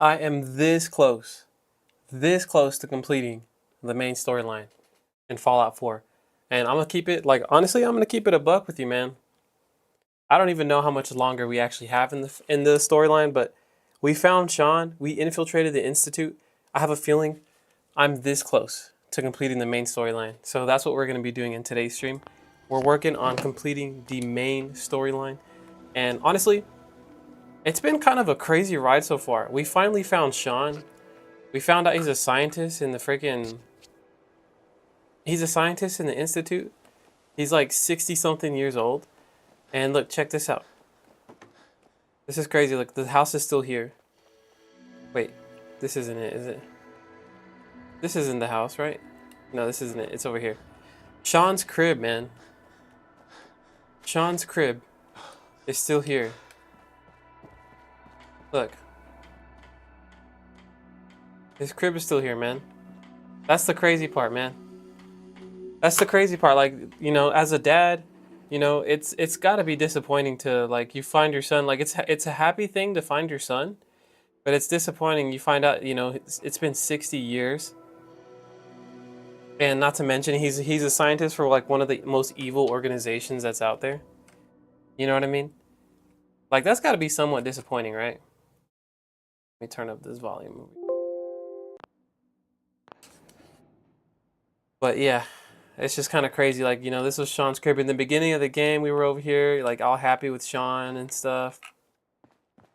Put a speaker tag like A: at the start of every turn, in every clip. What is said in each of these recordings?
A: I am this close to completing the main storyline in Fallout 4. And I'm gonna keep it like honestly, I'm gonna keep it a buck with you, man. I don't even know how much longer we actually have in the storyline, but we found Sean. We infiltrated the Institute. I have a feeling I'm this close to completing the main storyline. So that's what we're gonna be doing in today's stream. We're working on completing the main storyline, and honestly, it's been kind of a crazy ride so far. We finally found Sean. We found out he's a scientist in the freaking. He's a scientist in the Institute. He's like 60 something years old. And look, check this out. This is crazy. Look, the house is still here. Wait, this isn't it, is it? This isn't the house, right? No, this isn't it. It's over here. Sean's crib, man. Sean's crib is still here. Look. His crib is still here, man. That's the crazy part, man. That's the crazy part. Like, you know, as a dad, you know, it's got to be disappointing to like you find your son. Like it's a happy thing to find your son, but it's disappointing you find out, you know, it's been 60 years. And not to mention he's a scientist for like one of the most evil organizations that's out there. You know what I mean? Like that's got to be somewhat disappointing, right? Let me turn up this volume. But yeah, it's just kind of crazy. Like, you know, this was Sean's crib in the beginning of the game. We were over here, like, all happy with Sean and stuff.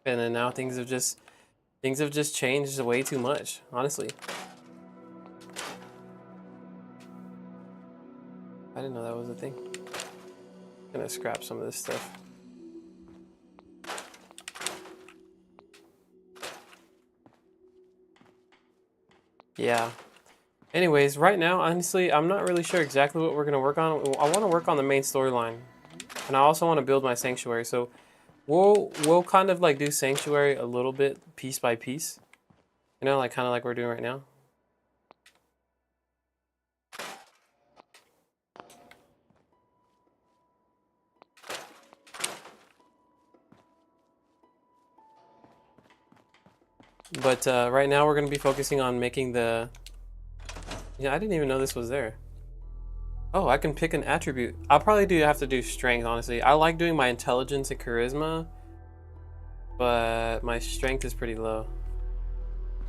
A: And then now things have just changed way too much, honestly. I didn't know that was a thing. I'm gonna scrap some of this stuff. Yeah. Anyways, right now, honestly, I'm not really sure exactly what we're going to work on. I want to work on the main storyline. And I also want to build my sanctuary. So we'll kind of like do sanctuary a little bit piece by piece. You know, like kind of like we're doing right now. But right now we're going to be focusing on making the... Yeah, I didn't even know this was there. Oh, I can pick an attribute. I'll probably have to do strength, honestly. I like doing my intelligence and charisma, but my strength is pretty low.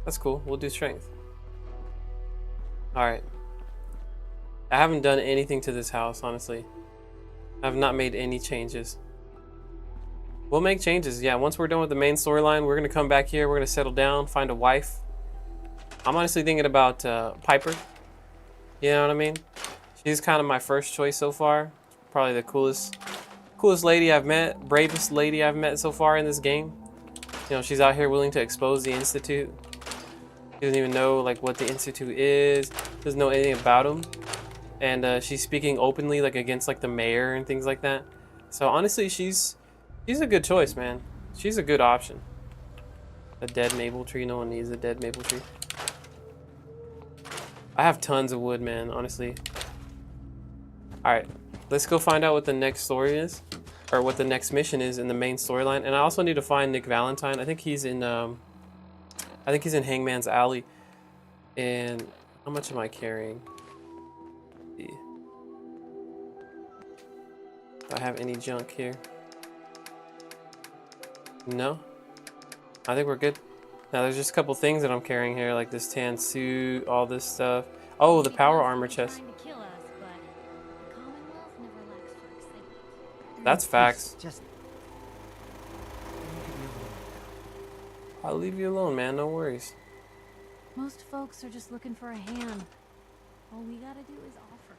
A: That's cool. We'll do strength. All right. I haven't done anything to this house, honestly. I've not made any changes. We'll make changes. Yeah, once we're done with the main storyline, we're going to come back here. We're going to settle down, find a wife. I'm honestly thinking about Piper. You know what I mean? She's kind of my first choice so far. Probably the coolest lady I've met, bravest lady I've met so far in this game. You know, she's out here willing to expose the Institute. She doesn't even know like what the Institute is. Doesn't know anything about them. And she's speaking openly like against like the mayor and things like that. So honestly, she's a good choice, man. She's a good option. A dead maple tree. No one needs a dead maple tree. I have tons of wood, man, honestly. Alright, let's go find out what the next story is. Or what the next mission is in the main storyline. And I also need to find Nick Valentine. I think he's in Hangman's Alley. And how much am I carrying? Let's see. Do I have any junk here? No? I think we're good. Now there's just a couple things that I'm carrying here, like this tan suit, all this stuff. Oh, the power armor chest. That's facts. I'll leave you alone, man. No worries.
B: Most folks are just looking for a hand. All we gotta do is offer.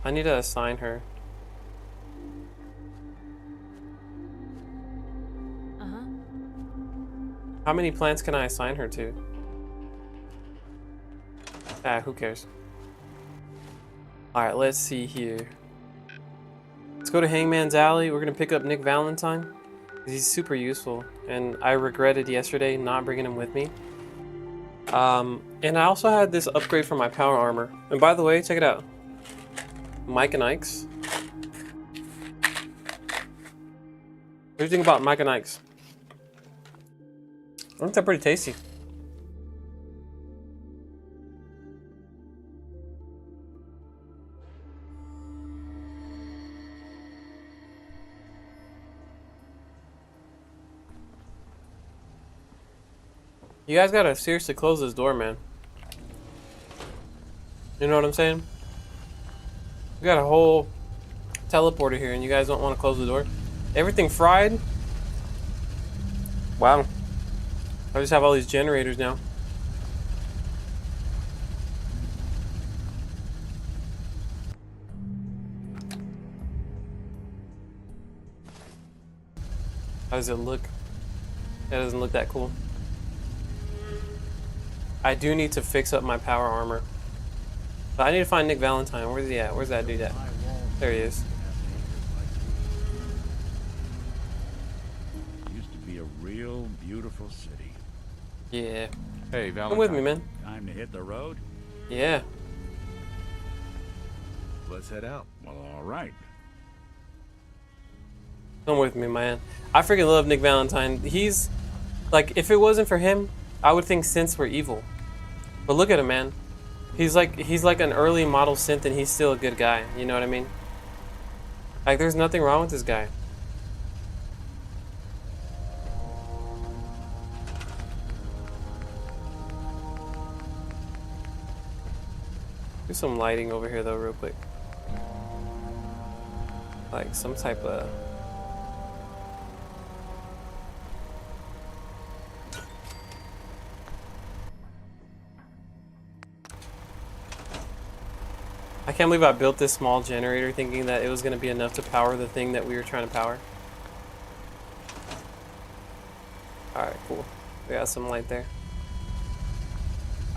A: I need to assign her. How many plants can I assign her to? Ah, who cares? Alright, let's see here. Let's go to Hangman's Alley. We're gonna pick up Nick Valentine. He's super useful. And I regretted yesterday not bringing him with me. And I also had this upgrade for my power armor. And by the way, check it out. Mike and Ike's. What do you think about Mike and Ike's? Aren't that pretty tasty? You guys gotta seriously close this door, man. You know what I'm saying? We got a whole teleporter here and you guys don't want to close the door? Everything fried? Wow. I just have all these generators now. How does it look? That doesn't look that cool. I do need to fix up my power armor. But I need to find Nick Valentine. Where's he at? Where's that dude at? There he is.
C: Used to be a real beautiful city.
A: Yeah.
D: Hey, Valentine.
A: Come with me, man.
C: Time to hit the road?
A: Yeah.
D: Let's head out.
C: Well, all right.
A: Come with me, man. I freaking love Nick Valentine. He's like, if it wasn't for him, I would think synths were evil. But look at him, man. He's like an early model synth and he's still a good guy. You know what I mean? Like, there's nothing wrong with this guy. Do some lighting over here though, real quick. Like some type of... I can't believe I built this small generator thinking that it was going to be enough to power the thing that we were trying to power. Alright, cool. We got some light there.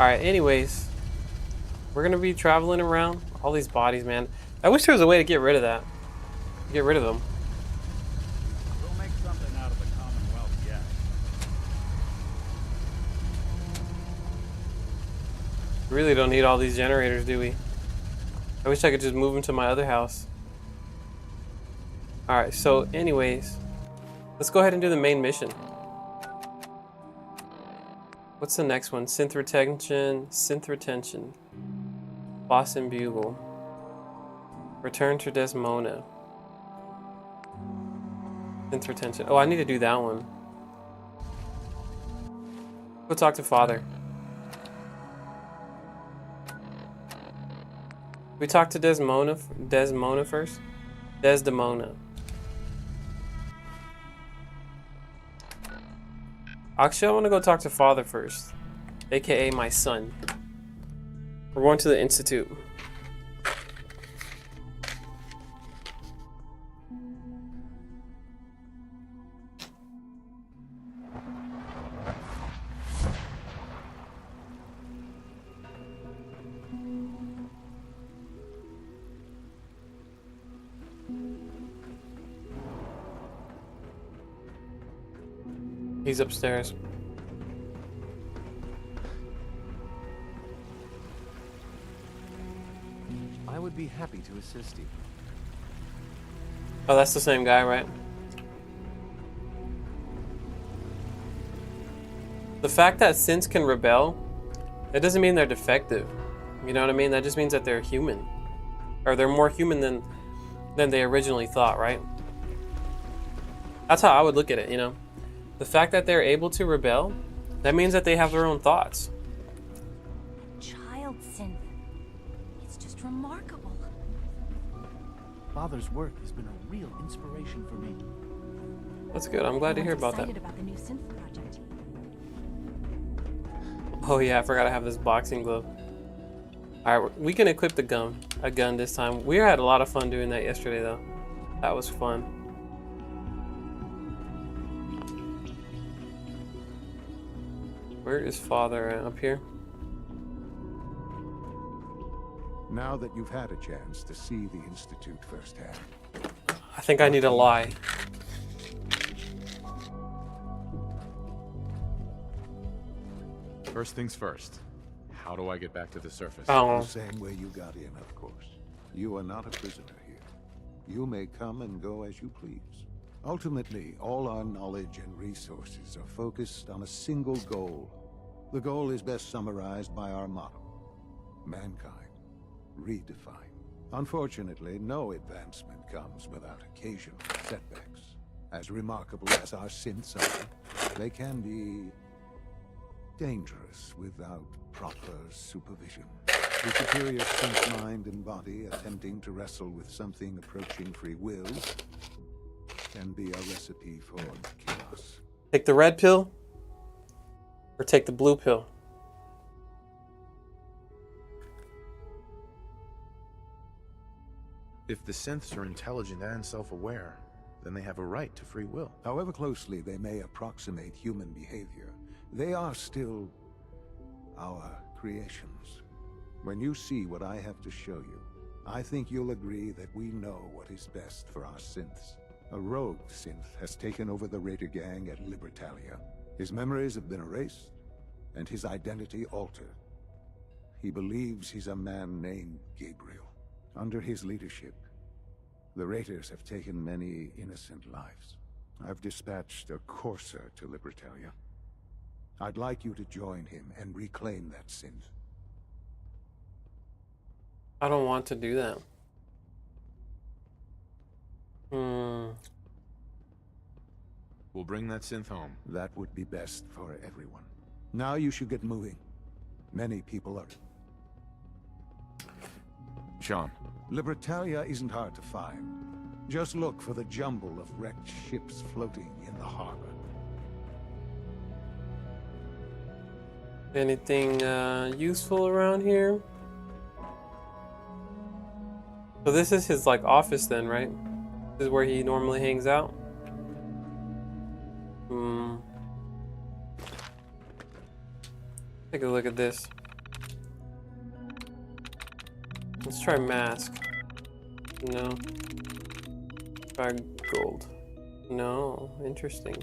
A: Alright, anyways. We're going to be traveling around. All these bodies, man. I wish there was a way to get rid of that. Get rid of them.
C: We'll make something out of the Commonwealth yet.
A: We really don't need all these generators, do we? I wish I could just move them to my other house. Alright, so anyways, let's go ahead and do the main mission. What's the next one? Synth retention. Boston Bugle. Return to Desmona. Synth retention. Oh, I need to do that one. Go talk to Father. We talked to Desmona first? Desdemona. Actually, I want to go talk to Father first. AKA my son. We're going to the Institute. He's upstairs.
E: I would be happy to assist you.
A: Oh, that's the same guy, right? The fact that synths can rebel, that doesn't mean they're defective. You know what I mean? That just means that they're human. Or they're more human than they originally thought, right? That's how I would look at it, you know? The fact that they're able to rebel, that means that they have their own thoughts.
B: Child synth. It's just remarkable.
E: Father's work has been a real inspiration for me.
A: That's good. I'm glad to hear about that.
B: Excited about the new synth project.
A: Oh yeah, I forgot I have this boxing glove. Alright, we can equip a gun this time. We had a lot of fun doing that yesterday though. That was fun. Where is Father at? Up here?
F: Now that you've had a chance to see the Institute firsthand,
A: I think I need to lie.
D: First things first. How do I get back to the surface?
A: Oh,
F: the same way you got in, of course. You are not a prisoner here. You may come and go as you please. Ultimately, all our knowledge and resources are focused on a single goal. The goal is best summarized by our motto: mankind, redefined. Unfortunately, no advancement comes without occasional setbacks. As remarkable as our synths are, they can be dangerous without proper supervision. The superior synth mind and body attempting to wrestle with something approaching free will can be a recipe for chaos.
A: Take the red pill or take the blue pill?
G: If the synths are intelligent and self-aware, then they have a right to free will.
F: However closely they may approximate human behavior, they are still our creations. When you see what I have to show you, I think you'll agree that we know what is best for our synths. A rogue synth has taken over the Raider gang at Libertalia. His memories have been erased, and his identity altered. He believes he's a man named Gabriel. Under his leadership, the Raiders have taken many innocent lives. I've dispatched a courser to Libertalia. I'd like you to join him and reclaim that synth.
A: I don't want to do that.
D: We'll bring that synth home.
F: That would be best for everyone. Now you should get moving. Many people are...
D: Sean.
F: Libertalia isn't hard to find. Just look for the jumble of wrecked ships floating in the harbor.
A: Anything useful around here? So this is his like office then, right? This is where he normally hangs out. Take a look at this. Let's try mask. No. Try gold. No. Interesting.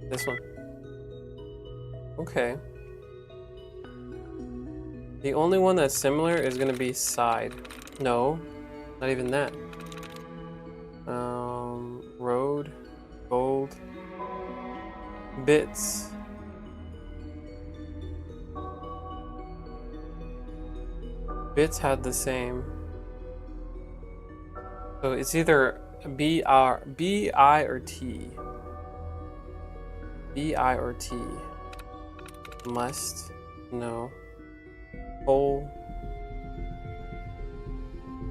A: This one. Okay. The only one that's similar is gonna be side. No, not even that. Road, gold, bits. Bits had the same. So it's either B, I, or T. B, I, or T. Must. No. Hole.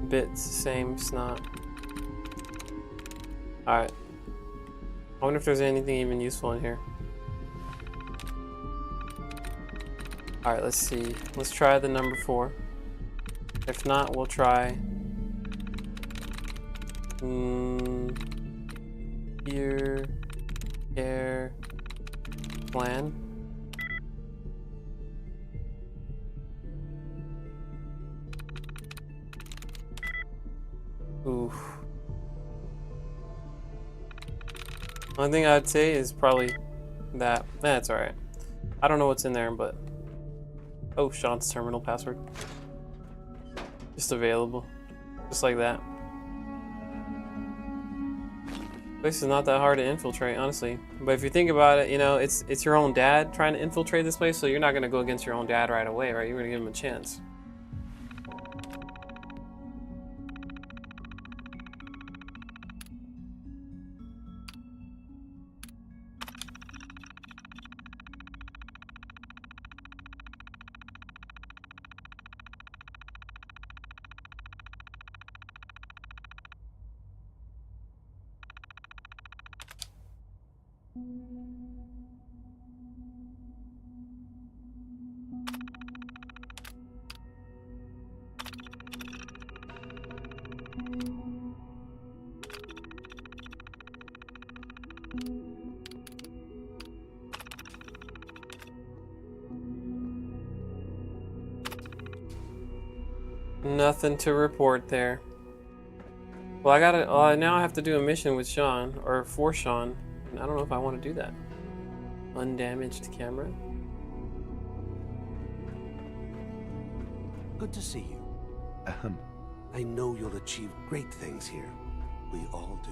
A: Bits, same, snot. Alright. I wonder if there's anything even useful in here. Alright, let's see. Let's try the number 4. If not, we'll try... here... air... plan. Oof. Only thing I'd say is probably that. That's alright. I don't know what's in there, but... Oh, Sean's terminal password. Just available. Just like that. Place is not that hard to infiltrate, honestly. But if you think about it, you know, it's your own dad trying to infiltrate this place, so you're not gonna go against your own dad right away, right? You're gonna give him a chance. Nothing to report there. Well, now I have to do a mission with Sean, or for Sean. And I don't know if I want to do that. Undamaged camera.
E: Good to see you.
H: I know you'll achieve great things here. We all do.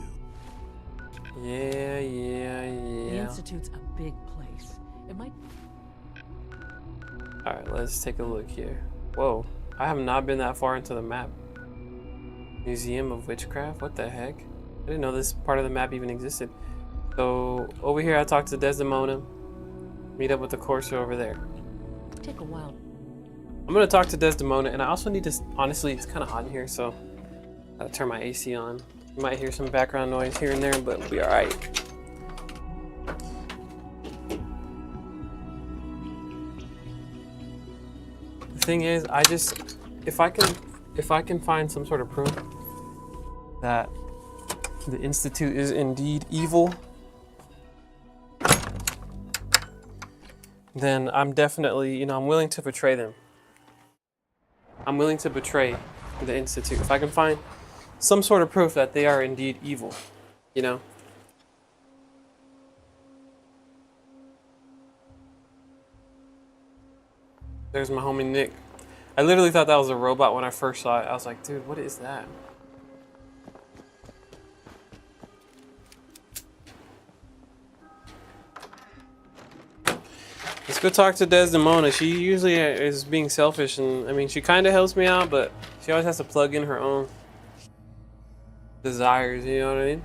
A: Yeah.
I: The Institute's a big place. It might...
A: Alright, let's take a look here. Whoa, I have not been that far into the map. Museum of Witchcraft? What the heck? I didn't know this part of the map even existed. So, over here I talked to Desdemona. Meet up with the Corsair over there.
I: Take a while.
A: I'm gonna talk to Desdemona, and I also need to... Honestly, it's kind of hot in here, so... I gotta turn my AC on. You might hear some background noise here and there, but we'll be alright. The thing is, if I can find some sort of proof that the Institute is indeed evil, then I'm definitely, I'm willing to betray them. I'm willing to betray the Institute if I can find some sort of proof that they are indeed evil, There's my homie Nick. I literally thought that was a robot when I first saw it. I was like, dude, what is that? Let's go talk to Desdemona. She usually is being selfish, and I mean, she kind of helps me out, but she always has to plug in her own desires, you know what I mean?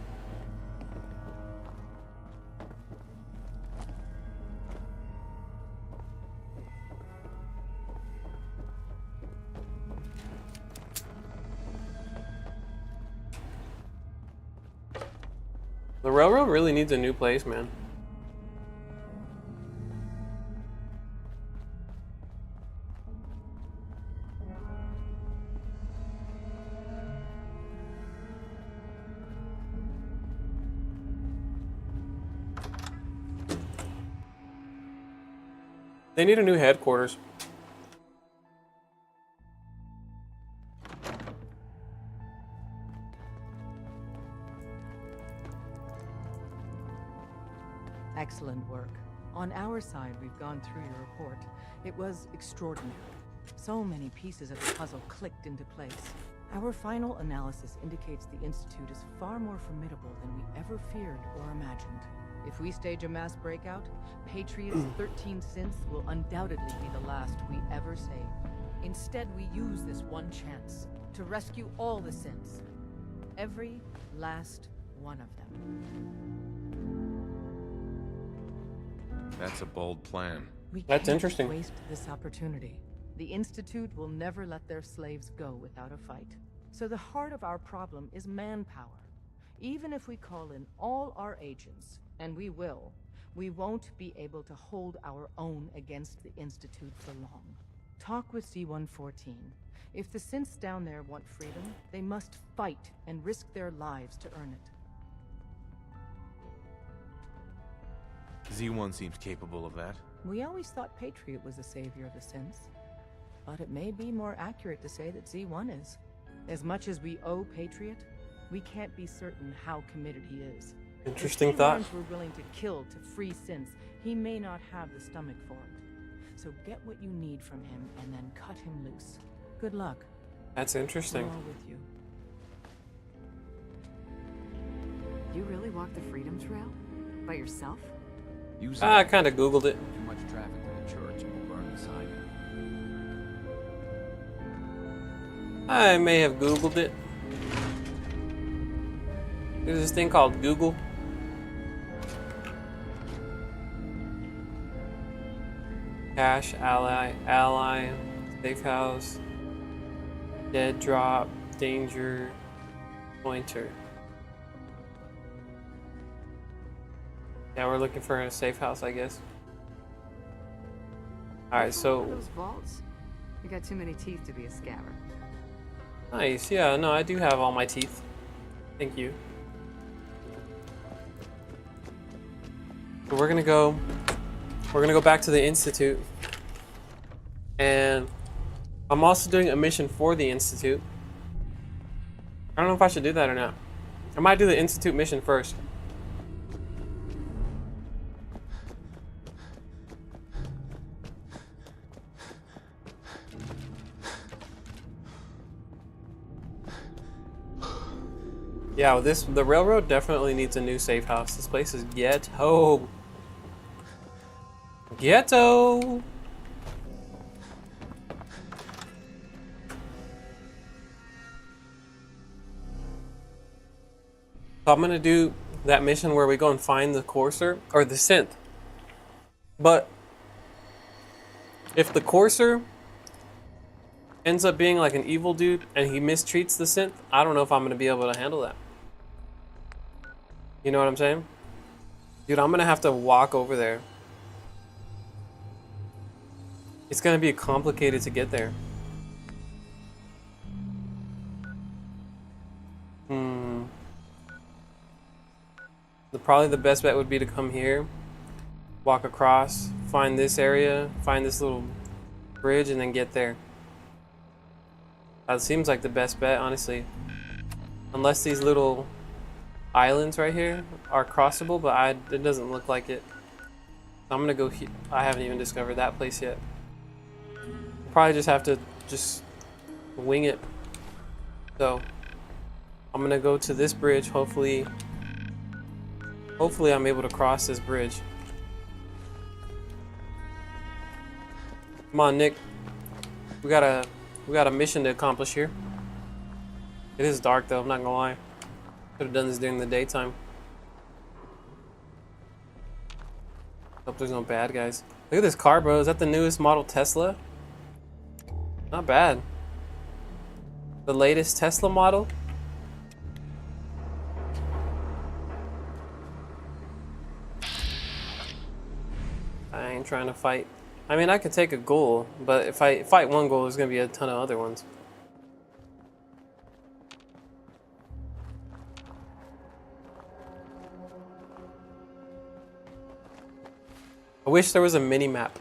A: The railroad really needs a new place, man. They need a new headquarters.
J: Excellent work. On our side, we've gone through your report. It was extraordinary. So many pieces of the puzzle clicked into place. Our final analysis indicates the Institute is far more formidable than we ever feared or imagined. If we stage a mass breakout, Patriot's 13 synths will undoubtedly be the last we ever save. Instead, we use this one chance to rescue all the synths. Every last one of them.
D: That's a bold plan.
A: That's interesting.
J: Waste this opportunity. The Institute will never let their slaves go without a fight. So the heart of our problem is manpower. Even if we call in all our agents, and we will, we won't be able to hold our own against the Institute for long. Talk with C-114. If the synths down there want freedom, they must fight and risk their lives to earn it.
G: Z1 seems capable of that.
J: We always thought Patriot was the savior of the synths. But it may be more accurate to say that Z1 is. As much as we owe Patriot, we can't be certain how committed he is.
A: Interesting thought.
J: If we're willing to kill to free synths, he may not have the stomach for it. So get what you need from him and then cut him loose. Good luck.
A: That's interesting.
J: We're all with you.
K: You really walked the Freedom Trail? By yourself?
A: I kind of Googled it.
C: Too much traffic to the church and we'll burn the sign.
A: I may have Googled it. There's this thing called Google. Cache, ally, safe house, dead drop, danger, pointer. Yeah, we're looking for a safe house, I guess. Alright, so...
K: Those vaults? You got too many teeth to be a scabber.
A: Nice, yeah, no, I do have all my teeth. Thank you. So we're gonna go back to the Institute. And I'm also doing a mission for the Institute. I don't know if I should do that or not. I might do the Institute mission first. Yeah, the railroad definitely needs a new safe house. This place is ghetto. Ghetto. So I'm gonna do that mission where we go and find the courser or the synth. But if the courser ends up being like an evil dude and he mistreats the synth, I don't know if I'm gonna be able to handle that. You know what I'm saying? Dude, I'm gonna have to walk over there. It's gonna be complicated to get there. Probably the best bet would be to come here, walk across, find this area, find this little bridge, and then get there. That seems like the best bet, honestly. Unless these little islands right here are crossable, but it doesn't look like it. I'm gonna go here. I haven't even discovered that place yet. Probably just have to wing it. So I'm gonna go to this bridge. Hopefully I'm able to cross this bridge. Come on, Nick. We got a mission to accomplish here. It is dark though, I'm not gonna lie. Could have done this during the daytime. Hope there's no bad guys. Look at this car, bro. Is that the newest model Tesla? Not bad. The latest Tesla model? I ain't trying to fight. I mean, I could take a goal, but if I fight one goal, there's gonna be a ton of other ones. I wish there was a mini map.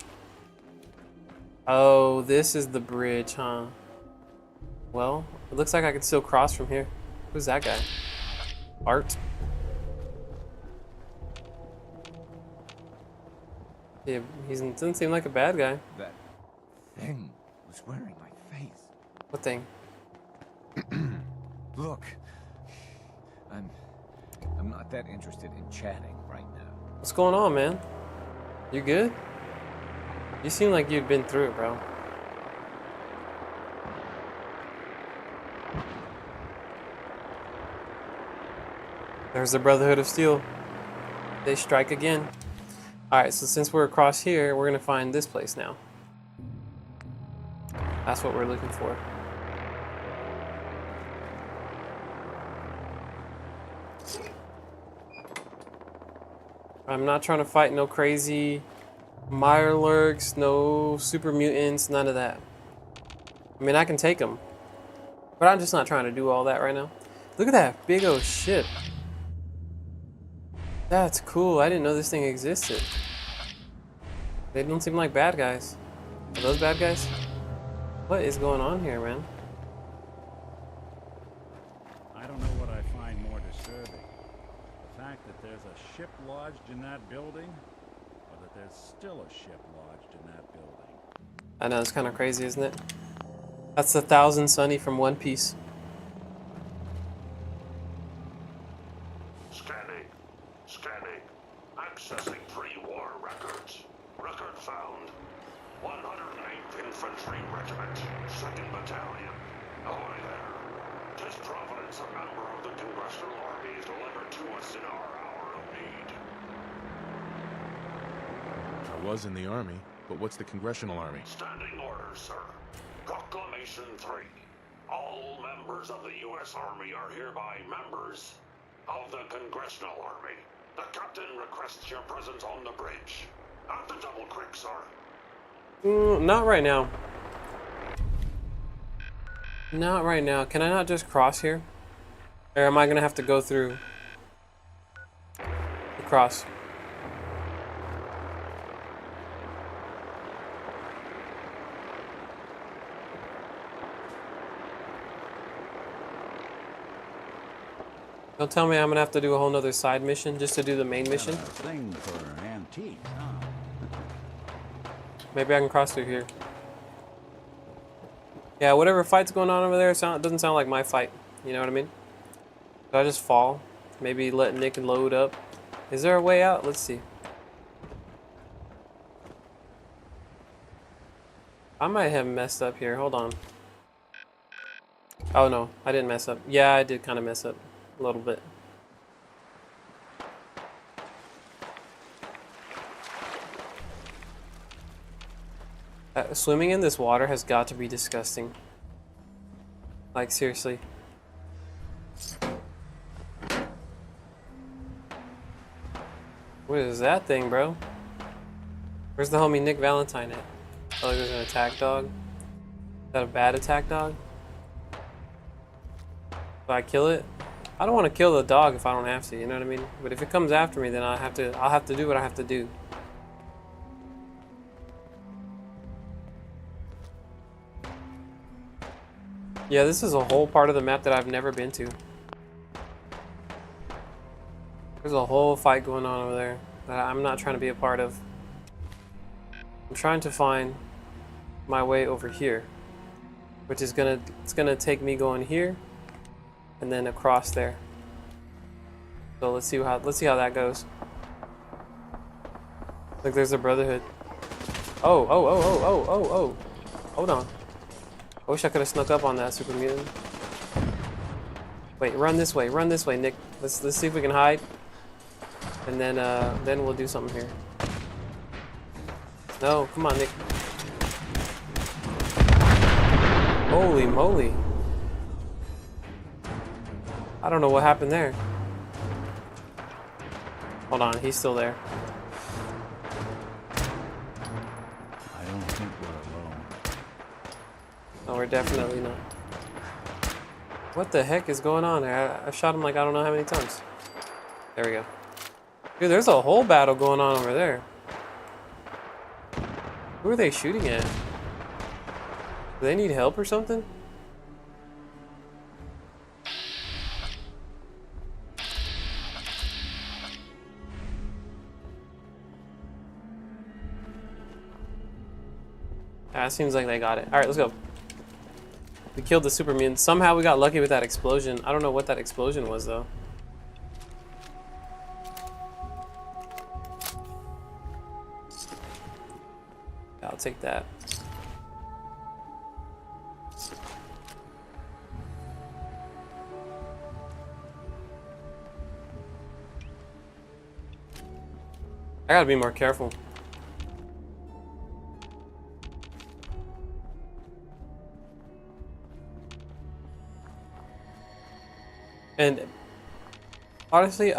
A: Oh, this is the bridge, huh? Well, it looks like I could still cross from here. Who's that guy? Art? Yeah, he doesn't seem like a bad guy.
H: That thing was wearing my face.
A: What thing?
H: Look, I'm not that interested in chatting right now.
A: What's going on, man? You good? You seem like you'd been through it, bro. There's the Brotherhood of Steel. They strike again. Alright, so since we're across here, we're gonna find this place now. That's what we're looking for. I'm not trying to fight no crazy Mirelurks, no super mutants, none of that. I mean, I can take them, but I'm just not trying to do all that right now. Look at that big old ship. That's cool. I didn't know this thing existed. They don't seem like bad guys. Are those bad guys? What is going on here, man?
C: I don't know what I find more disturbing. The fact that there's a ship lodged in that building, or that there's still a ship lodged in that building.
A: I know, it's kind of crazy, isn't it? That's the Thousand Sunny from One Piece.
L: Scanning. Accessing pre-war records. Record found. 109th Infantry Regiment, 2nd Battalion. Ahoy there. Tis Providence, a member of the Congressional Army, is delivered to us in our hour of need.
G: I was in the Army, but what's the Congressional Army?
L: Standing orders, sir. Proclamation 3. All members of the U.S. Army are hereby members of the Congressional Army. The captain requests your presence on the bridge. At the Double Creek, sir.
A: Not right now. Not right now. Can I not just cross here? Or am I gonna have to go through the cross? Don't tell me I'm gonna have to do a whole nother side mission just to do the main mission.
C: Thing for antiques, huh?
A: Maybe I can cross through here. Yeah, whatever fight's going on over there doesn't sound like my fight. You know what I mean? Do I just fall? Maybe let Nick load up. Is there a way out? Let's see. I might have messed up here. Hold on. Oh no, I didn't mess up. Yeah, I did kind of mess up a little bit. Swimming in this water has got to be disgusting. Like, seriously. What is that thing, bro? Where's the homie Nick Valentine at? Oh, there's an attack dog. Is that a bad attack dog? Do I kill it? I don't want to kill the dog if I don't have to, you know what I mean? But if it comes after me, then I'll have to do what I have to do. Yeah, this is a whole part of the map that I've never been to. There's a whole fight going on over there that I'm not trying to be a part of. I'm trying to find my way over here, which is it's gonna take me going here and then across there. So let's see how that goes. Look, there's a Brotherhood. Oh. Hold on. I wish I could have snuck up on that super mutant. Wait, run this way, Nick. Let's see if we can hide, and then we'll do something here. No, come on, Nick. Holy moly! I don't know what happened there. Hold on, he's still there.
C: I don't think we're alone.
A: No, we're definitely not. What the heck is going on there? I shot him like I don't know how many times. There we go. Dude, there's a whole battle going on over there. Who are they shooting at? Do they need help or something? Ah, it seems like they got it. Alright, let's go. We killed the super mutant. Somehow we got lucky with that explosion. I don't know what that explosion was, though. Yeah, I'll take that. I gotta be more careful. And honestly,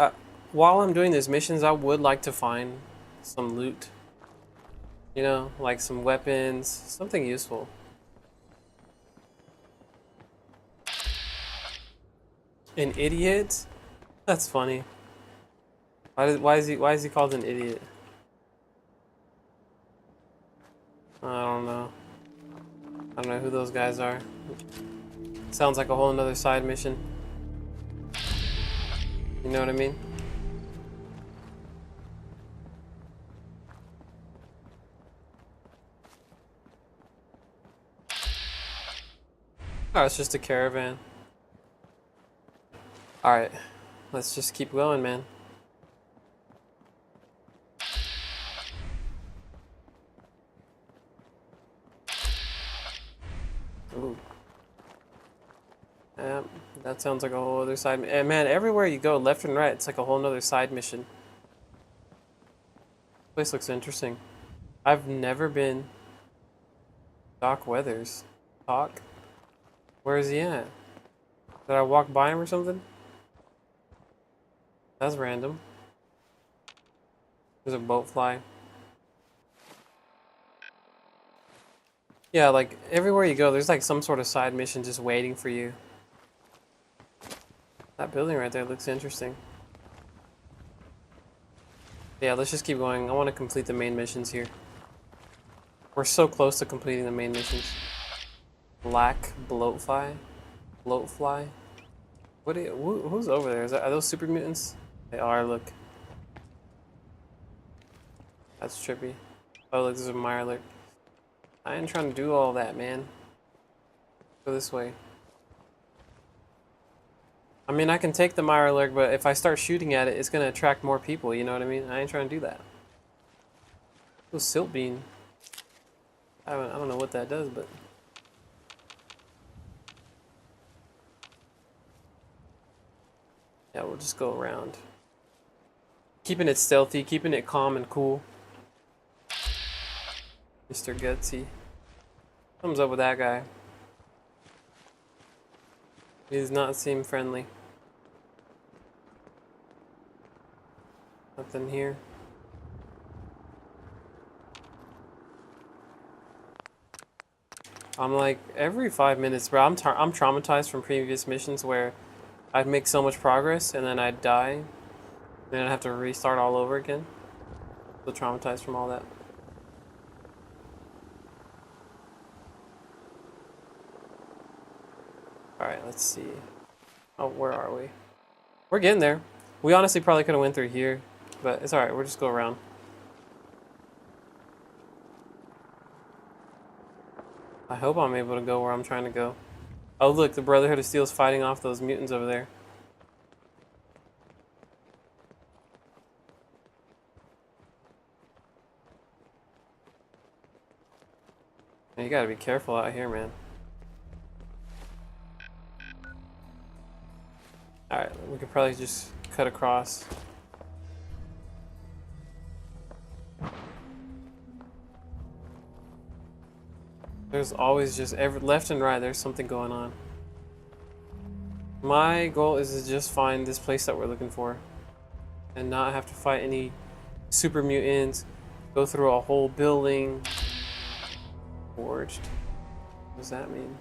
A: while I'm doing these missions, I would like to find some loot. You know, like some weapons, something useful. An idiot? That's funny. Why is he called an idiot? I don't know. I don't know who those guys are. Sounds like a whole nother side mission. You know what I mean? Oh, it's just a caravan. Alright. Let's just keep going, man. Ooh. Yeah, that sounds like a whole other side. And man, everywhere you go, left and right, it's like a whole nother side mission. This place looks interesting. I've never been. Doc Weathers. Doc? Where is he at? Did I walk by him or something? That's random. There's a boat fly. Yeah, like everywhere you go, there's like some sort of side mission just waiting for you. That building right there looks interesting. Yeah, let's just keep going. I want to complete the main missions here. We're so close to completing the main missions. Black bloatfly? Bloatfly? Who's over there? Are those super mutants? They are, look. That's trippy. Oh, look, there's a Mirelurk. I ain't trying to do all that, man. Go this way. I mean, I can take the Mirelurk, but if I start shooting at it, it's gonna attract more people, you know what I mean? I ain't trying to do that. Oh, Silt Bean. I don't know what that does, but... yeah, we'll just go around. Keeping it stealthy, keeping it calm and cool. Mr. Gutsy. Comes up with that guy. He does not seem friendly. Nothing here. I'm like, every 5 minutes, bro, I'm traumatized from previous missions where I'd make so much progress and then I'd die. And then I'd have to restart all over again. So traumatized from all that. Alright, let's see. Oh, where are we? We're getting there. We honestly probably could have went through here, but it's alright, we'll just go around. I hope I'm able to go where I'm trying to go. Oh look, the Brotherhood of Steel's fighting off those mutants over there. You gotta be careful out here, man. Alright, we could probably just cut across. There's always just left and right, there's something going on. My goal is to just find this place that we're looking for. And not have to fight any super mutants, go through a whole building. Forged. What does that mean?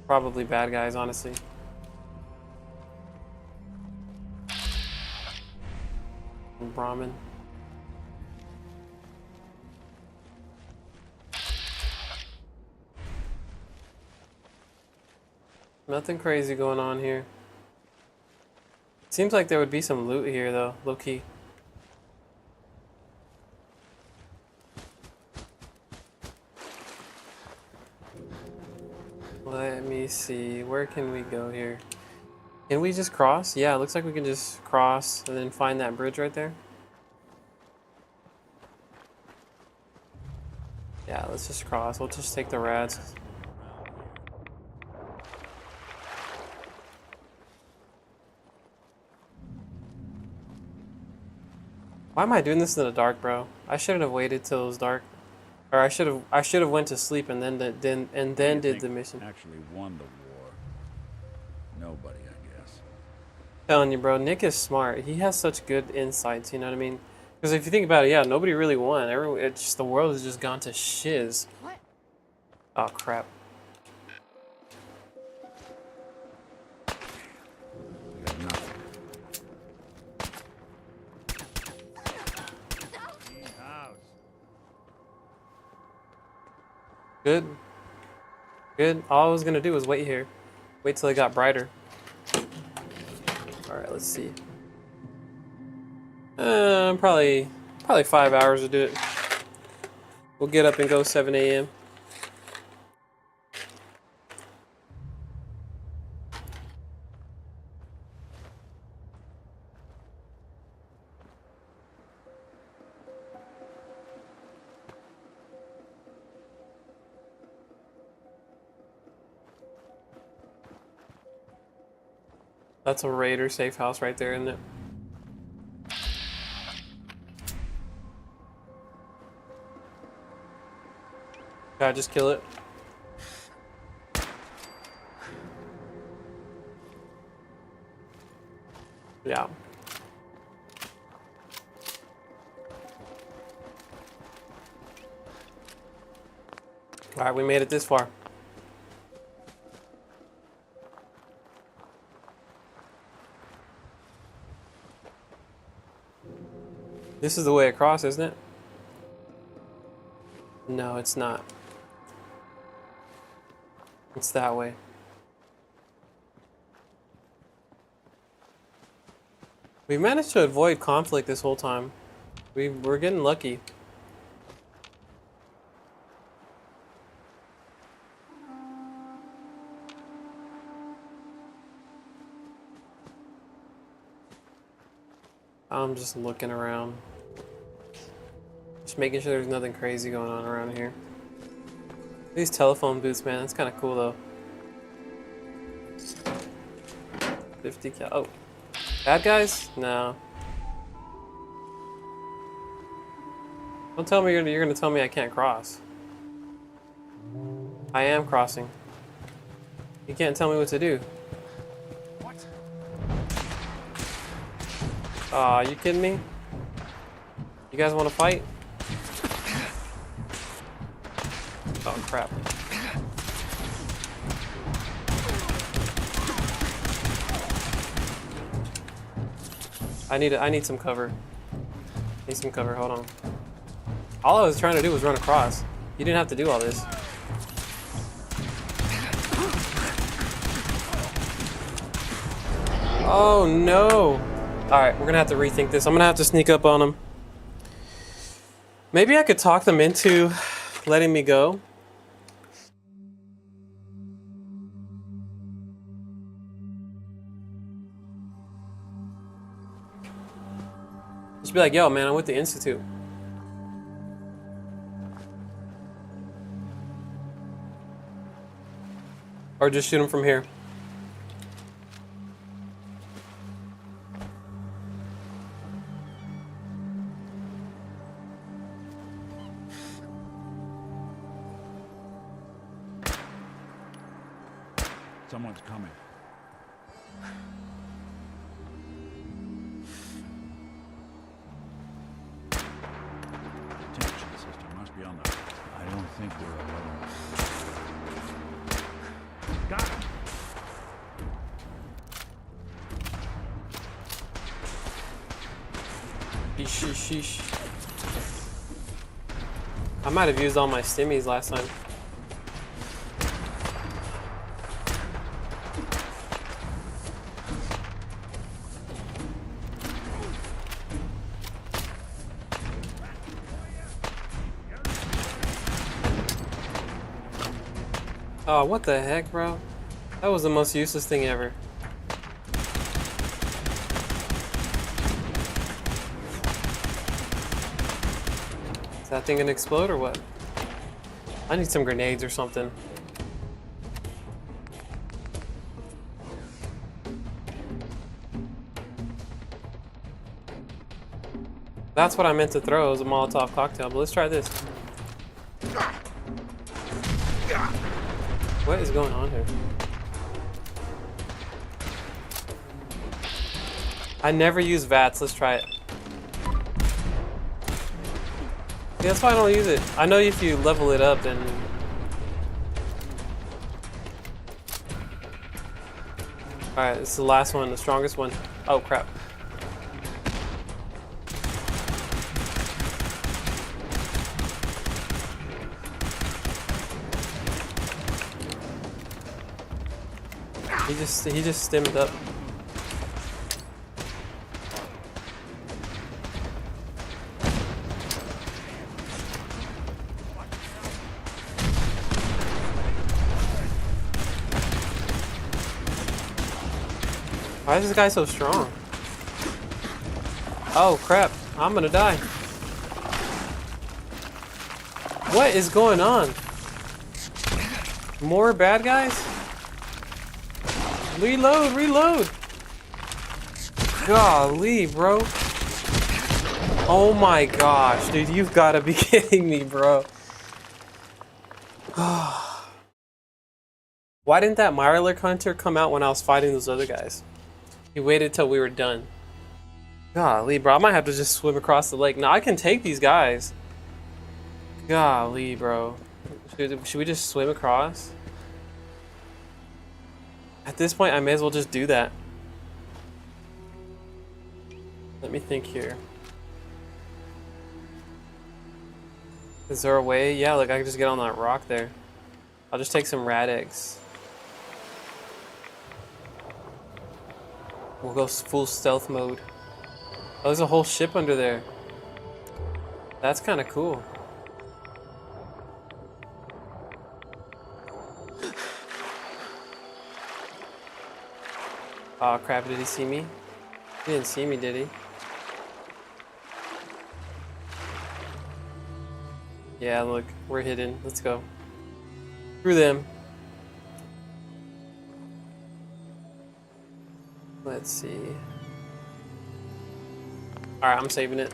A: Probably bad guys, honestly. Brahmin. Nothing crazy going on here. Seems like there would be some loot here though, low key. Let me see, where can we go here? Can we just cross? Yeah, it looks like we can just cross and then find that bridge right there. Yeah, let's just cross. We'll just take the rats. Why am I doing this in the dark, bro? I shouldn't have waited till it was dark. Or I should have went to sleep and then did the mission.
C: Actually won the war. Nobody, I guess.
A: Telling you, bro, Nick is smart. He has such good insights, you know what I mean? Because if you think about it, yeah, nobody really won. It's just the world has just gone to shiz.
B: What?
A: Oh crap.
C: We got nothing.
A: Good. Good. All I was gonna do was wait here. Wait till it got brighter. Alright, let's see. Probably 5 hours to do it. We'll get up and go 7 a.m. That's a raider safe house right there, isn't it? Gotta just kill it. Yeah. Alright, we made it this far. This is the way across, isn't it? No, it's not. It's that way. We managed to avoid conflict this whole time. We're getting lucky. I'm just looking around. Just making sure there's nothing crazy going on around here. These telephone booths, man, that's kind of cool though. 50 cal. Oh, bad guys? No. Don't tell me you're gonna tell me I can't cross. I am crossing. You can't tell me what to do.
C: What?
A: Aw, you kidding me? You guys want to fight? Oh crap. I need some cover. Need some cover, hold on. All I was trying to do was run across. You didn't have to do all this. Oh no! Alright, we're gonna have to rethink this. I'm gonna have to sneak up on them. Maybe I could talk them into letting me go. Just be like, yo, man, I'm with the Institute. Or just shoot him from here.
C: Someone's coming. Detection system must be on the... I don't think we're alone. Got him!
A: Sheesh. I might have used all my stimmies last time. Oh, what the heck, bro? That was the most useless thing ever. Is that thing gonna explode or what? I need some grenades or something. That's what I meant to throw, was a Molotov cocktail, but let's try this. What is going on here? I never use VATS, let's try it. Yeah, that's why I don't use it. I know if you level it up, then... Alright, this is the last one, the strongest one. Oh, crap. He just stemmed up. Why is this guy so strong? Oh crap, I'm gonna die. What is going on? More bad guys? Reload! Golly, bro. Oh my gosh, dude, you've gotta be kidding me, bro. Why didn't that Mirelurk Hunter come out when I was fighting those other guys? He waited till we were done. Golly, bro, I might have to just swim across the lake. Now I can take these guys. Golly, bro. Should we just swim across? At this point, I may as well just do that. Let me think here. Is there a way? Yeah, look, I can just get on that rock there. I'll just take some rat eggs. We'll go full stealth mode. Oh, there's a whole ship under there. That's kind of cool. Oh crap, did he see me? He didn't see me, did he? Yeah, look, we're hidden. Let's go. Through them. Let's see. Alright, I'm saving it.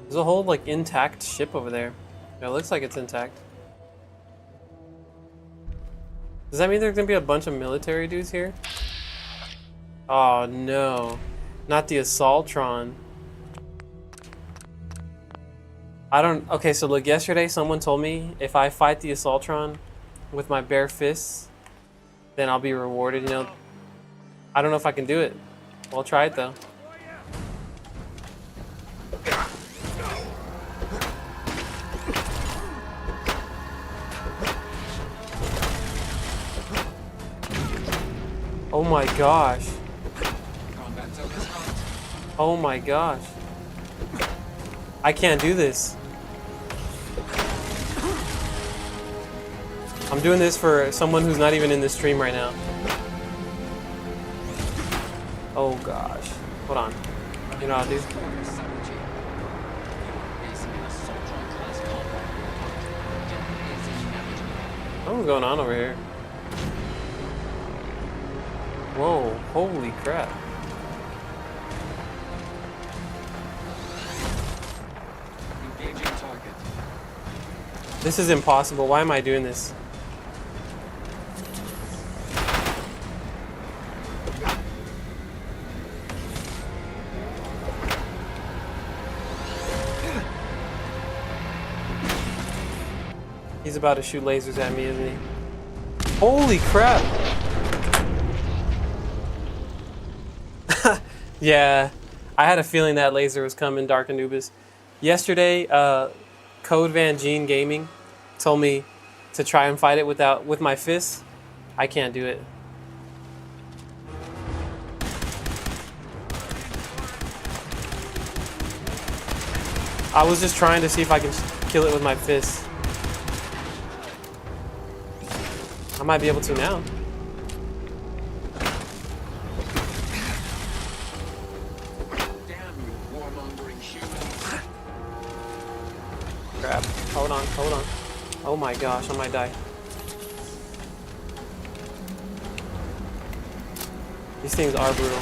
A: There's a whole, like, intact ship over there. Yeah, it looks like it's intact. Does that mean there's gonna be a bunch of military dudes here? Oh, no. Not the Assaultron. I don't... Okay, so look, yesterday someone told me if I fight the Assaultron with my bare fists, then I'll be rewarded, you know. I don't know if I can do it. I'll try it, though. Oh my gosh. Oh my gosh. I can't do this. I'm doing this for someone who's not even in the stream right now. Oh gosh. Hold on. You know how to do? What's going on over here? Whoa, holy crap. This is impossible. Why am I doing this? He's about to shoot lasers at me, isn't he? Holy crap! Yeah, I had a feeling that laser was coming, Dark Anubis. Yesterday, Code Van Gene Gaming told me to try and fight it with my fists. I can't do it. I was just trying to see if I can kill it with my fists. I might be able to now. Crap. Hold on, hold on. Oh my gosh, I might die. These things are brutal.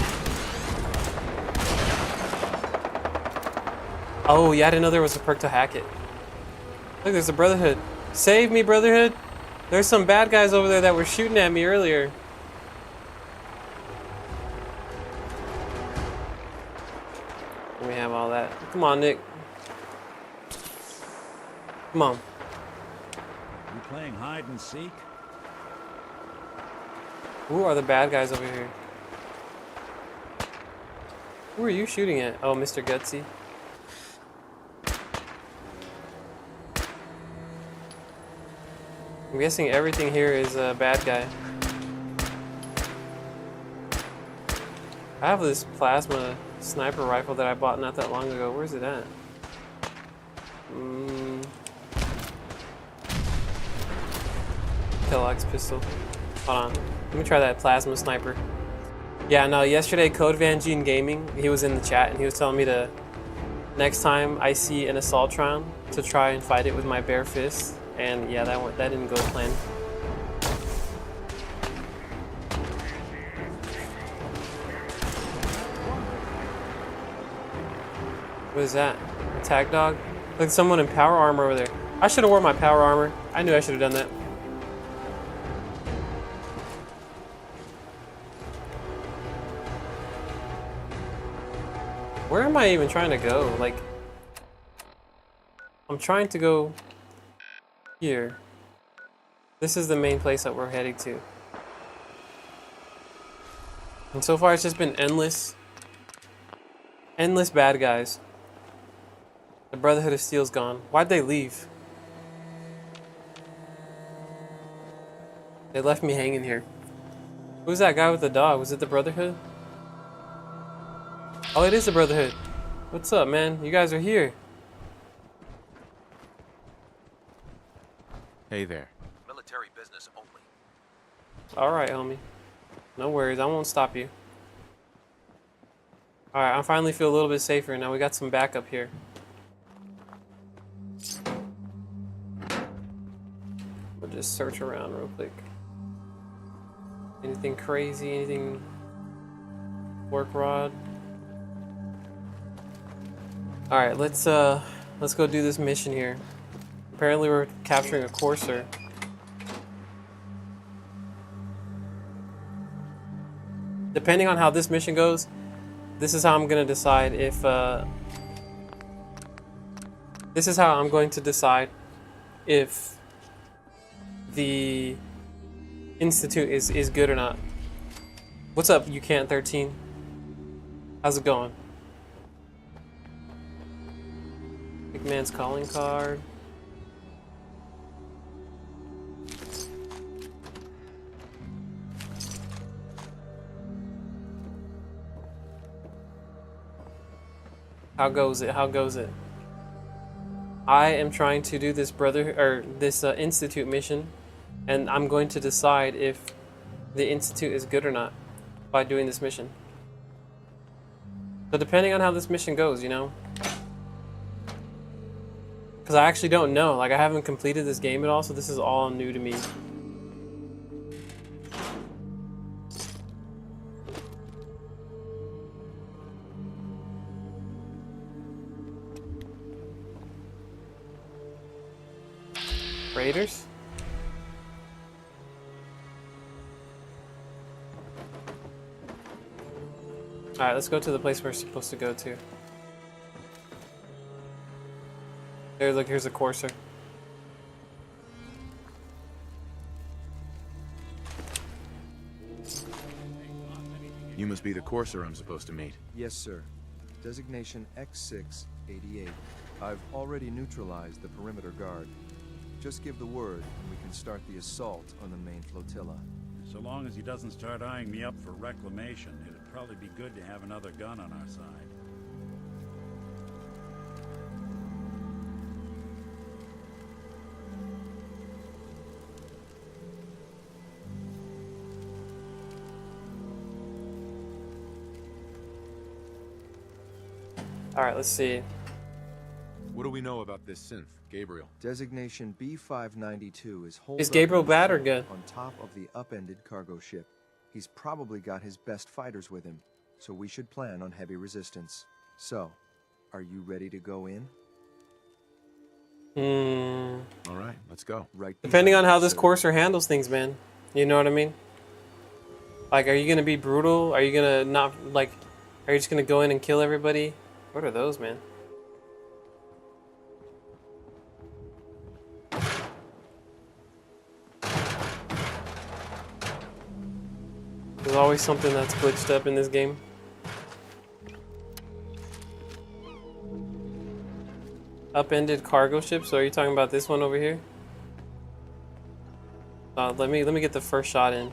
A: Oh yeah, I didn't know there was a perk to hack it. Look, there's a Brotherhood. Save me, Brotherhood! There's some bad guys over there that were shooting at me earlier. Let me have all that. Come on, Nick. Come on.
C: You playing hide and seek?
A: Who are the bad guys over here? Who are you shooting at? Oh, Mr. Gutsy. I'm guessing everything here is a bad guy. I have this plasma sniper rifle that I bought not that long ago. Where's it at? Kellogg's pistol. Hold on. Let me try that plasma sniper. Yeah, no, yesterday Code Van Gene Gaming, he was in the chat and he was telling me to, next time I see an Assaultron, to try and fight it with my bare fists. And yeah, that didn't go as planned. What is that? Attack dog? Look, someone in power armor over there. I should have worn my power armor. I knew I should have done that. Where am I even trying to go? Like, I'm trying to go here. This is the main place that we're heading to. And so far it's just been endless bad guys. The Brotherhood of Steel's gone. Why'd they leave? They left me hanging here. Who's that guy with the dog? Was it the Brotherhood? Oh, it is the Brotherhood. What's up, man? You guys are here.
D: Hey there.
H: Military business only.
A: Alright, homie. No worries, I won't stop you. Alright, I finally feel a little bit safer. Now we got some backup here. We'll just search around real quick. Anything crazy? Anything? Work rod? Alright, let's go do this mission here. Apparently we're capturing a courser. Depending on how this mission goes, this is how I'm gonna decide if this is how I'm going to decide if the Institute is good or not. What's up, you can't 13? How's it going? Big man's calling card. How goes it? How goes it? I am trying to do this Institute mission, and I'm going to decide if the Institute is good or not by doing this mission. So depending on how this mission goes, you know? Because I actually don't know. Like, I haven't completed this game at all, so this is all new to me. Raiders? Alright, let's go to the place we're supposed to go to. There, look, here's a courser.
G: You must be the courser I'm supposed to meet.
E: Yes, sir. Designation X688. I've already neutralized the perimeter guard. Just give the word, and we can start the assault on the main flotilla.
C: So long as he doesn't start eyeing me up for reclamation, it'd probably be good to have another gun on our side.
A: Alright, let's see.
G: What do we know about this synth, Gabriel?
E: Designation B592 is holed
A: Is
E: up
A: Gabriel
E: in the
A: bad or
E: ship
A: good?
E: on top of the upended cargo ship. He's probably got his best fighters with him, so we should plan on heavy resistance. So, are you ready to go in?
G: All right, let's go.
E: Right.
A: Depending on
E: behind
A: how
E: you,
A: this
E: sir.
A: courser handles things, man. You know what I mean? Like, are you gonna be brutal? Are you gonna not, like, are you just gonna go in and kill everybody? What are those, man? There's always something that's glitched up in this game. Upended cargo ship. So are you talking about this one over here? Let me get the first shot in.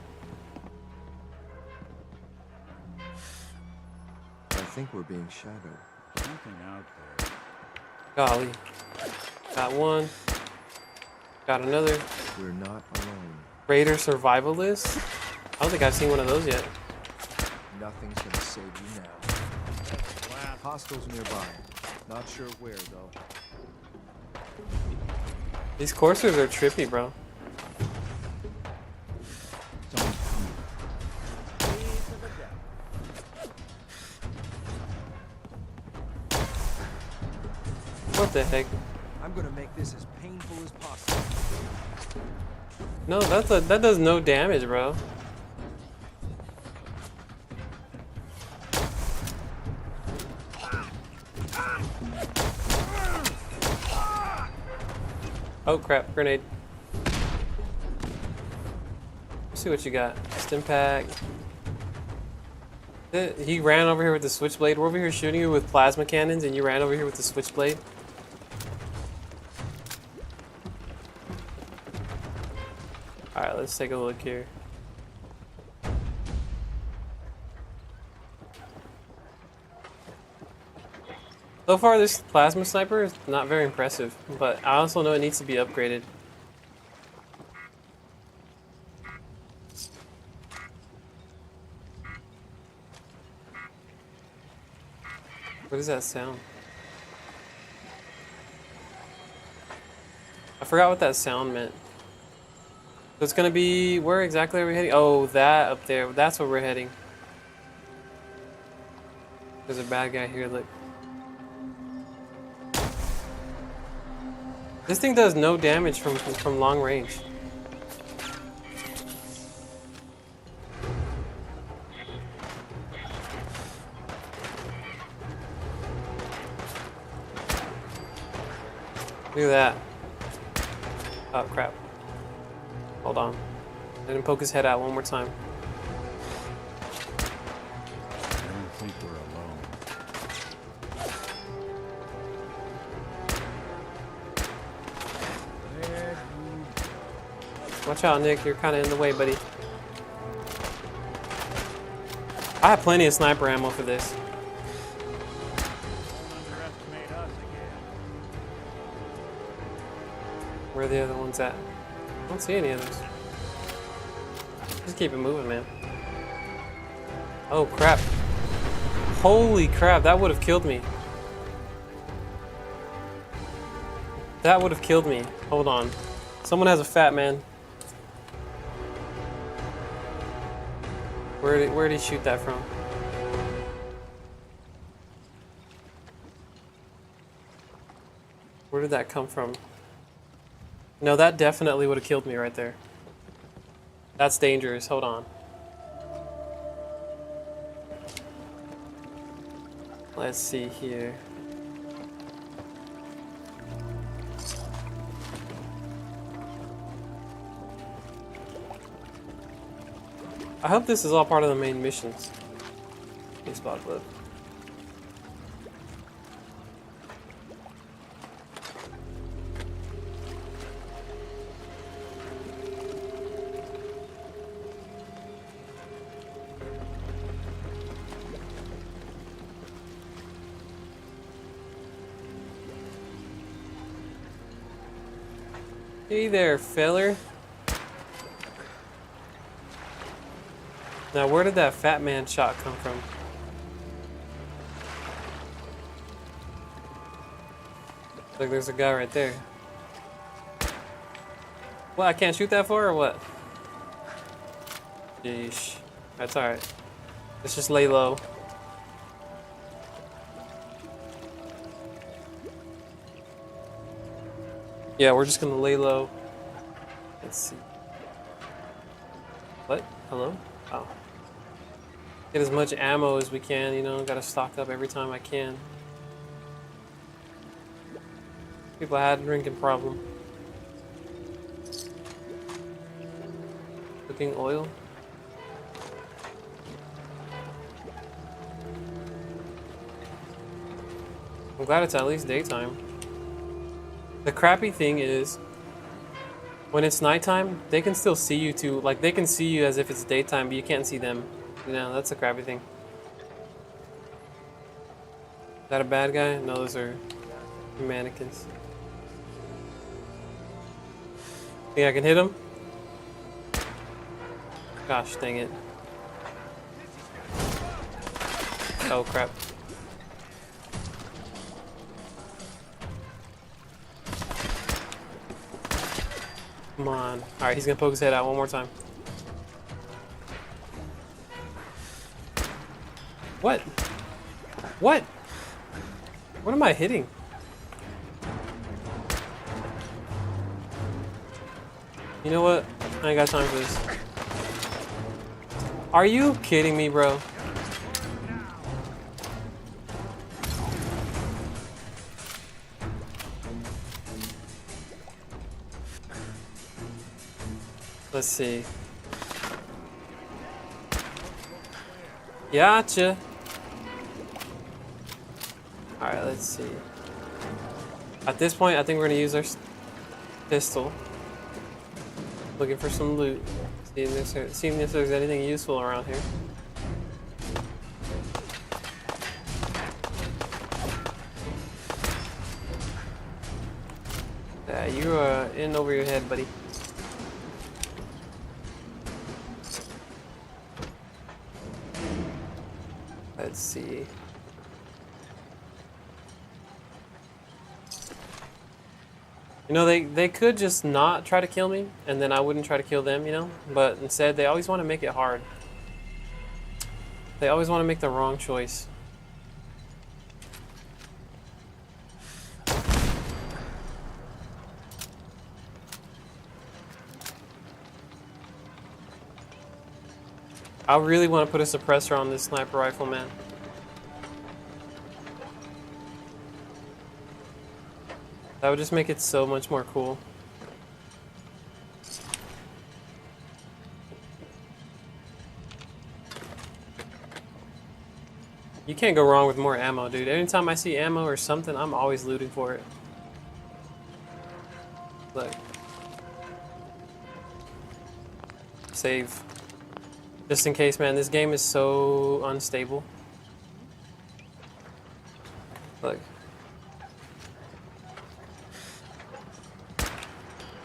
E: I think we're being shadowed.
C: Something out there.
A: Golly. Got one. Got another.
E: We're not alone.
A: Raider survivalist? I don't think I've seen one of those yet.
E: Nothing's gonna save you now. Hostiles nearby. Not sure where, though.
A: These coursers are trippy, bro. What the heck?
E: I'm gonna make this as painful as possible.
A: No, that does no damage, bro. Oh crap, grenade. Let's see what you got. Stimpack. He ran over here with the switchblade. We're over here shooting you with plasma cannons and you ran over here with the switchblade. Alright, let's take a look here. So far, this plasma sniper is not very impressive, but I also know it needs to be upgraded. What is that sound? I forgot what that sound meant. So it's gonna be, where exactly are we heading? Oh, that up there. That's where we're heading. There's a bad guy here, look. This thing does no damage from long range. Look at that. Oh crap. Hold on. Let him poke his head out one more time.
C: I don't think we're alone. There you
A: Watch out, Nick. You're kind of in the way, buddy. I have plenty of sniper ammo for this.
C: underestimate us again.
A: Where are the other ones at? I don't see any others. Just keep it moving, man. Oh, crap. Holy crap, that would have killed me. That would have killed me. Hold on. Someone has a fat man. Where did he shoot that from? Where did that come from? No, that definitely would have killed me right there. That's dangerous. Hold on. Let's see here. I hope this is all part of the main missions. Baseball glove. Hey there, feller. Now, where did that fat man shot come from? Look, there's a guy right there. What, I can't shoot that far or what? Yeesh. That's alright. Let's just lay low. Yeah, we're just gonna lay low. Let's see. What? Hello? Oh. Get as much ammo as we can, you know, gotta stock up every time I can. People had a drinking problem. Cooking oil. I'm glad it's at least daytime. The crappy thing is, when it's nighttime, they can still see you too. Like, they can see you as if it's daytime, but you can't see them. You know, that's the crappy thing. Is that a bad guy? No, those are mannequins. Think I can hit him? Gosh, dang it. Oh, crap. Come on. Alright, he's gonna poke his head out one more time. What? What? What am I hitting? You know what? I ain't got time for this. Are you kidding me, bro? Let's see. Gotcha. Alright, let's see. At this point, I think we're gonna use our pistol. Looking for some loot. Seeing if there's anything useful around here. Yeah, you are in over your head, buddy. Let's see. You know, they could just not try to kill me, and then I wouldn't try to kill them, you know? But instead, they always want to make it hard. They always want to make the wrong choice. I really want to put a suppressor on this sniper rifle, man. That would just make it so much more cool. You can't go wrong with more ammo, dude. Anytime I see ammo or something, I'm always looting for it. Look. Save. Just in case, man. This game is so unstable. Look.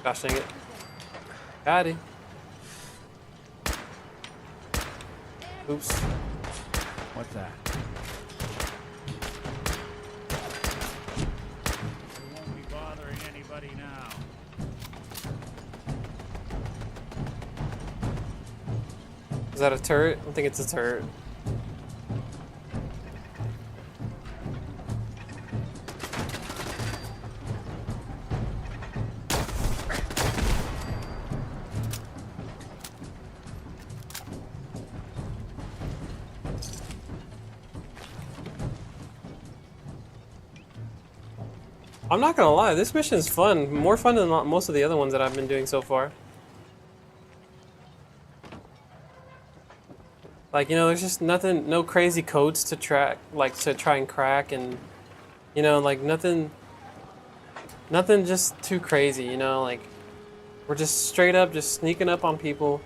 A: Gosh dang it. Got it. Oops.
C: What's that? We won't be bothering anybody now.
A: Is that a turret? I think it's a turret. I'm not gonna lie, this mission is fun. More fun than most of the other ones that I've been doing so far. Like, you know, there's just nothing, no crazy codes to track, like to try and crack, and, you know, like nothing just too crazy, you know, like we're just straight up just sneaking up on people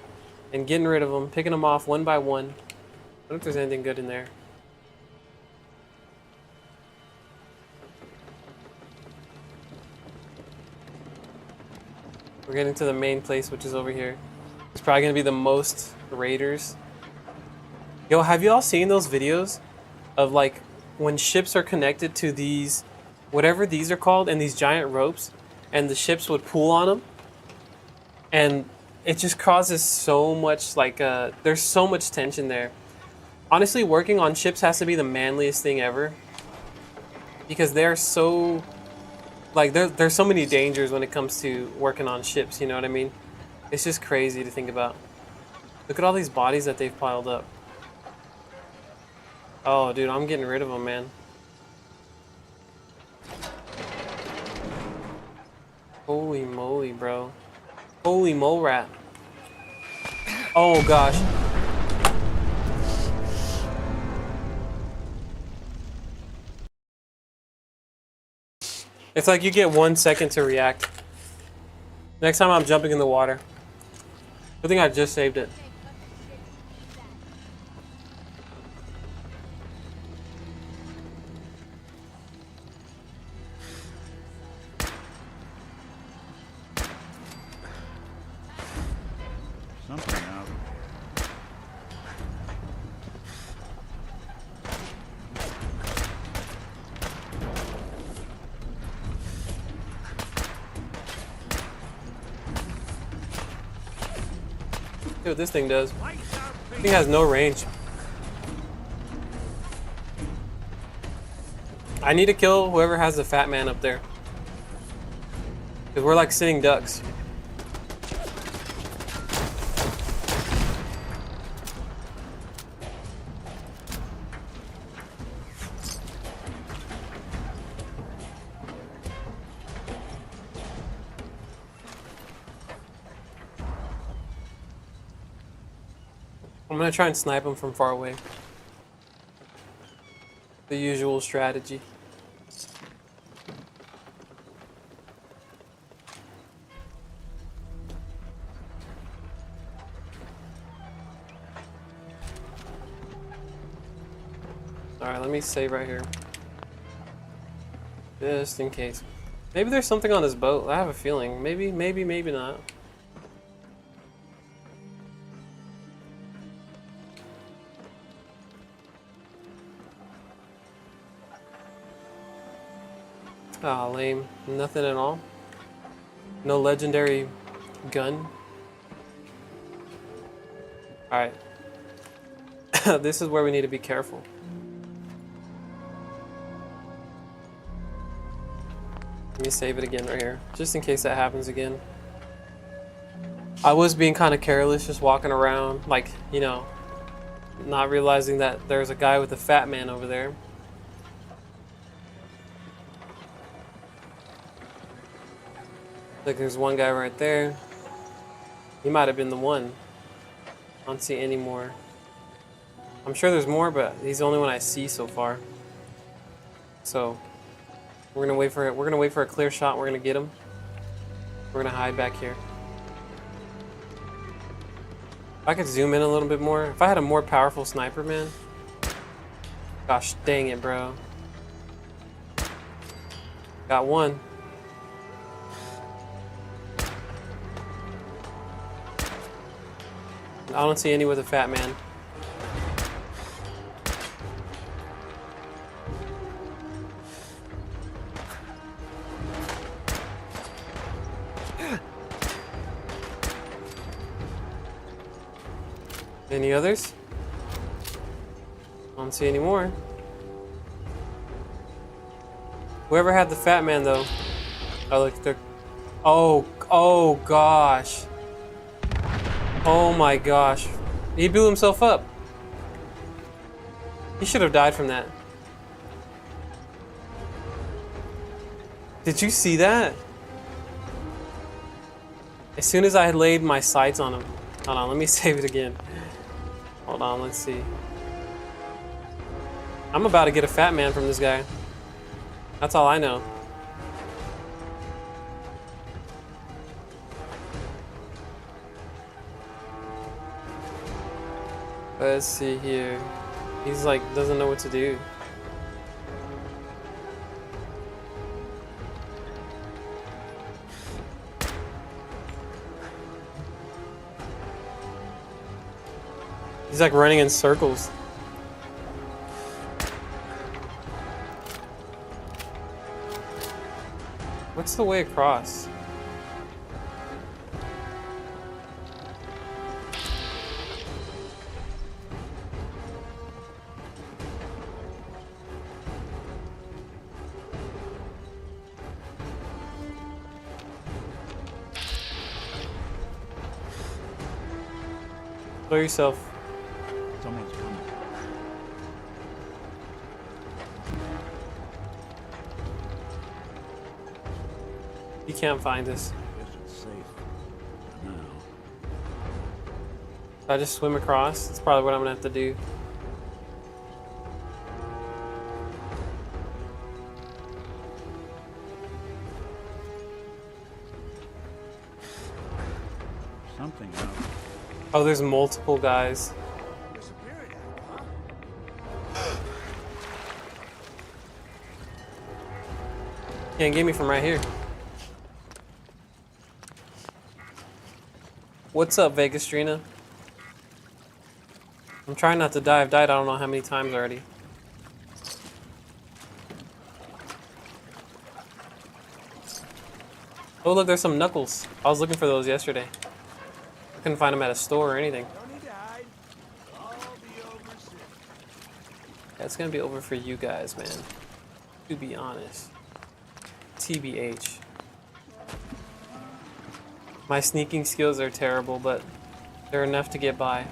A: and getting rid of them, picking them off one by one. I don't know if there's anything good in there. We're getting to the main place, which is over here. It's probably gonna be the most raiders. Yo, have you all seen those videos of like when ships are connected to these, whatever these are called, and these giant ropes, and the ships would pull on them? And it just causes so much, like, there's so much tension there. Honestly, working on ships has to be the manliest thing ever. Because they're so, like, there's so many dangers when it comes to working on ships, you know what I mean? It's just crazy to think about. Look at all these bodies that they've piled up. Oh, dude, I'm getting rid of them, man. Holy moly, bro. Holy mole rat. Oh, gosh. It's like you get 1 second to react. Next time I'm jumping in the water. Good thing I just saved it.
C: Something out.
A: See what this thing does. This thing has no range. I need to kill whoever has the fat man up there. Because we're like sitting ducks. I'm gonna try and snipe him from far away. The usual strategy. Alright, let me save right here. Just in case. Maybe there's something on this boat. I have a feeling. Maybe not. Ah, lame. Nothing at all. No legendary gun. Alright. This is where we need to be careful. Let me save it again right here, just in case that happens again. I was being kind of careless, just walking around, like, you know, not realizing that there's a guy with a fat man over there. Like, there's one guy right there. He might have been the one. I don't see any more. I'm sure there's more, but he's the only one I see so far. So we're gonna wait for it. We're gonna wait for a clear shot. We're gonna get him. We're gonna hide back here. If I could zoom in a little bit more. If I had a more powerful sniper, man. Gosh dang it, bro. Got one. I don't see any with a fat man. Any others? I don't see any more. Whoever had the fat man though. Oh look, they're... Oh gosh. Oh my gosh. He blew himself up. He should have died from that. Did you see that? As soon as I had laid my sights on him. Hold on, let me save it again. Hold on, let's see. I'm about to get a fat man from this guy. That's all I know. Let's see here. He's like, doesn't know what to do. He's like running in circles. What's the way across? Throw yourself.
C: Someone's coming.
A: You can't find us.
C: Guess it's safe. For now.
A: If I just swim across, that's probably what I'm gonna have to do.
C: Something out.
A: Oh, there's multiple guys. Can't get me from right here. What's up, Vegas Trina? I'm trying not to die. I've died I don't know how many times already. Oh look, there's some knuckles. I was looking for those yesterday. I couldn't find them at a store or anything. Yeah, it's gonna be over for you guys, man. To be honest. TBH. My sneaking skills are terrible, but they're enough to get by.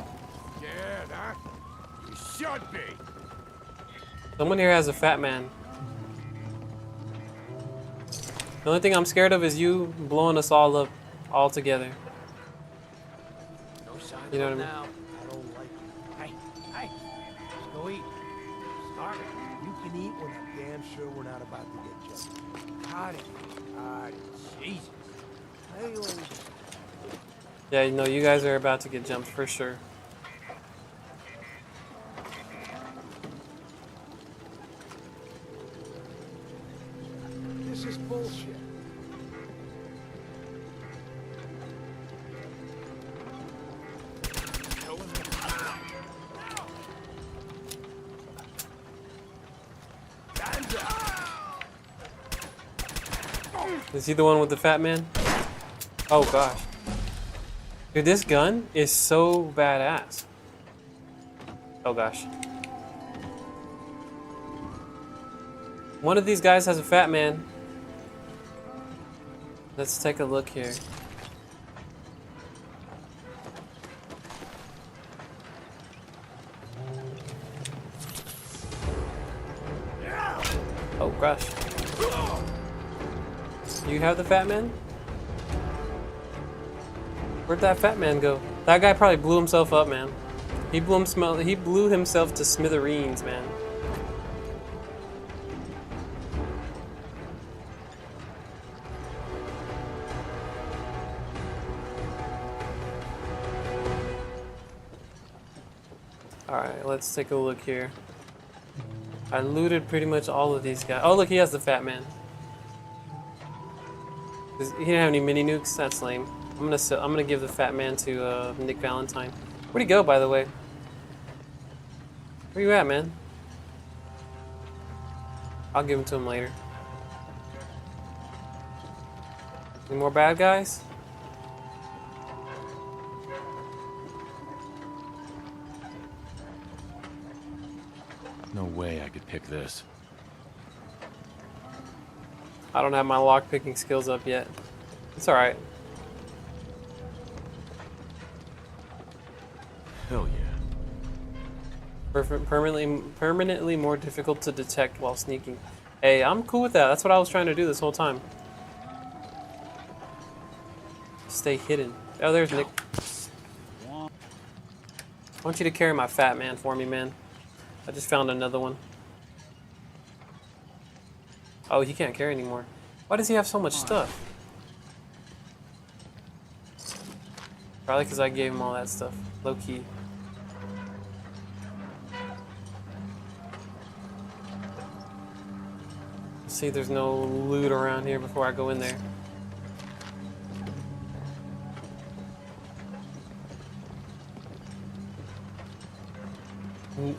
L: Scared, huh? You should be.
A: Someone here has a fat man. The only thing I'm scared of is you blowing us all up, all together.
M: No sign
A: You know what I mean?
M: now. I don't like it. Hey, let's go eat. Starving.
H: You can eat when I'm damn sure we're not about to get jumped.
M: Got it. Jesus. Hey, old.
A: Yeah, no, you guys are about to get jumped for sure.
H: This is bullshit.
A: Is he the one with the fat man? Oh gosh. Dude, this gun is so badass. Oh gosh. One of these guys has a fat man. Let's take a look here. Oh gosh. You have the fat man? Where'd that fat man go? That guy probably blew himself up, man. He blew himself to smithereens, man. Alright, let's take a look here. I looted pretty much all of these guys. Oh look, he has the fat man. He didn't have any mini nukes. That's lame. I'm gonna give the fat man to Nick Valentine. Where'd he go, by the way? Where you at, man? I'll give him to him later. Any more bad guys?
D: No way I could pick this.
A: I don't have my lock picking skills up yet. It's alright.
D: Hell yeah.
A: Permanently more difficult to detect while sneaking. Hey, I'm cool with that. That's what I was trying to do this whole time. Stay hidden. Oh, there's Nick. I want you to carry my fat man for me, man. I just found another one. Oh, he can't carry anymore. Why does he have so much stuff? Probably because I gave him all that stuff. Low key. See, there's no loot around here before I go in there.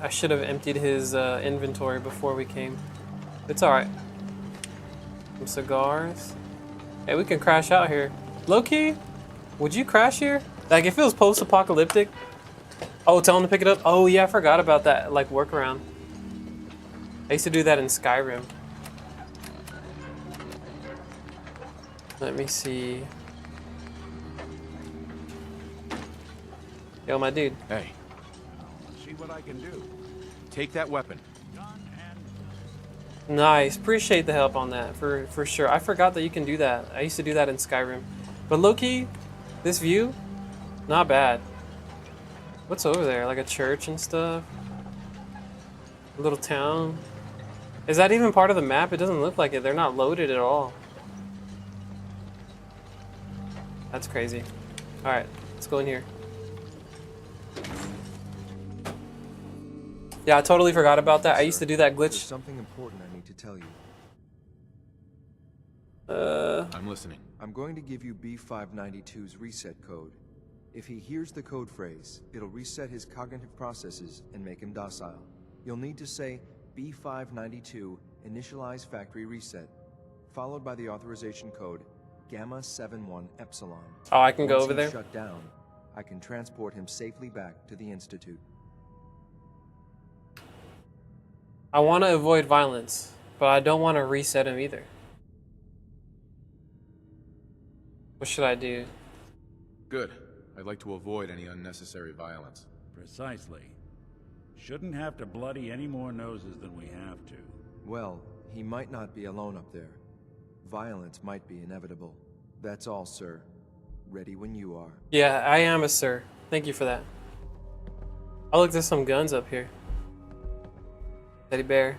A: I should have emptied his inventory before we came. It's alright. Some cigars. Hey, we can crash out here. Low-key, would you crash here? Like, it feels post-apocalyptic. Oh, tell him to pick it up. Oh, yeah, I forgot about that, like, workaround. I used to do that in Skyrim. Let me see. Yo, my dude.
G: Hey. See what I can do. Take that weapon.
A: Nice. Appreciate the help on that, for sure. I forgot that you can do that. I used to do that in Skyrim. But low-key, this view, not bad. What's over there? Like a church and stuff? A little town? Is that even part of the map? It doesn't look like it. They're not loaded at all. That's crazy. Alright, let's go in here. Yeah, I totally forgot about that. I used to do that glitch.
E: There's something important I need to tell you.
G: I'm listening.
E: I'm going to give you B592's reset code. If he hears the code phrase, it'll reset his cognitive processes and make him docile. You'll need to say B592 initialize factory reset, followed by the authorization code Gamma 71 Epsilon.
A: Oh, I can go
E: Once
A: over
E: he's
A: there?
E: shut down, I can transport him safely back to the Institute.
A: I want to avoid violence, but I don't want to reset him either. What should I do?
G: Good. I'd like to avoid any unnecessary violence.
C: Precisely. Shouldn't have to bloody any more noses than we have to.
E: Well, he might not be alone up there. Violence might be inevitable. That's all, sir. Ready when you are.
A: Yeah, I am a sir. Thank you for that. Oh, look, there's some guns up here. Teddy bear.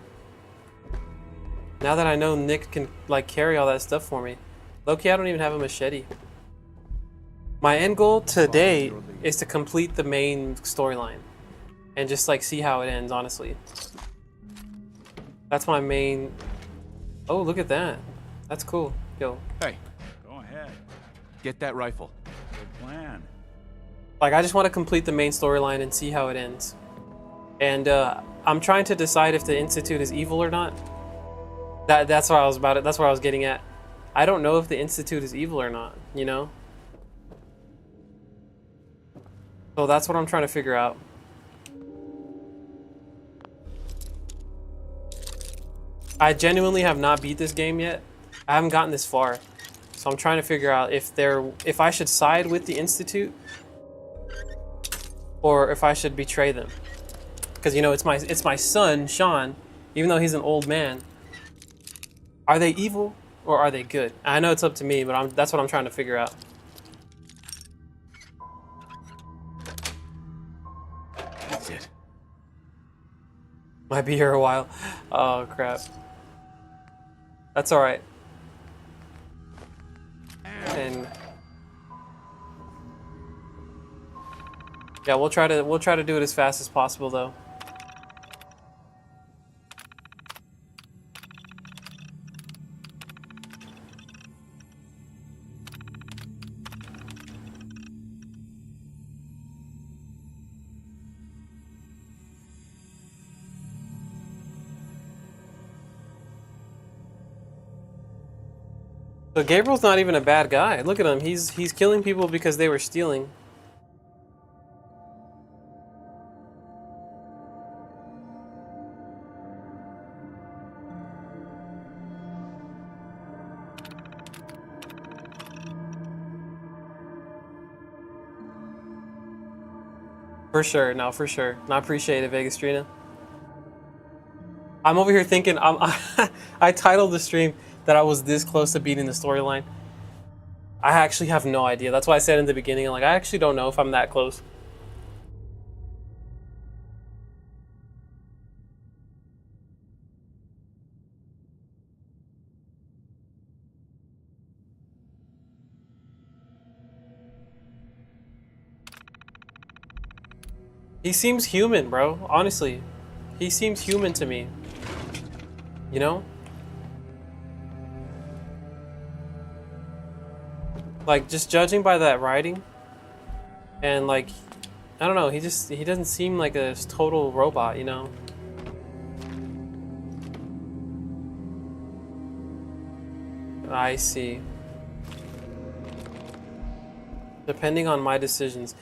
A: Now that I know Nick can, like, carry all that stuff for me. Low-key, I don't even have a machete. My end goal today is to complete the main storyline. And just, like, see how it ends, honestly. That's my main... Oh, look at that. That's cool. Yo.
G: Hey.
C: Go ahead.
G: Get that rifle.
C: Good plan.
A: Like, I just want to complete the main storyline and see how it ends. And I'm trying to decide if the Institute is evil or not. That's what I was about it. That's what I was getting at. I don't know if the Institute is evil or not, you know? So that's what I'm trying to figure out. I genuinely have not beat this game yet. I haven't gotten this far. So I'm trying to figure out if I should side with the Institute or if I should betray them. Because, you know, it's my son, Sean, even though he's an old man. Are they evil or are they good? I know it's up to me, but that's what I'm trying to figure out.
D: That's it.
A: Might be here a while. Oh, crap. That's all right. And yeah, we'll try to do it as fast as possible, though. So Gabriel's not even a bad guy. Look at him. He's killing people because they were stealing. For sure. No, for sure. No, I appreciate it, Vegas Trina. I'm over here thinking I titled the stream that I was this close to beating the storyline. I actually have no idea. That's why I said in the beginning, like, I actually don't know if I'm that close. He seems human, bro. Honestly, he seems human to me. You know? Like, just judging by that writing, and like, I don't know, he doesn't seem like a total robot, you know? I see. Depending on my decisions.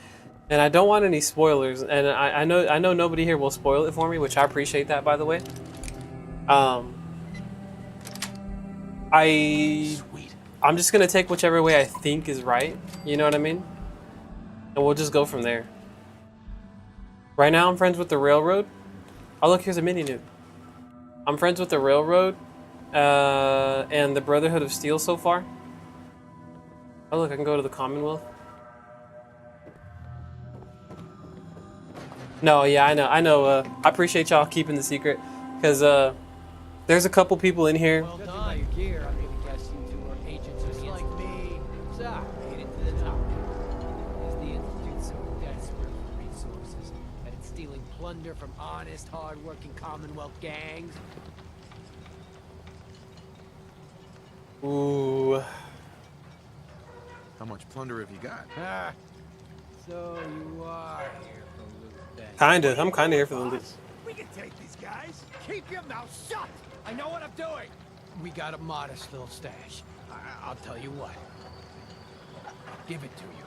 A: And I don't want any spoilers, and I know nobody here will spoil it for me, which I appreciate that, by the way. I'm just gonna take whichever way I think is right, you know what I mean? And we'll just go from there. Right now I'm friends with the Railroad. Oh look, here's a mini nuke. I'm friends with the Railroad and the Brotherhood of Steel so far. Oh look, I can go to the Commonwealth. No, yeah, I know. I appreciate y'all keeping the secret, because there's a couple people in here.
M: Well done. Your gear. I maybe guess you two are agents just like me. So, made it to the top. Is the Institute so desperate for resources that it's stealing plunder from honest, hard-working Commonwealth gangs?
A: Ooh.
G: How much plunder have you got?
M: Ah, so you are here for loot then.
A: Kinda. I'm kinda here for the loot.
M: We can take these guys. Keep your mouth shut. I know what I'm doing. We got a modest little stash. I'll tell you what. I'll give it to you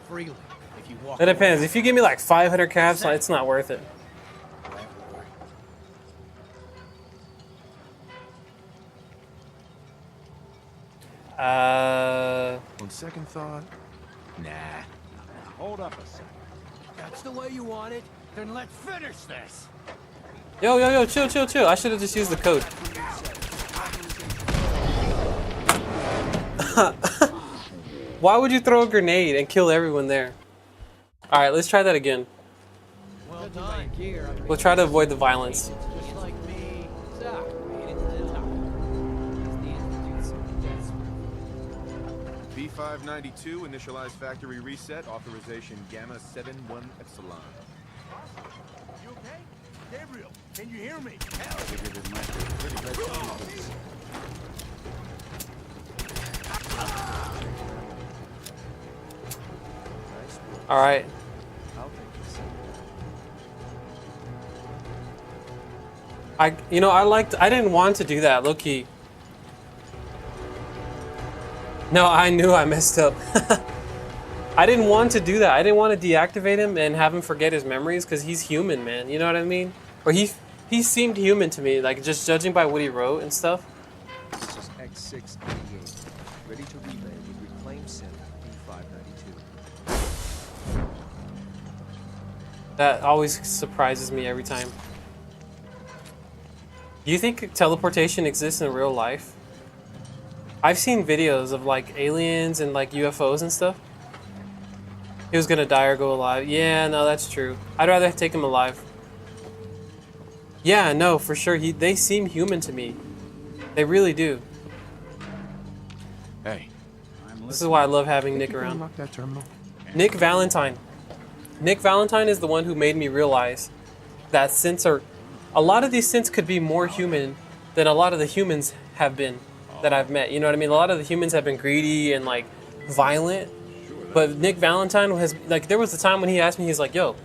M: freely if you walk.
A: It depends. If you give me like 500 caps, it's not worth it.
G: On second thought, nah.
M: Hold up a second. That's the way you want it? Then let's finish this.
A: Yo, chill. I should have just used the code. Why would you throw a grenade and kill everyone there? Alright, let's try that again.
M: Well done.
A: We'll try to avoid the violence.
M: Just like me. So, made it to the top. Is the Institute so desperate?
G: B592, initialize factory reset, authorization Gamma 71 Epsilon.
M: You okay? Gabriel, can you hear me?
A: All right. I didn't want to do that, low-key. No, I knew I messed up. I didn't want to do that. I didn't want to deactivate him and have him forget his memories because he's human, man. You know what I mean? Or he seemed human to me, like just judging by what he wrote and stuff.
E: This is X688, ready to relay with reclaimed synth B592.
A: That always surprises me every time. Do you think teleportation exists in real life? I've seen videos of like aliens and like UFOs and stuff. He was gonna die or go alive. Yeah, no, that's true. I'd rather take him alive. Yeah, no, for sure. They seem human to me. They really do.
D: Hey.
A: This is why I love having Nick around.
G: Unlock that terminal?
A: Nick Valentine. Nick Valentine is the one who made me realize that synths are... A lot of these synths could be more human than a lot of the humans have been that I've met. You know what I mean? A lot of the humans have been greedy and like violent. But Nick Valentine has, like, there was a time when he asked me, he's like, yo,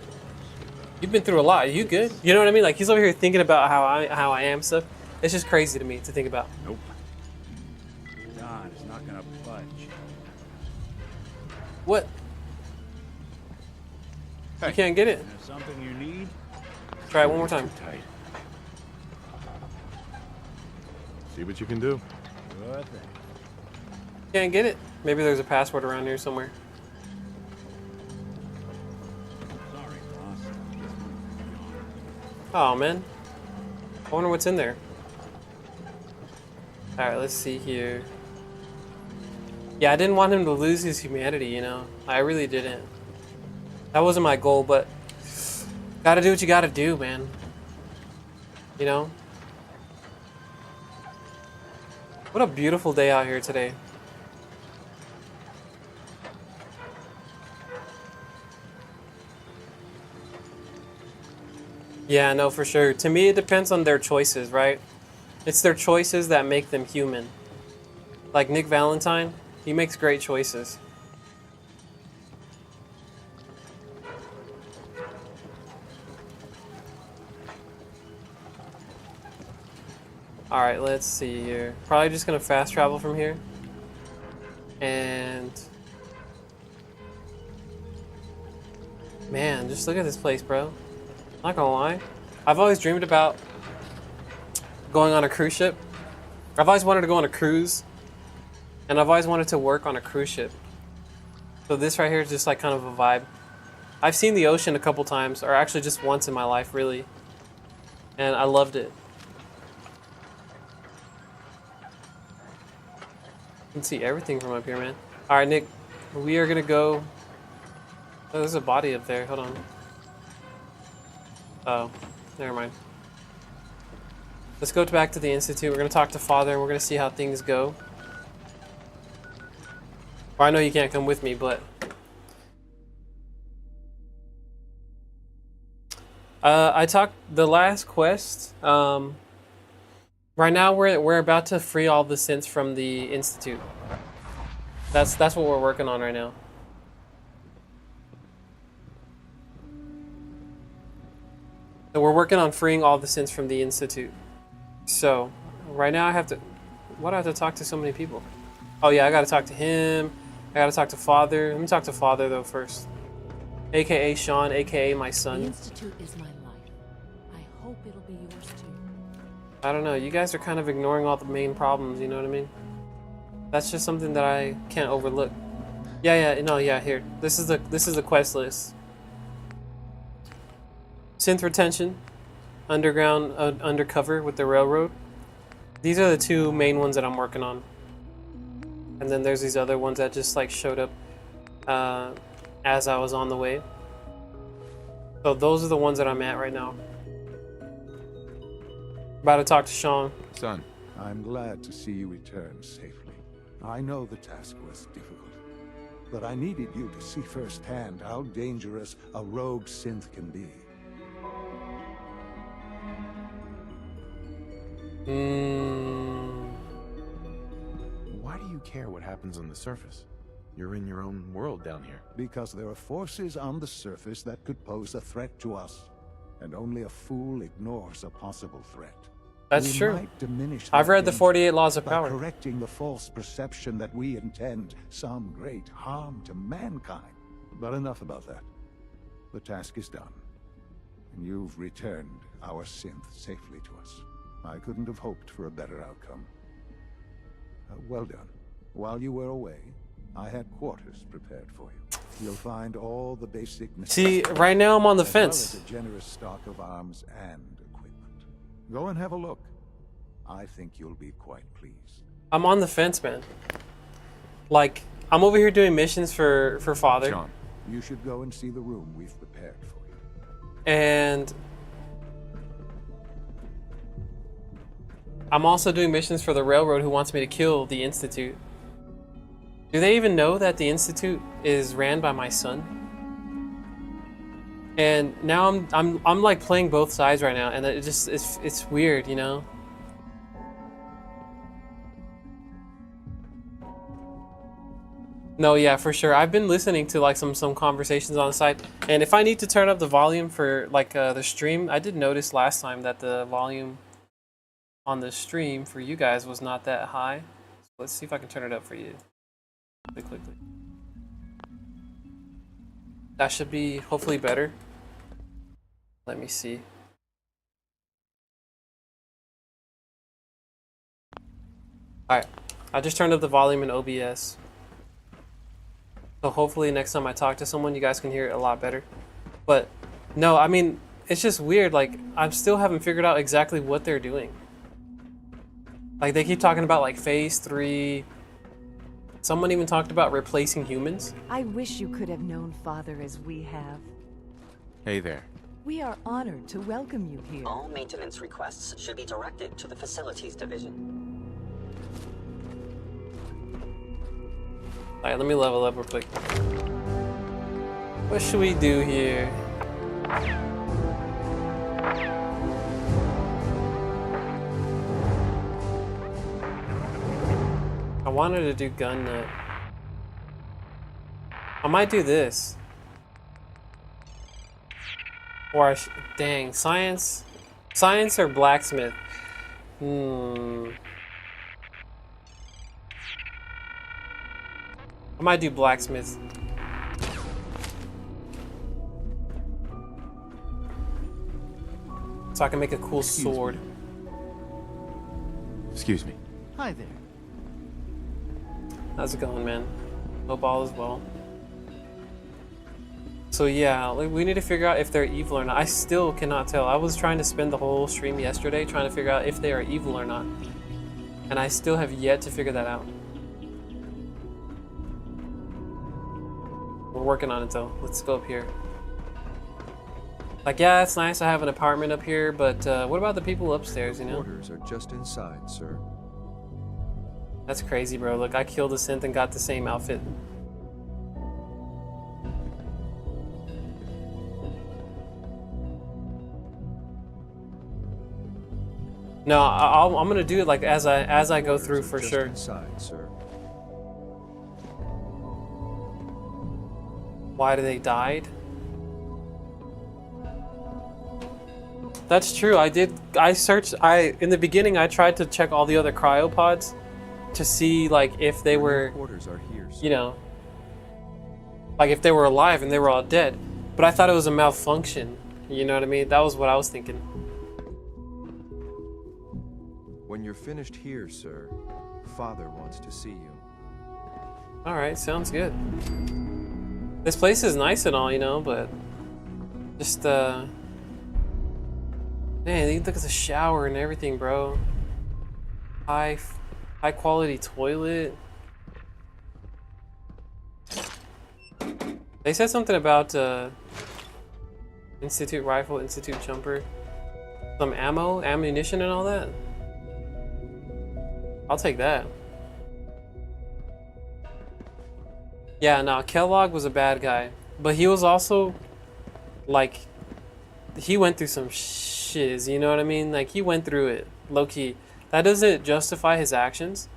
A: you've been through a lot. Are you good? You know what I mean? Like, he's over here thinking about how I am stuff. It's just crazy to me to think about.
C: Nope. Don is not gonna budge.
A: What? Hey. You can't get it?
C: There's something you need?
A: Try it one more time.
D: Tight. See what you can do.
C: Good thing.
A: Can't get it? Maybe there's a password around here somewhere.
C: Sorry, boss.
A: Oh, man. I wonder what's in there. Alright, let's see here. Yeah, I didn't want him to lose his humanity, you know? I really didn't. That wasn't my goal, but... Gotta do what you gotta do, man. You know? What a beautiful day out here today. Yeah, no, for sure. To me, it depends on their choices, right? It's their choices that make them human. Like Nick Valentine, he makes great choices. Alright, let's see here. Probably just gonna fast travel from here. And... Man, just look at this place, bro. Not gonna lie. I've always dreamed about going on a cruise ship. I've always wanted to go on a cruise. And I've always wanted to work on a cruise ship. So this right here is just like kind of a vibe. I've seen the ocean a couple times, or actually just once in my life, really. And I loved it. You can see everything from up here, man. Alright, Nick. We are gonna go... Oh, there's a body up there. Hold on. Oh, never mind. Let's go back to the Institute. We're going to talk to Father, and we're going to see how things go. Well, I know you can't come with me, but... I talked... The last quest... right now, we're about to free all the synths from the Institute. That's what we're working on right now. So we're working on freeing all the synths from the Institute. So, right now I have to... Why do I have to talk to so many people? Oh yeah, I gotta talk to him. I gotta talk to Father. Let me talk to Father though first. AKA Sean, AKA my son.
B: The Institute is my life. I hope it'll be yours too.
A: I don't know, you guys are kind of ignoring all the main problems, you know what I mean? That's just something that I can't overlook. Yeah, here. This is the quest list. Synth retention, underground, undercover with the railroad. These are the two main ones that I'm working on. And then there's these other ones that just like showed up as I was on the way. So those are the ones that I'm at right now. About to talk to Sean.
D: Son.
F: I'm glad to see you return safely. I know the task was difficult, but I needed you to see firsthand how dangerous a rogue synth can be.
G: Why do you care what happens on the surface? You're in your own world down here.
F: Because there are forces on the surface that could pose a threat to us, and only a fool ignores a possible threat.
A: That's true.
F: Might diminish
A: I've read the
F: danger
A: 48 Laws of
F: by
A: Power.
F: correcting the false perception that we intend some great harm to mankind. But enough about that. The task is done. And you've returned our synth safely to us. I couldn't have hoped for a better outcome. Well done. While you were away, I had quarters prepared for you. You'll find all the basic
A: See, right now I'm on the fence.
F: As well as a generous stock of arms and equipment. Go and have a look. I think you'll be quite pleased.
A: I'm on the fence, man. Like, I'm over here doing missions for Father.
F: John, you should go and see the room we've prepared for you.
A: And I'm also doing missions for the Railroad who wants me to kill the Institute. Do they even know that the Institute is ran by my son? And now I'm like playing both sides right now, and it just it's weird, you know? No, yeah, for sure. I've been listening to like some conversations on the side, and if I need to turn up the volume for like the stream, I did notice last time that the volume on the stream for you guys was not that high. So let's see if I can turn it up for you. Quickly. That should be hopefully better. Let me see. Alright, I just turned up the volume in OBS. So hopefully next time I talk to someone, you guys can hear it a lot better. But no, I mean, it's just weird. Like, I still haven't figured out exactly what they're doing. Like, they keep talking about like phase 3. Someone even talked about replacing humans.
N: I wish you could have known Father as we have.
G: Hey there.
N: We are honored to welcome you here.
O: All maintenance requests should be directed to the Facilities Division.
A: Alright, let me level up real quick. What should we do here? I wanted to do gun nut. I might do this. Or dang, science or blacksmith. I might do blacksmith. So I can make a cool sword.
G: Excuse me.
P: Hi there.
A: How's it going, man? Hope all is well. So yeah, we need to figure out if they're evil or not. I still cannot tell. I was trying to spend the whole stream yesterday trying to figure out if they are evil or not. And I still have yet to figure that out. We're working on it though. Let's go up here. Like, yeah, it's nice I have an apartment up here, but what about the people upstairs, you know?
E: Orders are just inside, sir.
A: That's crazy, bro. Look, I killed a synth and got the same outfit. No, I'm gonna do it like as I go through for sure.
E: Inside, sir.
A: Why they died? That's true. I searched. In the beginning I tried to check all the other cryopods to see like if they were,
E: orders are here, sir.
A: you know, like if they were alive and they were all dead. But I thought it was a malfunction. You know what I mean? That was what I was thinking.
E: When you're finished here, sir, Father wants to see you.
A: All right, sounds good. This place is nice and all, you know, but just man, you look at the shower and everything, bro. High quality toilet. They said something about Institute rifle, Institute jumper, some ammo, ammunition, and all that. I'll take that. Yeah, no, Kellogg was a bad guy, but he was also like, he went through some shiz, you know what I mean? Like, he went through it, low-key. That doesn't justify his actions,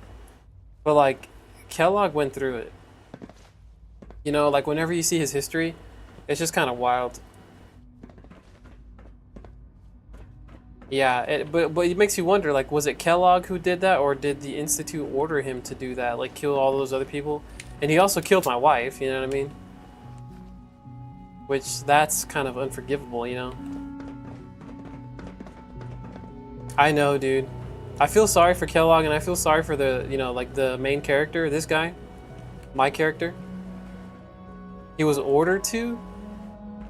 A: but like, Kellogg went through it. You know, like whenever you see his history, it's just kind of wild. Yeah, but it makes you wonder, like, was it Kellogg who did that, or did the Institute order him to do that, like kill all those other people? And he also killed my wife, you know what I mean? Which, that's kind of unforgivable, you know? I know, dude. I feel sorry for Kellogg, and I feel sorry for the, you know, like the main character, this guy. My character. He was ordered to?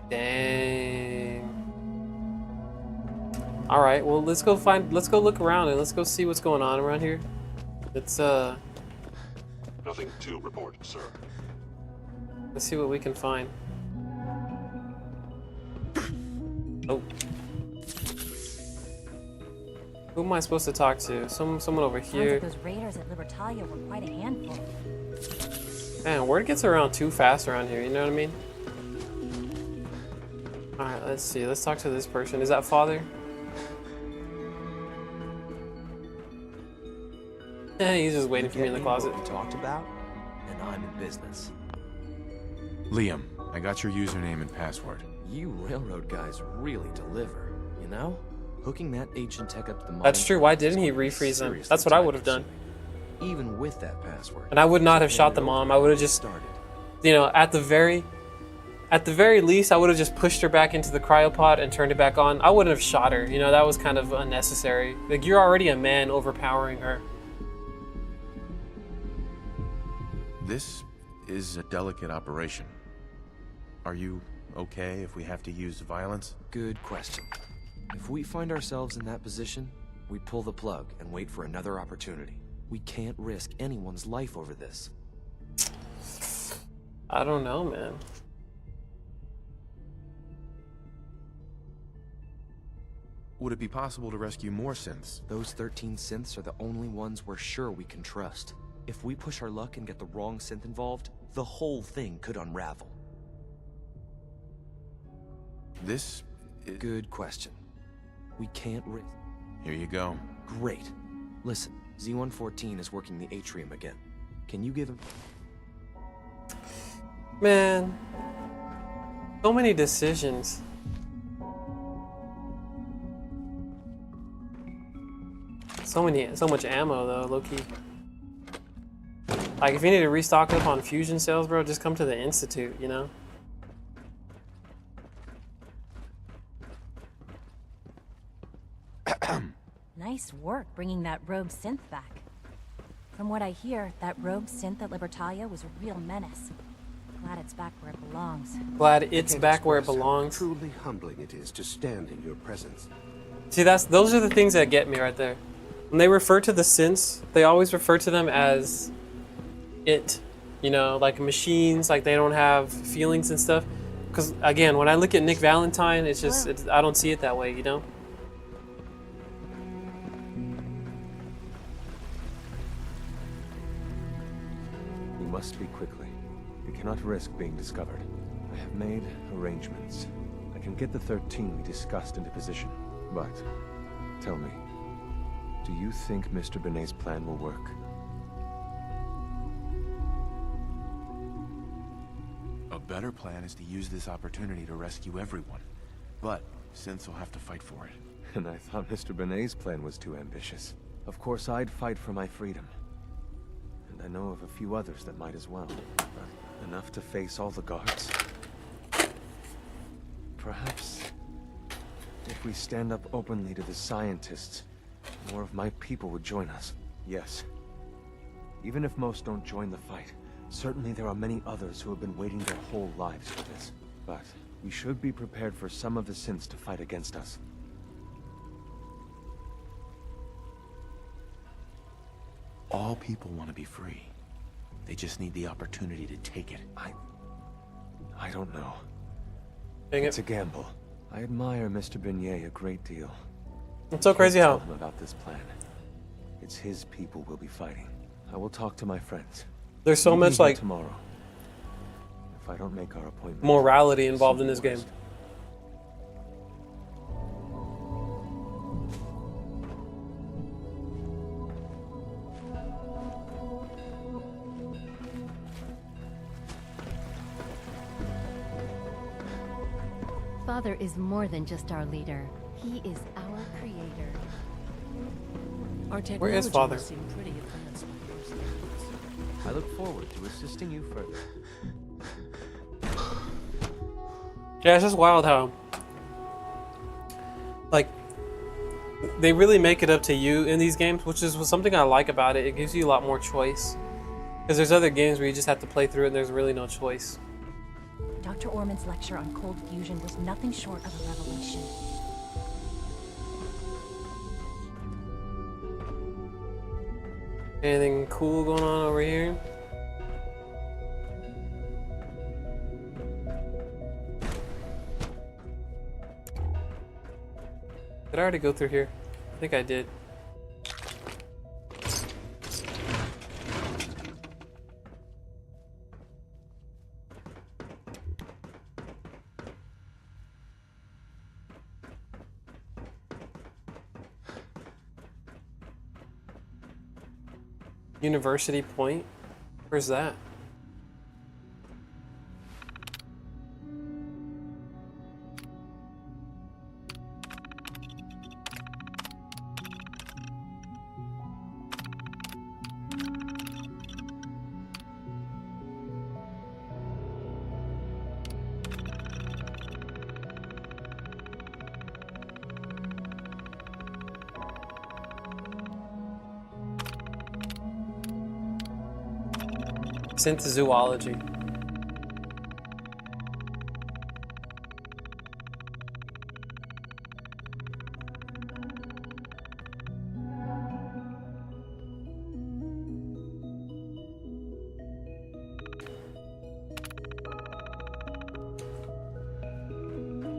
A: Dang. Alright, well, let's go look around and let's go see what's going on around here. It's,
L: Nothing to report, sir.
A: let's see what we can find. Oh. Who am I supposed to talk to? Someone over here.
B: Sounds like those raiders at Libertalia were quite a handful.
A: Man, word gets around too fast around here, you know what I mean? Alright, let's see. Let's talk to this person. Is that Father? Yeah, he's just waiting for me in the closet.
P: What we talked about, and I'm in business.
G: Liam, I got your username and password.
P: You railroad guys really deliver, you know? Hooking that ancient tech up to the mine.
A: That's true. Why didn't he refreeze them? That's what I would have done.
P: Even with that password.
A: And I would not have shot the mom. I would have just, you know, at the very least, I would have just pushed her back into the cryopod and turned it back on. I wouldn't have shot her. You know, that was kind of unnecessary. Like, you're already a man overpowering her.
G: This is a delicate operation. Are you okay if we have to use violence?
P: Good question. If we find ourselves in that position, we pull the plug and wait for another opportunity. We can't risk anyone's life over this.
A: I don't know, man.
G: Would it be possible to rescue more synths?
P: Those 13 synths are the only ones we're sure we can trust. If we push our luck and get the wrong synth involved, the whole thing could unravel.
G: This is...
P: Good question. We can't risk...
G: Here you go.
P: Great. Listen, Z-114 is working the atrium again. Can you give him...
A: Man. So many decisions. So much ammo though, low-key. Like, if you need to restock up on fusion cells, bro, just come to the Institute, you know?
B: Nice work bringing that rogue synth back. From what I hear, that rogue synth at Libertalia was a real menace. Glad it's back where it belongs.
A: Glad it's back where it belongs.
H: Truly humbling it is to stand in your presence.
A: See, those are the things that get me right there. When they refer to the synths, they always refer to them as it, you know, like machines, like they don't have feelings and stuff. Because again, when I look at Nick Valentine, it's just, I don't see it that way, you know?
Q: We must speak quickly. We cannot risk being discovered. I have made arrangements. I can get the 13 we discussed into position. But, tell me, do you think Mr. Benet's plan will work?
G: A better plan is to use this opportunity to rescue everyone. But synths will have to fight for it.
Q: And I thought Mr. Benet's plan was too ambitious. Of course, I'd fight for my freedom. And I know of a few others that might as well. But enough to face all the guards? Perhaps, if we stand up openly to the scientists, more of my people would join us. Yes. Even if most don't join the fight, certainly there are many others who have been waiting their whole lives for this. But we should be prepared for some of the synths to fight against us.
G: All people want to be free. They just need the opportunity to take it.
Q: I don't know.
A: Dang it.
Q: It's a gamble. I admire Mr. Benet a great deal.
A: It's so crazy how...
Q: Tell him about this plan. It's his people we'll be fighting. I will talk to my friends.
A: There's so much, like,
Q: tomorrow. If I don't make our appointment,
A: morality involved in this game.
B: Father is more than just our leader. He is our creator.
I: Our
A: Where is Father?
I: must seem pretty advanced by your standards.
Q: I look forward to assisting you further.
A: Yeah, it's just wild how, like, they really make it up to you in these games, which is something I like about it. It gives you a lot more choice. Because there's other games where you just have to play through it and there's really no choice.
B: Dr. Orman's lecture on cold fusion was nothing short of a revelation.
A: Anything cool going on over here? Did I already go through here? I think I did. University Point? Where's that? Synth zoology.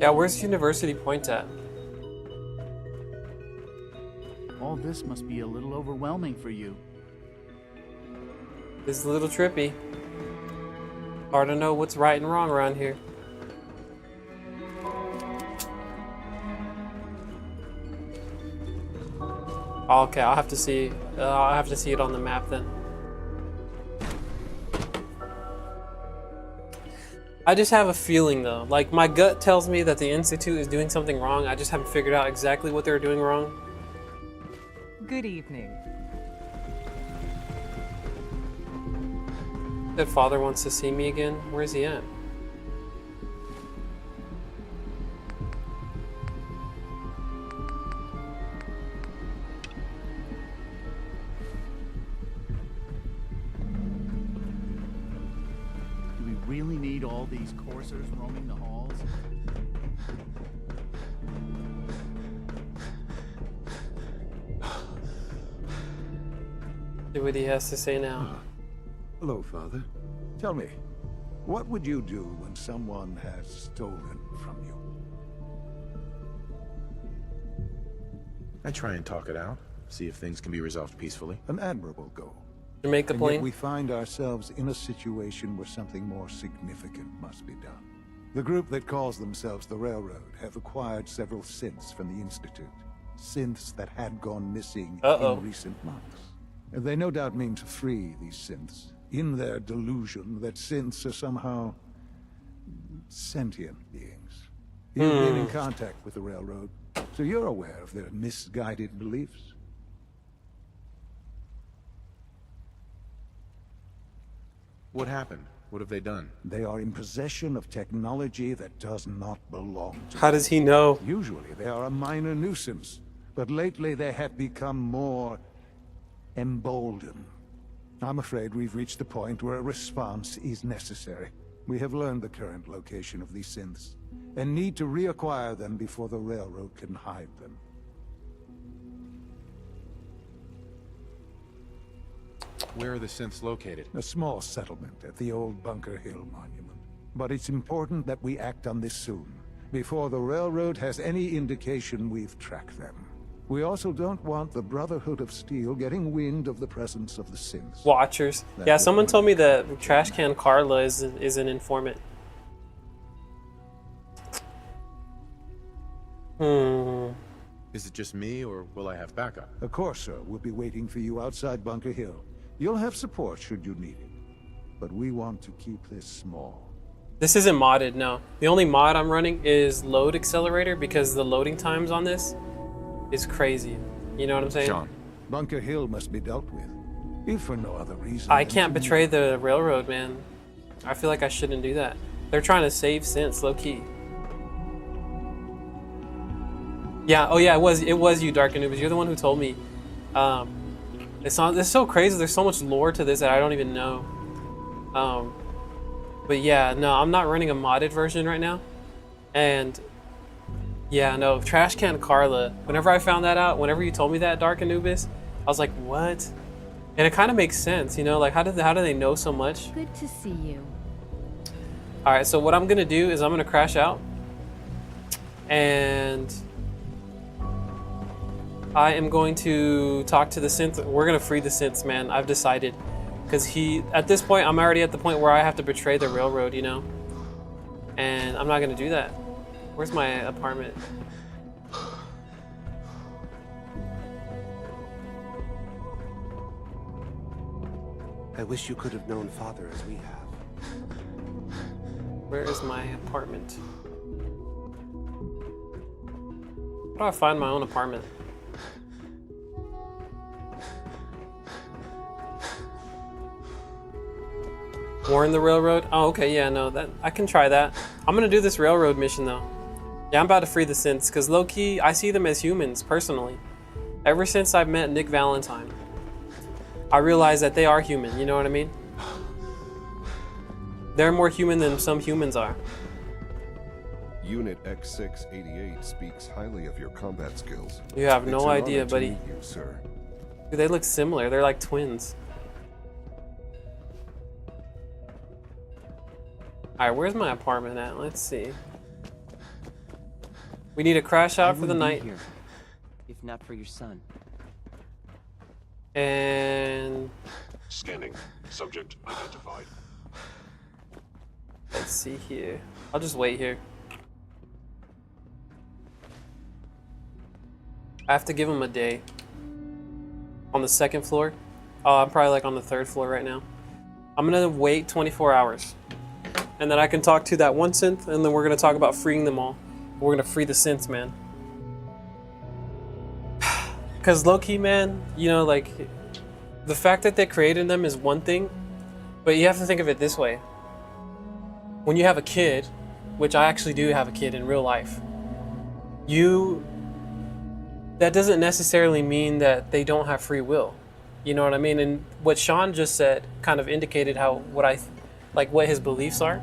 A: Yeah, where's University Point at?
R: All this must be a little overwhelming for you.
A: This is a little trippy. Hard to know what's right and wrong around here. Okay, I'll have to see it on the map then. I just have a feeling though, like my gut tells me that the Institute is doing something wrong. I just haven't figured out exactly what they're doing wrong.
J: Good evening.
A: That father wants to see me again. Where's he at?
R: Do we really need all these coursers roaming the halls?
A: See what he has to say now.
F: Hello, Father. Tell me, what would you do when someone has stolen from you?
G: I try and talk it out, see if things can be resolved peacefully.
F: An admirable goal.
A: Jamaica
F: and
A: plane.
F: yet we find ourselves in a situation where something more significant must be done. The group that calls themselves the Railroad have acquired several synths from the Institute. Synths that had gone missing in recent months. And they no doubt mean to free these synths, in their delusion that synths are somehow sentient beings. You've been in contact with the Railroad, so you're aware of their misguided beliefs.
G: What happened? What have they done?
F: They are in possession of technology that does not belong to them.
A: How does he know?
F: Usually they are a minor nuisance, but lately they have become more emboldened. I'm afraid we've reached the point where a response is necessary. We have learned the current location of these synths, and need to reacquire them before the Railroad can hide them.
G: Where are the synths located?
F: A small settlement at the old Bunker Hill Monument. But it's important that we act on this soon, before the Railroad has any indication we've tracked them. We also don't want the Brotherhood of Steel getting wind of the presence of the synths.
A: Watchers. Yeah, someone told me that Trash Can Carla is an informant.
G: Is it just me, or will I have backup?
F: Of course, sir. We'll be waiting for you outside Bunker Hill. You'll have support should you need it. But we want to keep this small.
A: This isn't modded, no. The only mod I'm running is Load Accelerator because the loading times on this is crazy. You know what I'm saying?
F: John, Bunker Hill must be dealt with, if for no other reason.
A: I can't betray the Railroad, man. I feel like I shouldn't do that. They're trying to save synths, low-key. Yeah, oh yeah, it was you, Dark Anubis. You're the one who told me. It's so crazy. There's so much lore to this that I don't even know. But yeah, no, I'm not running a modded version right now. And yeah, no, Trash Can Carla. Whenever I found that out, whenever you told me that, Dark Anubis, I was like, what? And it kind of makes sense, you know, like how do they know so much?
B: Good to see you.
A: All right, so what I'm gonna do is I'm gonna crash out, and I am going to talk to the synth. We're gonna free the synths, man. I've decided, because at this point, I'm already at the point where I have to betray the railroad, you know, and I'm not gonna do that. Where's my apartment?
H: I wish you could have known Father as we have.
A: Where is my apartment? How do I find my own apartment? Warn the railroad? Oh, okay, yeah, no, that I can try that. I'm gonna do this railroad mission though. Yeah, I'm about to free the synths, because low-key, I see them as humans, personally. Ever since I've met Nick Valentine, I realize that they are human, you know what I mean? They're more human than some humans are.
S: Unit X688 speaks highly of your combat skills.
A: You have no
S: It's an
A: idea,
S: honor to
A: buddy.
S: meet you, sir.
A: Dude, they look similar. They're like twins. Alright, where's my apartment at? Let's see. We need a crash out for the night.
T: Here, if not for your son.
A: And
L: Scanning. Subject identified.
A: let's see here. I'll just wait here. I have to give him a day. On the second floor. Oh, I'm probably like on the third floor right now. I'm gonna wait 24 hours. And then I can talk to that one synth, and then we're gonna talk about freeing them all. We're gonna free the synths, man. Cause low-key, man, you know, like, the fact that they created them is one thing, but you have to think of it this way. When you have a kid, which I actually do have a kid in real life, that doesn't necessarily mean that they don't have free will. You know what I mean? And what Sean just said kind of indicated what his beliefs are.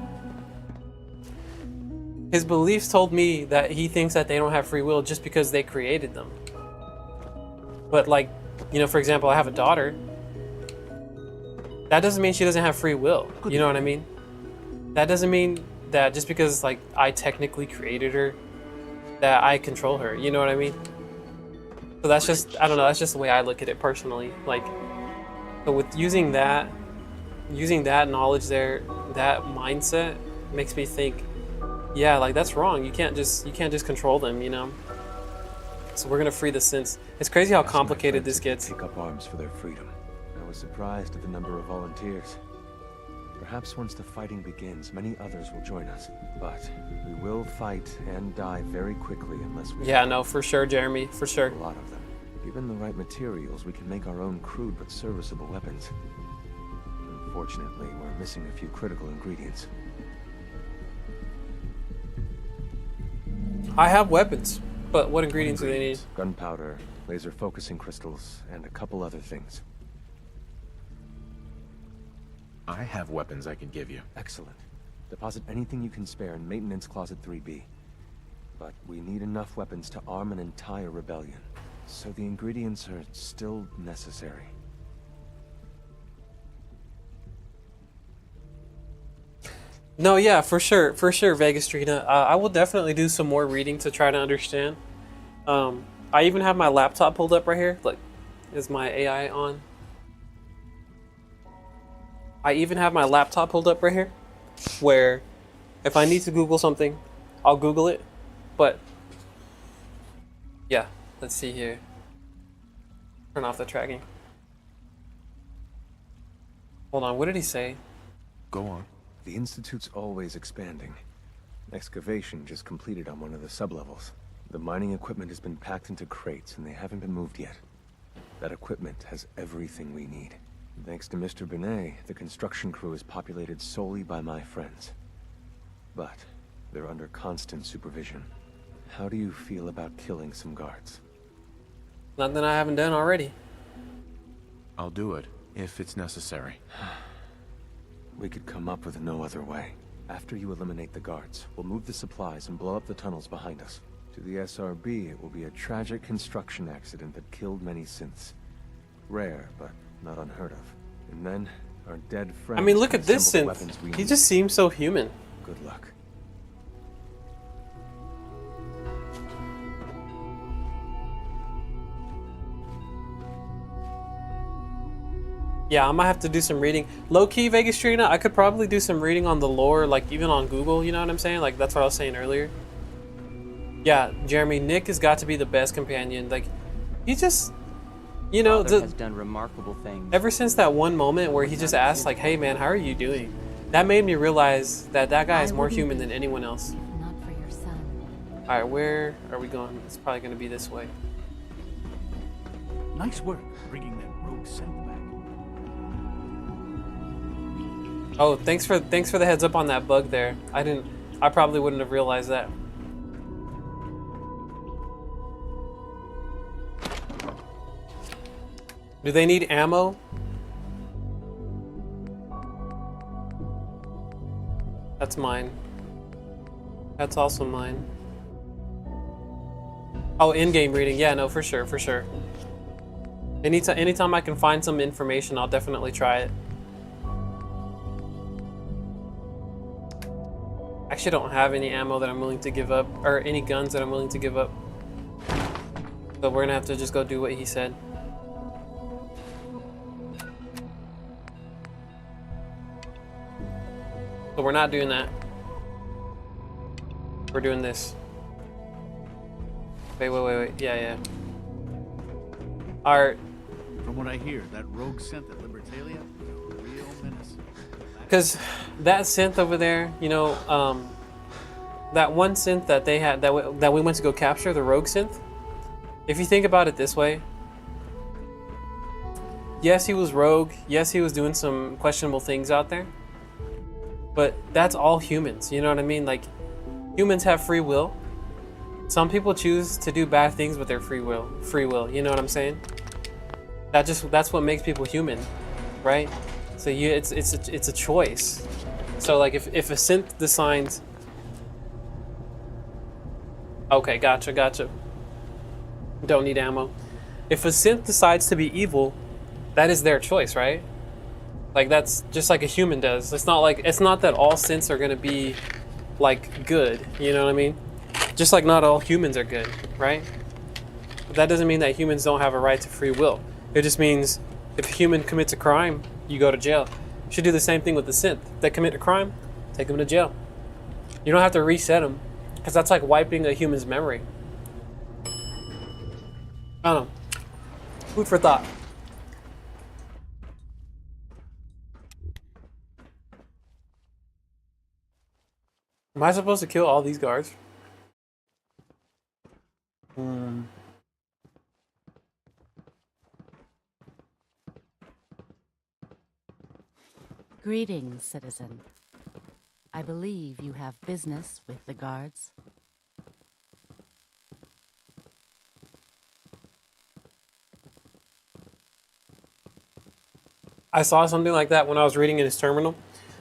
A: His beliefs told me that he thinks that they don't have free will just because they created them. But like, you know, for example, I have a daughter. That doesn't mean she doesn't have free will. You know what I mean? That doesn't mean that just because like I technically created her, that I control her. You know what I mean? So that's just, I don't know, that's just the way I look at it personally. Like, so with using that knowledge there, that mindset makes me think, yeah, like that's wrong. You can't just control them, you know? So we're gonna free the synths. It's crazy how complicated this gets.
Q: Take up arms for their freedom. I was surprised at the number of volunteers. Perhaps once the fighting begins, many others will join us. But we will fight and die very quickly unless we...
A: Yeah, no, for sure, Jeremy, for sure.
Q: A lot of them. Given the right materials, we can make our own crude but serviceable weapons. Unfortunately, we're missing a few critical ingredients.
A: I have weapons, but what ingredients do they need?
Q: Gunpowder, laser focusing crystals, and a couple other things.
G: I have weapons I can give you.
Q: Excellent. Deposit anything you can spare in Maintenance Closet 3B. But we need enough weapons to arm an entire rebellion. So the ingredients are still necessary.
A: No, yeah, for sure, Vegastrina. I will definitely do some more reading to try to understand. I even have my laptop pulled up right here. Look, is my AI on? I even have my laptop pulled up right here, where if I need to Google something, I'll Google it. But yeah, let's see here. Turn off the tracking. Hold on, what did he say?
G: Go on.
Q: The Institute's always expanding. Excavation just completed on one of the sublevels. The mining equipment has been packed into crates and they haven't been moved yet. That equipment has everything we need. Thanks to Mr. Binet, the construction crew is populated solely by my friends. But they're under constant supervision. How do you feel about killing some guards?
A: Nothing I haven't done already.
G: I'll do it, if it's necessary.
Q: We could come up with no other way. After you eliminate the guards, we'll move the supplies and blow up the tunnels behind us. To the SRB, it will be a tragic construction accident that killed many synths. Rare, but not unheard of. And then, our dead friends...
A: I mean, look
Q: can
A: at this
Q: assemble the
A: synth.
Q: weapons we
A: He
Q: need.
A: just seems so human.
Q: Good luck.
A: Yeah, I might have to do some reading. Low-key, Vegastrina, I could probably do some reading on the lore, like even on Google, you know what I'm saying? Like, that's what I was saying earlier. Yeah, Jeremy, Nick has got to be the best companion. Like, he just, you know,
T: Father has done remarkable things.
A: ever since that one moment where he just asked, like, hey man, how are you doing? That made me realize that that guy is more human than anyone else.
B: Not for your son.
A: Alright, where are we going? It's probably going to be this way.
R: Nice work bringing that rogue synth back.
A: Oh, thanks for the heads up on that bug there. I probably wouldn't have realized that. Do they need ammo? That's mine. That's also mine. Oh, in-game reading. Yeah, no, for sure, for sure. Anytime I can find some information, I'll definitely try it. I actually don't have any ammo that I'm willing to give up, or any guns that I'm willing to give up. So we're gonna have to just go do what he said. So we're not doing that. We're doing this. Wait. Yeah. Alright.
R: From what I hear, that rogue synth at Libertalia is a real menace.
A: Because that synth over there, you know, that one synth that they had, that we went to go capture, the rogue synth, if you think about it this way, yes, he was rogue, yes, he was doing some questionable things out there, but that's all humans, you know what I mean? Like, humans have free will. Some people choose to do bad things with their free will, you know what I'm saying? That's what makes people human, right? So it's a choice. So like if a synth decides, okay, gotcha. Don't need ammo. If a synth decides to be evil, that is their choice, right? Like that's just like a human does. It's not that all synths are gonna be like good, you know what I mean? Just like not all humans are good, right? But that doesn't mean that humans don't have a right to free will. It just means if a human commits a crime, you go to jail. You should do the same thing with the synth. If they commit a crime, take them to jail. You don't have to reset them, because that's like wiping a human's memory. I don't know. Food for thought. Am I supposed to kill all these guards?
U: Greetings, citizen. I believe you have business with the guards.
A: I saw something like that when I was reading in his terminal.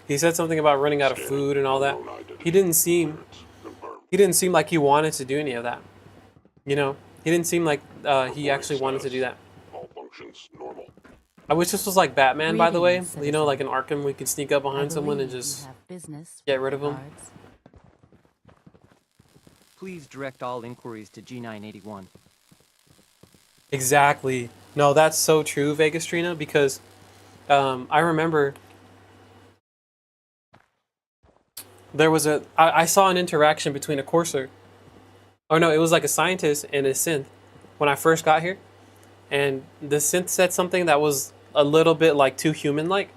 A: He said something about running out of food and all that. He didn't seem like he wanted to do any of that. You know, he didn't seem like he actually wanted to do that.
L: All functions normal.
A: I wish this was like Batman, by the way. You know, like in Arkham, we could sneak up behind someone and just get rid of them.
T: Please direct all inquiries to G981.
A: Exactly. No, that's so true, Vegastrina, because I remember there was I saw an interaction between a Courser. Oh no, it was like a scientist and a synth when I first got here. And the synth said something that was a little bit like too human-like,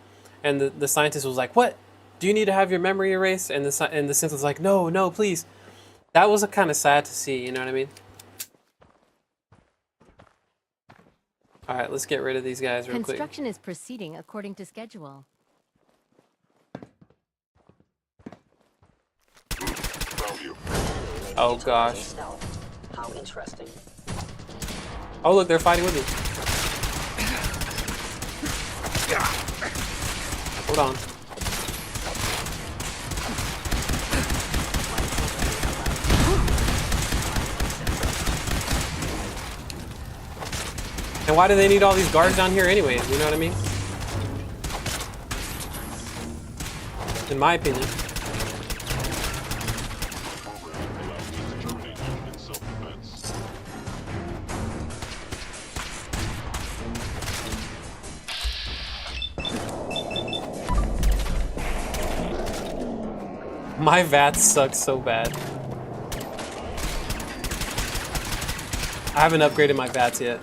A: and the scientist was like, "What? Do you need to have your memory erased?" And the synth was like, "No, please." That was kind of sad to see. You know what I mean? All right, let's get rid of these guys real quick.
B: Construction is proceeding according to schedule.
A: Oh gosh.
O: How interesting.
A: Oh look, they're fighting with me. Hold on. And why do they need all these guards down here anyways? You know what I mean? In my opinion. My VATS suck so bad. I haven't upgraded my VATS yet.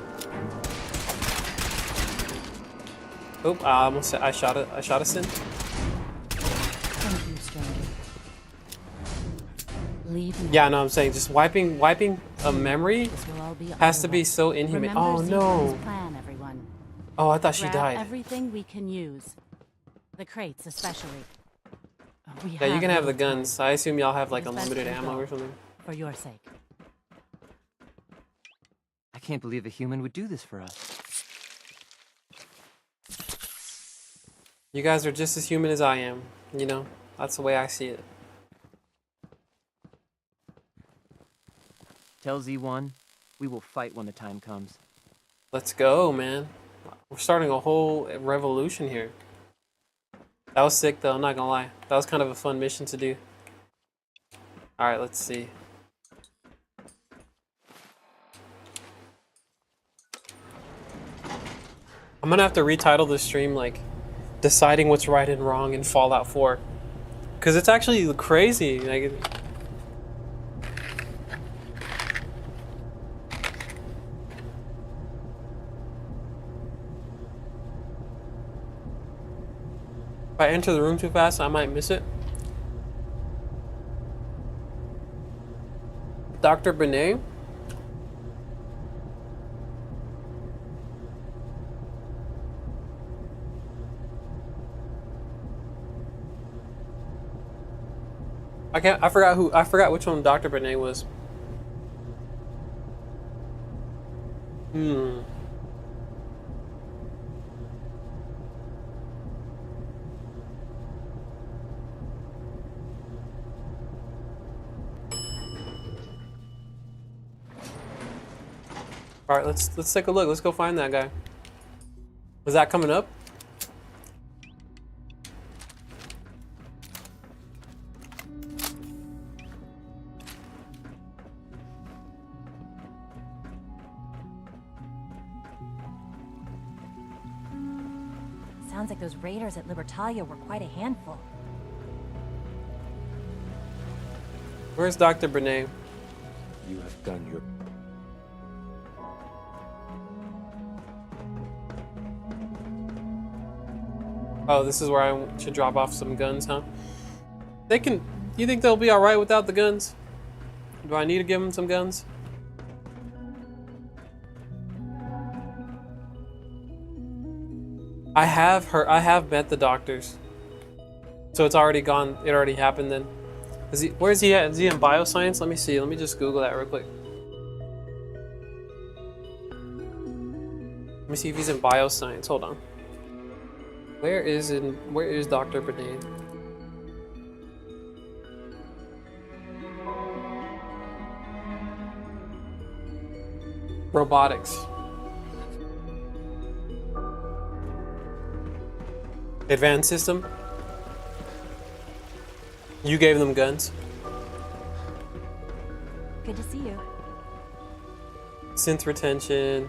A: Oop, I shot a synth.
U: Thank you, stranger. Leave now.
A: Yeah, no, I'm saying just wiping a memory
U: This will all be
A: has to
U: over.
A: be so inhuman.
U: Remember
A: Oh no.
U: Zetan's plan, everyone.
A: Oh, I thought she
U: Grab
A: died.
U: everything we can use. The crates especially.
A: Yeah, you can have the
U: little time.
A: guns. I assume y'all have like
U: It is best
A: unlimited
U: we
A: ammo
U: go,
A: or something.
U: For your sake.
T: I can't believe a human would do this for us.
A: You guys are just as human as I am. You know, that's the way I see it.
T: Tell Z1, we will fight when the time comes.
A: Let's go, man. We're starting a whole revolution here. That was sick, though. I'm not gonna lie. That was kind of a fun mission to do. All right, let's see. I'm gonna have to retitle this stream like deciding what's right and wrong in Fallout 4, because it's actually crazy. Like, if I enter the room too fast, I might miss it. Dr. Benet? I forgot which one Dr. Benet was. All right, let's take a look. Let's go find that guy. Was that coming up?
B: Sounds like those raiders at Libertalia were quite a handful.
A: Where's Dr. Benet?
Q: You have done your...
A: Oh, this is where I should drop off some guns, huh? They can... You think they'll be alright without the guns? Do I need to give them some guns? I have met the doctors. So it's already gone, it already happened then. Where is he at? Is he in bioscience? Let me see, let me just Google that real quick. Let me see if he's in bioscience, hold on. Where is Dr. Benet? Robotics. Advanced system. You gave them guns.
B: Good to see you.
A: Synth retention.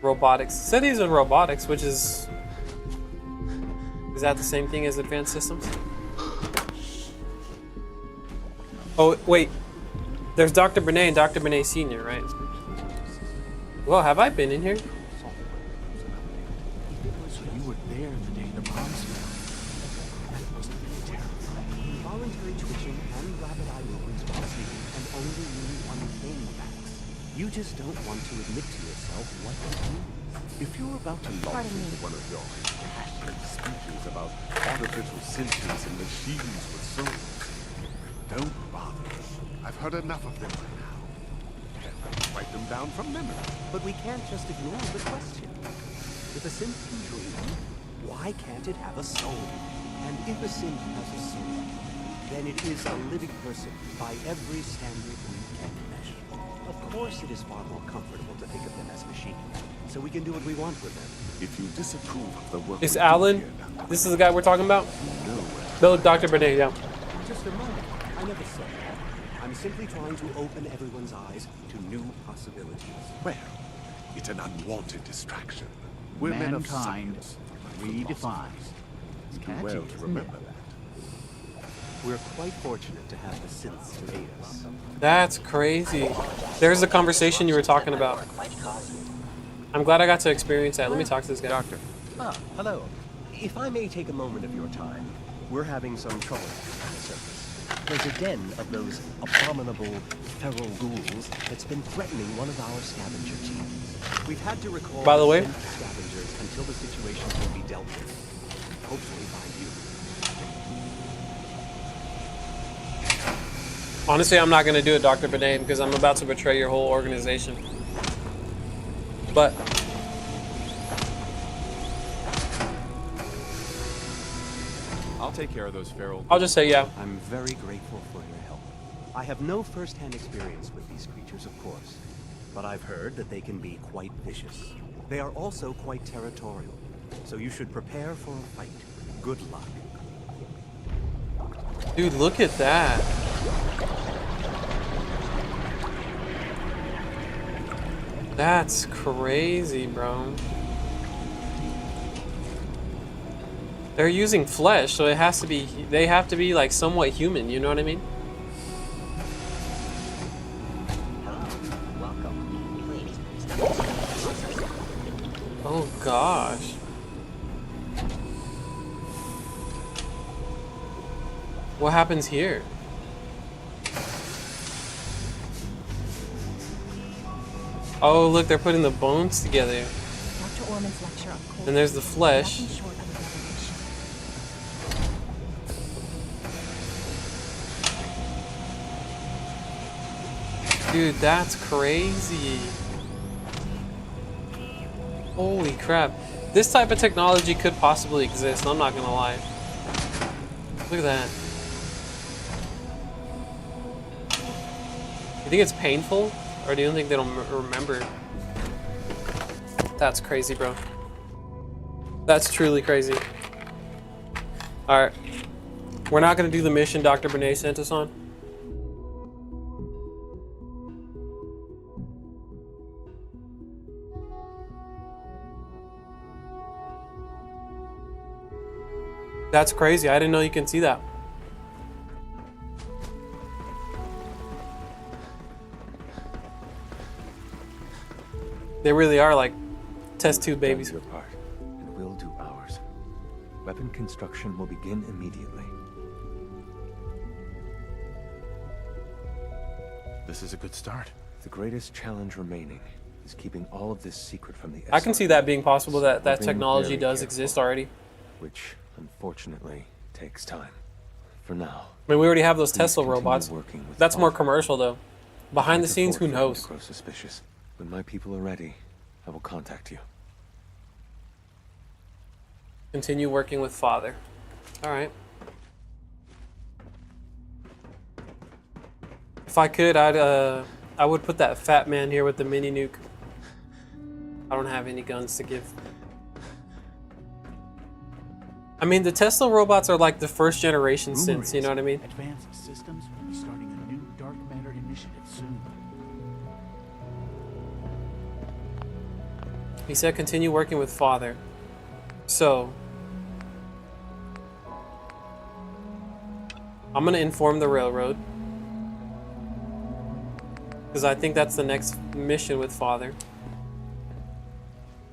A: Robotics. Said he's in robotics, which is... Is that the same thing as advanced systems? Oh, wait. There's Dr. Benet and Dr. Benet Sr., right? Well, have I been in here?
H: So you were there the day the bombs fell. That must have been terrifying. Involuntary twitching and rapid eye movements while sleeping, and only really one thing, Max. You just don't want to admit to yourself what it means. If you're about to launch into one of your passionate speeches about artificial sentience and machines with souls, don't bother. I've heard enough of them by now. Write them down from memory. But we can't just ignore the question. If a synth can dream, why can't it have a soul? And if a synth has a soul, then it is a living person by every standard we can measure. Of course it is far more comfortable to think of them as machines, so we can do what we want with them.
S: If you disapprove of the work
A: Is
S: we do
A: Alan?
S: here,
A: This is the guy we're talking about?
S: No.
A: Dr. Benet, yeah.
H: Just a moment. I never said that. I'm simply trying to open everyone's eyes to new possibilities.
S: Well, it's an unwanted distraction. We're men of
R: Mankind
S: science.
R: redefines.
S: You do well to remember that.
H: We're quite fortunate to have the synths to aid us.
A: That's crazy. There's the conversation you were talking about. I'm glad I got to experience that. Let me talk to this guy.
H: Doctor.
K: Ah, hello. If I may take a moment of your time, we're having some trouble on the surface. There's a den of those abominable feral ghouls that's been threatening one of our scavenger teams. We've had to recall
A: By the way,
K: scavengers until the situation can be dealt with. Hopefully by you.
A: honestly, I'm not going to do it, Dr. Benet, because I'm about to betray your whole organization. But
G: I'll take care of those feral.
A: I'll just say yeah.
H: I'm very grateful for your help. I have no first-hand experience with these creatures, of course, but I've heard that they can be quite vicious. They are also quite territorial, so you should prepare for a fight. Good luck.
A: Dude, look at that. That's crazy, bro. They're using flesh, so it has to be, they have to be like somewhat human, you know what I mean? Oh gosh. What happens here? Oh, look, they're putting the bones together.
B: Dr. Orman's lecture on cold.
A: And there's the flesh.
B: Nothing short of a revelation.
A: Dude, that's crazy. Holy crap. This type of technology could possibly exist, I'm not gonna lie. Look at that. You think it's painful? Or do you think they don't remember? That's crazy, bro. That's truly crazy. Alright. We're not gonna do the mission Dr. Benet sent us on. That's crazy. I didn't know you can see that. They really are like test tube babies.
Q: Your part, and we'll do ours. Weapon construction will begin immediately.
G: This is a good start.
Q: The greatest challenge remaining is keeping all of this secret from the
A: I can see that being possible, that
Q: We're being
A: technology
Q: very
A: does
Q: careful,
A: exist already.
Q: which unfortunately takes time. For now.
A: I mean, we already have those
Q: please
A: Tesla
Q: continue
A: robots.
Q: working with
A: That's more
Q: Father.
A: commercial though. Behind the
Q: Can't
A: scenes, who
Q: afford for him
A: knows?
Q: to grow suspicious. When my people are ready, I will contact you.
A: Continue working with Father. Alright. If I could, I would put that fat man here with the mini nuke. I don't have any guns to give. I mean, the Tesla robots are like the first generation synths, you know what I mean?
R: Advanced Systems will be starting a new dark matter initiative soon.
A: He said continue working with Father. So I'm gonna inform the railroad, because I think that's the next mission with Father.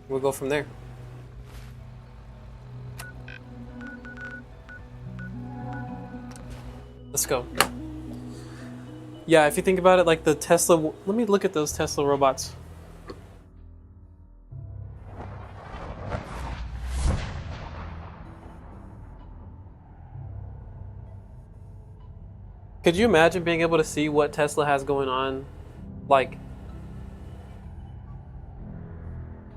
A: We'll go from there. Let's go. Yeah, if you think about it, like the Tesla, let me look at those Tesla robots. Could you imagine being able to see what Tesla has going on, like,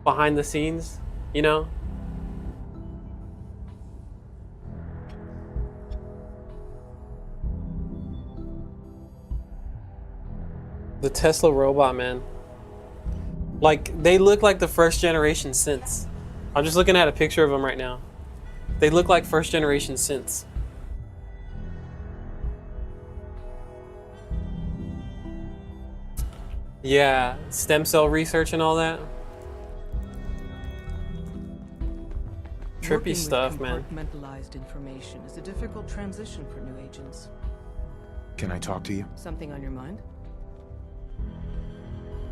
A: behind the scenes, you know? The Tesla robot, man. Like, they look like the first generation synths. I'm just looking at a picture of them right now. They look like first generation synths. Yeah, stem cell research and all that. Trippy stuff, man.
J: Compartmentalized information is a difficult transition for new agents.
D: Can I talk to you?
J: Something on your mind?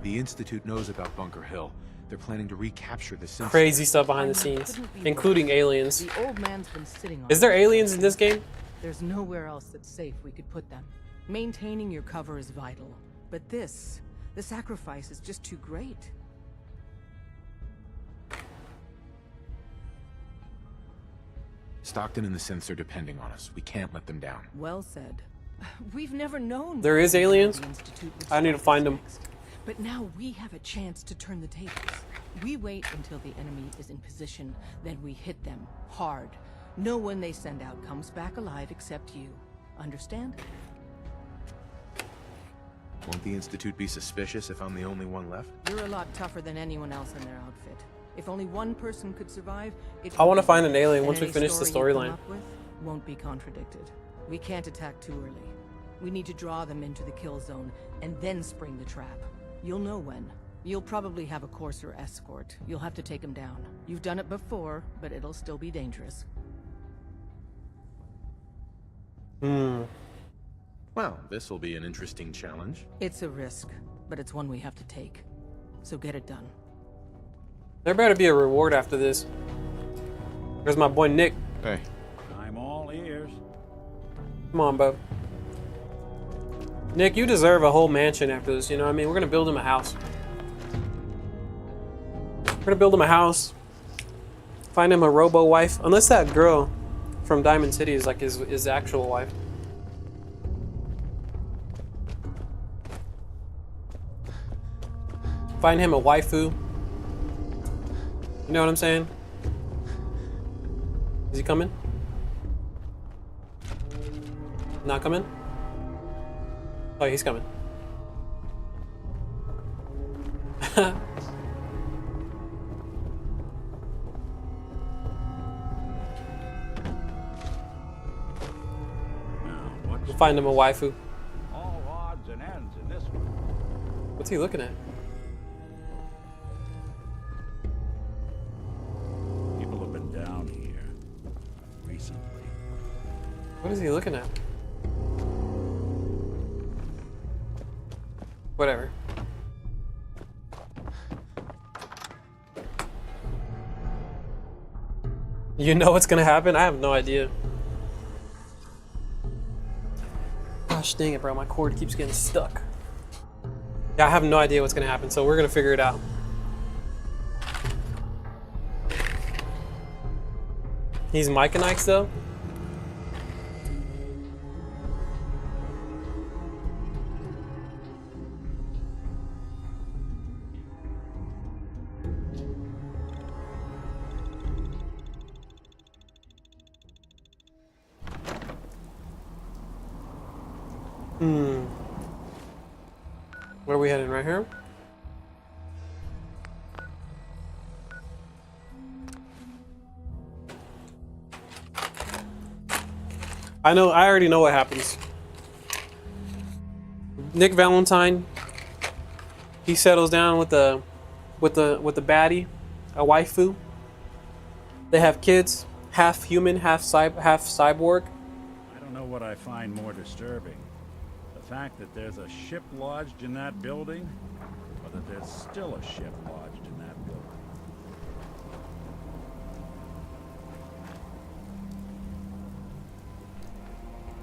D: The Institute knows about Bunker Hill. They're planning to recapture the synth.
A: Crazy stuff behind the scenes, including aliens.
J: The old man's been sitting on
A: Is there aliens in this game?
J: There's nowhere else that's safe we could put them. Maintaining your cover is vital. But the sacrifice is just too great.
D: Stockton and the synths are depending on us. We can't let them down.
J: Well said. We've never known.
A: There is aliens? I need to find them.
J: But now we have a chance to turn the tables. We wait until the enemy is in position, then we hit them hard. No one they send out comes back alive except you. Understand?
G: Won't the Institute be suspicious if I'm the only one left?
J: You're a lot tougher than anyone else in their outfit. If only one person could survive,
A: I want to find an alien once we finish the storyline.
J: Won't be contradicted. We can't attack too early. We need to draw them into the kill zone and then spring the trap. You'll know when. You'll probably have a Courser escort. You'll have to take him down. You've done it before, but it'll still be dangerous.
G: Well, this will be an interesting challenge.
J: It's a risk, but it's one we have to take. So get it done.
A: There better be a reward after this. There's my boy Nick.
D: Hey.
C: I'm all ears.
A: Come on, bub. Nick, you deserve a whole mansion after this, you know what I mean? We're gonna build him a house. We're gonna build him a house. Find him a robo-wife. Unless that girl from Diamond City is like his actual wife. Find him a waifu. You know what I'm saying? Is he coming? Not coming? Oh, he's coming. We'll find him a waifu.
C: All odds and ends in this one.
A: What's he looking at?
C: People have been down here recently.
A: What is he looking at? Whatever. You know what's gonna happen? I have no idea. Gosh dang it, bro. My cord keeps getting stuck. Yeah, I have no idea what's gonna happen, so we're gonna figure it out. He's Mike and Ike's though? Where are we heading? Right here? I already know what happens. Nick Valentine, he settles down with the baddie, a waifu. They have kids, half human, half cyborg.
C: I don't know what I find more disturbing. The fact that there's a ship lodged in that building, or that there's still a ship lodged in that building.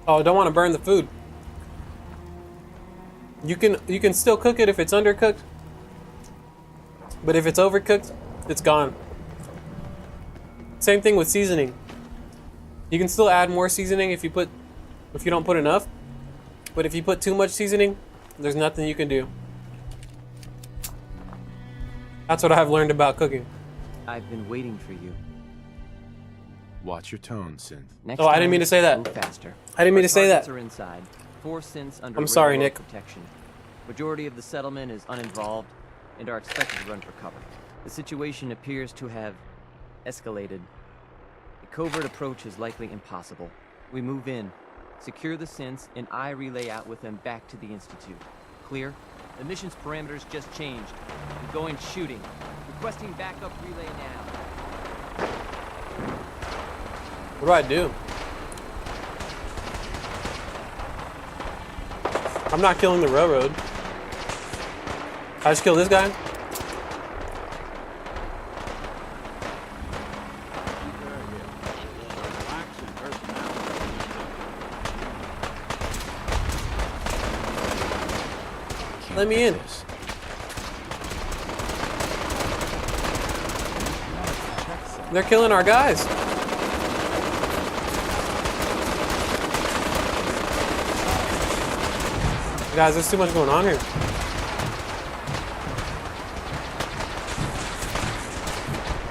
A: Oh, don't want to burn the food. You can still cook it if it's undercooked, but if it's overcooked, it's gone. Same thing with seasoning. You can still add more seasoning if you don't put enough, but if you put too much seasoning, there's nothing you can do. That's what I've learned about cooking.
T: I've been waiting for you.
D: Watch your tone, Synth.
T: Next
A: Oh, I didn't mean to say that.
T: move faster.
A: I didn't mean to say that.
T: Targets are inside. 4 synths under
A: I'm sorry,
T: railroad
A: Nick.
T: protection. Majority of the settlement is uninvolved and are expected to run for cover. The situation appears to have escalated. A covert approach is likely impossible. We move in, secure the synths, and I relay out with them back to the Institute. Clear? The mission's parameters just changed. I'm going shooting. Requesting backup relay now.
A: What do I do? I'm not killing the railroad. I just kill this guy? Let me in. They're killing our guys. Guys, there's too much going on here.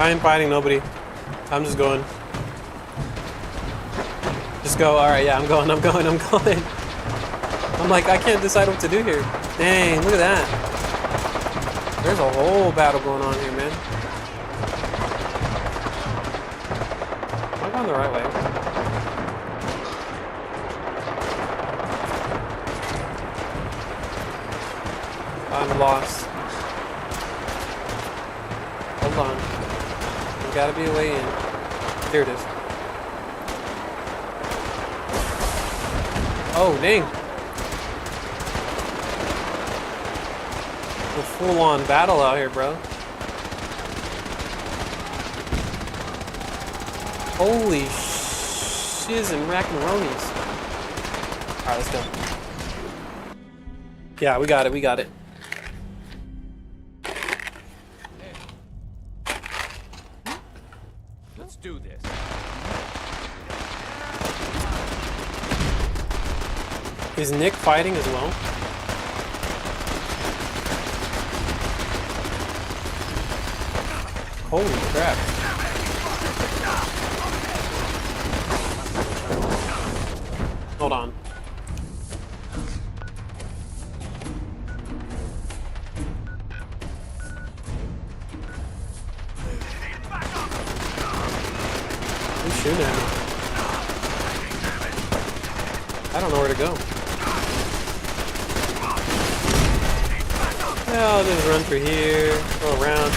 A: I ain't fighting nobody. I'm just going. Just go. Alright, yeah, I'm going. I'm like, I can't decide what to do here. Dang, look at that. There's a whole battle going on here, man. Am I going the right way? I'm lost. Hold on. There's gotta be a way in. Here it is. Oh, dang. A full-on battle out here, bro. Holy shiz and rackaroonies. Alright, let's go. Yeah, we got it.
P: Let's do this.
A: Is Nick fighting as well? Holy crap. Hold on. Who's shooting at me? I don't know where to go. Yeah, I'll just run through here, go around.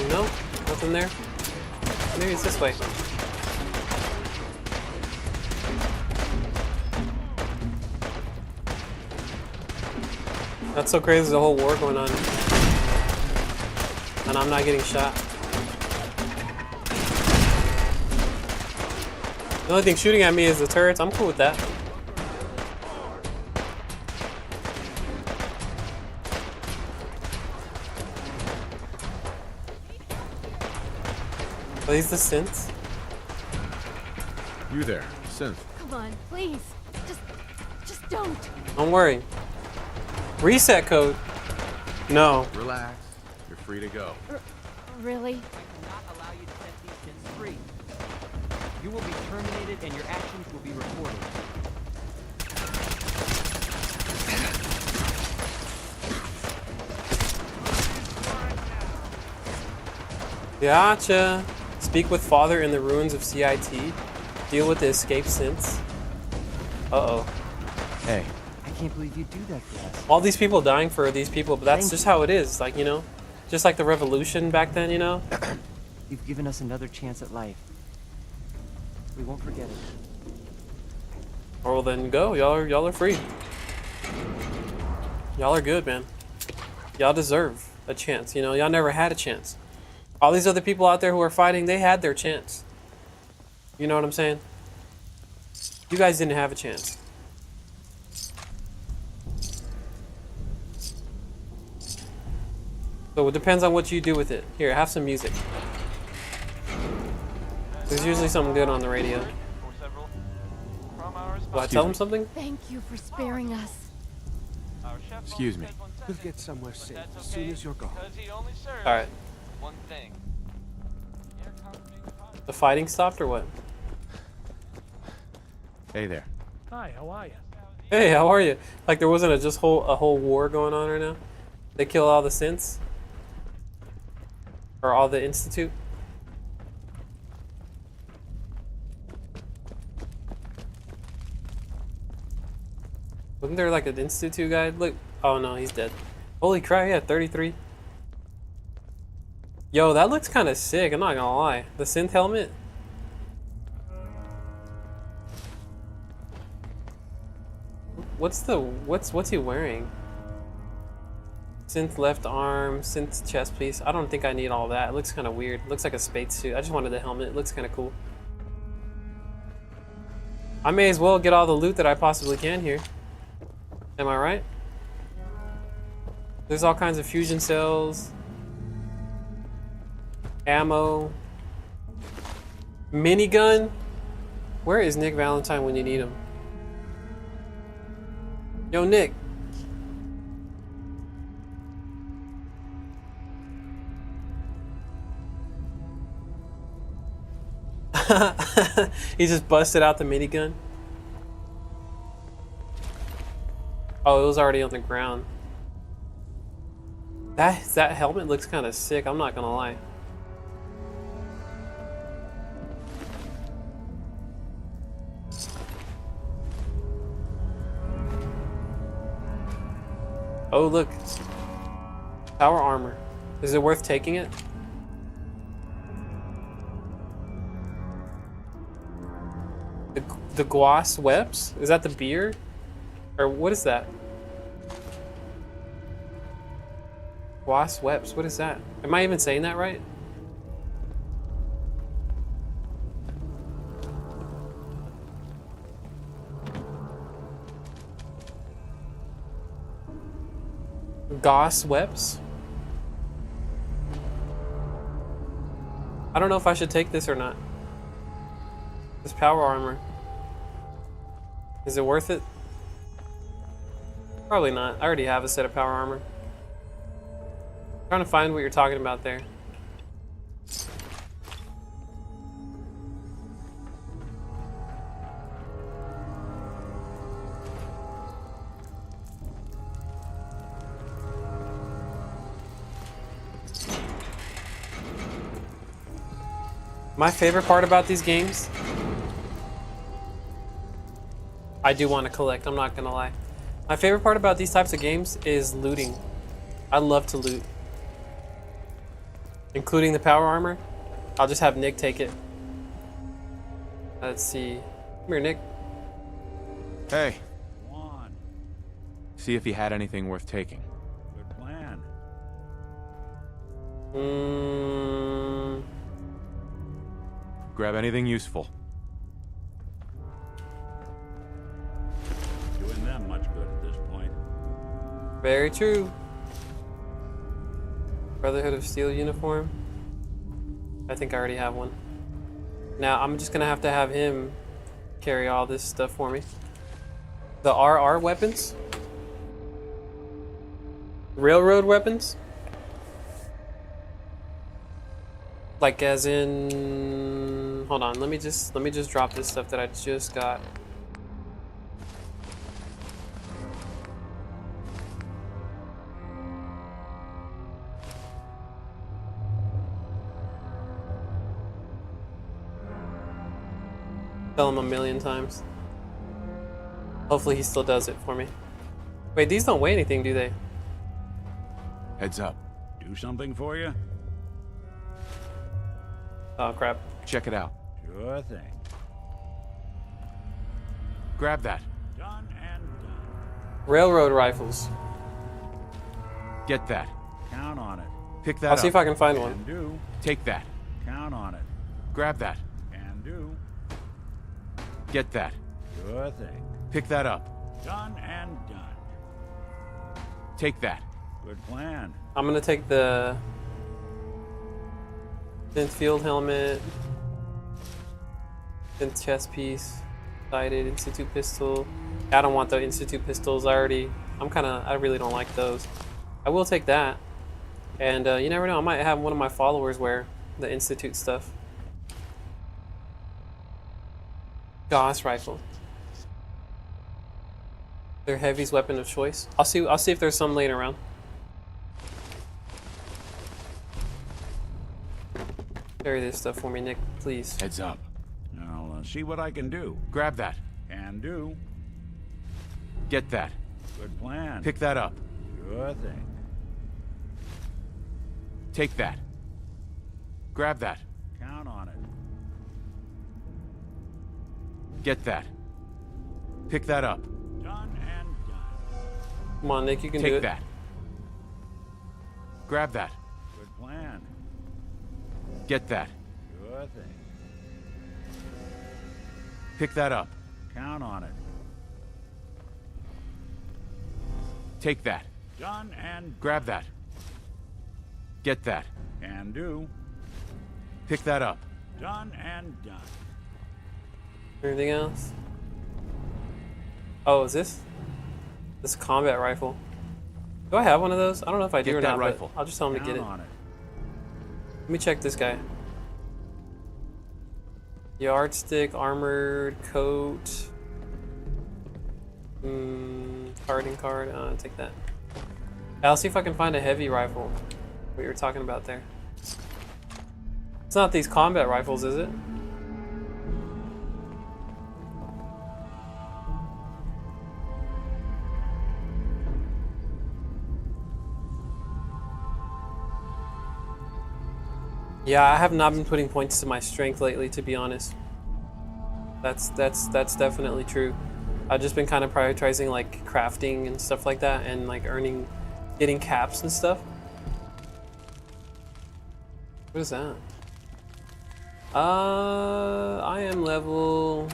A: No, nothing there. Maybe it's this way. That's so crazy, there's a whole war going on. And I'm not getting shot. The only thing shooting at me is the turrets. I'm cool with that. Are these the synths?
D: You there, Synth.
B: Come on, please. Just don't.
A: Don't worry. Reset code. No.
D: Relax. You're free to go.
B: Really?
T: I cannot allow you to set these synths free. You will be terminated and your actions will be reported.
A: Gotcha. Speak with father in the ruins of CIT. Deal with the escaped synths. Uh-oh.
T: Hey. I can't believe you do that for us.
A: All these people dying for these people, but that's just how it is. Like, you know, just like the revolution back then, you know?
T: You've given us another chance at life. We won't forget it.
A: Or well, then go. Y'all are free. Y'all are good, man. Y'all deserve a chance. You know, y'all never had a chance. All these other people out there who are fighting, they had their chance. You know what I'm saying? You guys didn't have a chance. So it depends on what you do with it. Here, have some music. There's usually something good on the radio. Do I tell him something?
B: Thank you for sparing us.
D: Excuse me.
H: We'll get somewhere safe as soon as you're gone.
A: Alright. The fighting stopped or what?
D: Hey there.
R: Hi, how are you?
A: Hey, how are you? Like there wasn't a whole war going on right now? They kill all the synths? Or all the Institute? Wasn't there like an Institute guy? Look. Oh no, he's dead. Holy crap, yeah, 33. Yo, that looks kind of sick, I'm not gonna lie. The synth helmet? What's he wearing? Synth left arm, synth chest piece. I don't think I need all that. It looks kind of weird. It looks like a space suit. I just wanted the helmet. It looks kind of cool. I may as well get all the loot that I possibly can here. Am I right? There's all kinds of fusion cells. Ammo. Minigun? Where is Nick Valentine when you need him? Yo, Nick. He just busted out the minigun. Oh, it was already on the ground. That helmet looks kind of sick, I'm not gonna lie. Oh, look. Power armor. Is it worth taking it? The Guas webs? Is that the beer? Or what is that? Guas webs, what is that? Am I even saying that right? Goss webs? I don't know if I should take this or not. This power armor. Is it worth it? Probably not. I already have a set of power armor. I'm trying to find what you're talking about there. My favorite part about these games, I do want to collect, I'm not gonna lie. My favorite part about these types of games is looting. I love to loot. Including the power armor. I'll just have Nick take it. Let's see. Come here, Nick.
D: Hey. Come on. See if he had anything worth taking.
C: Good plan.
D: Grab anything useful.
C: Doing them much good at this point.
A: Very true. Brotherhood of Steel uniform. I think I already have one. Now I'm just gonna have to have him carry all this stuff for me. The RR weapons? Railroad weapons? Like as in, hold on, let me just drop this stuff that I just got. Tell him a million times. Hopefully he still does it for me. Wait, these don't weigh anything, do they?
D: Heads up.
C: Do something for you?
A: Oh crap.
D: Check it out.
C: Sure thing.
D: Grab that.
C: Done and done.
A: Railroad rifles.
D: Get that.
C: Count on it.
D: Pick that up.
A: I'll see if I can find one.
C: Can do.
D: Take that.
C: Count on it.
D: Grab that.
C: Can do.
D: Get that.
C: Sure thing.
D: Pick that up.
C: Done and done.
D: Take that.
C: Good plan.
A: I'm gonna take the synth field helmet, chest piece, sighted Institute pistol. I don't want the Institute pistols. I already I really don't like those. I will take that. And you never know, I might have one of my followers wear the Institute stuff. Gauss rifle. Their heavy's weapon of choice. I'll see if there's some laying around. Carry this stuff for me, Nick, please.
D: Heads up.
C: I'll see what I can do.
D: Grab that.
C: Can do.
D: Get that.
C: Good plan.
D: Pick that up.
C: Sure thing.
D: Take that. Grab that.
C: Count on it.
D: Get that. Pick that up.
C: Done and done.
A: Come on, Nick, you can do it.
D: Take that. Grab that.
C: Good plan.
D: Get that.
C: Sure thing.
D: Pick that up.
C: Count on it.
D: Take that.
C: Done and
D: grab that. Get that.
C: Can do.
D: Pick that up.
C: Done and done.
A: Anything else? Oh, is this combat rifle? Do I have one of those? I don't know if I do or not. Rifle. I'll just tell him to get it.
C: On it.
A: Let me check this guy. Yardstick, armored coat. Carding card. I'll take that. I'll see if I can find a heavy rifle. What you were talking about there. It's not these combat rifles, is it? Yeah, I have not been putting points to my strength lately, to be honest. That's definitely true. I've just been kind of prioritizing like crafting and stuff like that, and like getting caps and stuff. What is that? I am level...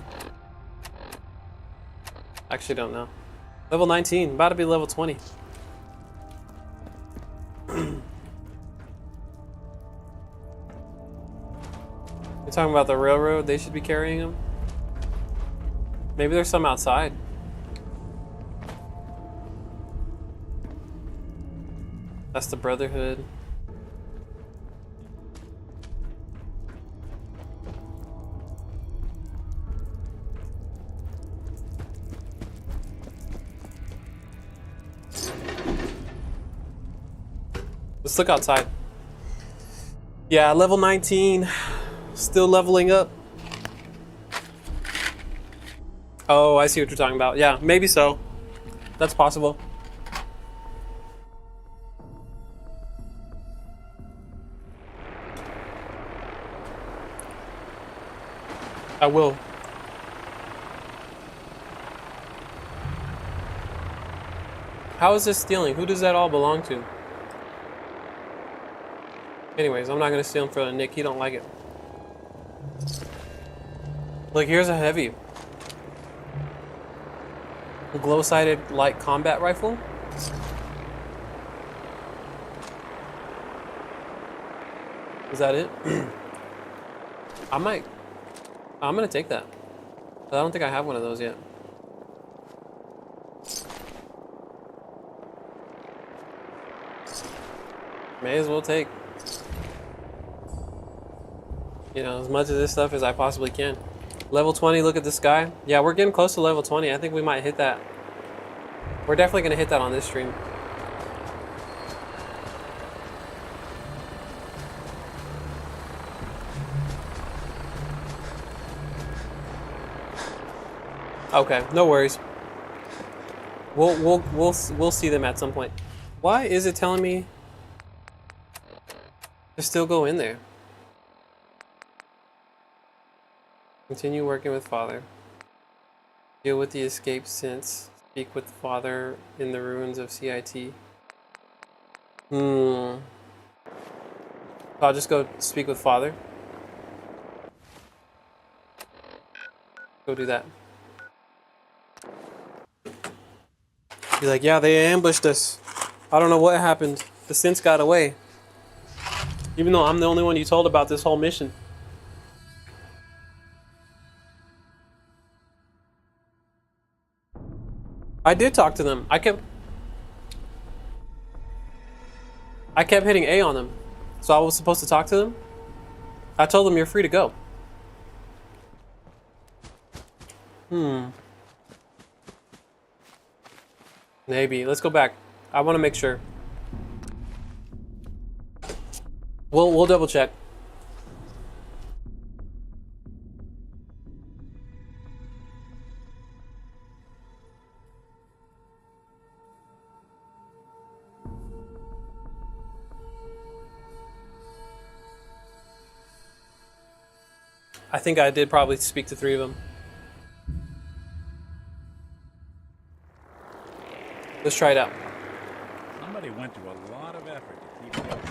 A: Actually don't know. Level 19, about to be level 20. You're talking about the railroad, they should be carrying them? Maybe there's some outside. That's the Brotherhood. Let's look outside. Yeah, level 19. Still leveling up. Oh, I see what you're talking about. Yeah, maybe so. That's possible. I will. How is this stealing? Who does that all belong to? Anyways, I'm not gonna steal them for Nick. He don't like it. Like, here's a heavy. Glow-sighted light combat rifle. Is that it? I'm gonna take that. I don't think I have one of those yet. May as well take, you know, as much of this stuff as I possibly can. Level 20, look at this guy. Yeah, we're getting close to level 20. I think we might hit that. We're definitely gonna hit that on this stream. Okay, no worries. We'll see them at some point. Why is it telling me to still go in there? Continue working with Father. Deal with the escape synths. Speak with Father in the ruins of CIT. I'll just go speak with Father. Go do that. Be like, yeah, they ambushed us. I don't know what happened. The synths got away. Even though I'm the only one you told about this whole mission. I did talk to them. I kept hitting A on them. So I was supposed to talk to them? I told them you're free to go. Maybe. Let's go back. I want to make sure. We'll double check. I think I did probably speak to 3 of them. Let's try it out.
C: Somebody went to a lot of effort to keep those out of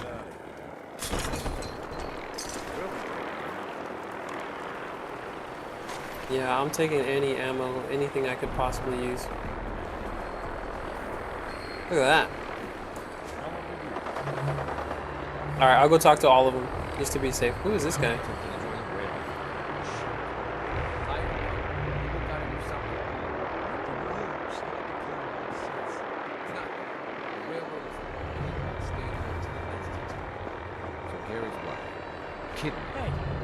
C: here.
A: Yeah, I'm taking any ammo, anything I could possibly use. Look at that. Alright, I'll go talk to all of them, just to be safe. Who is this guy?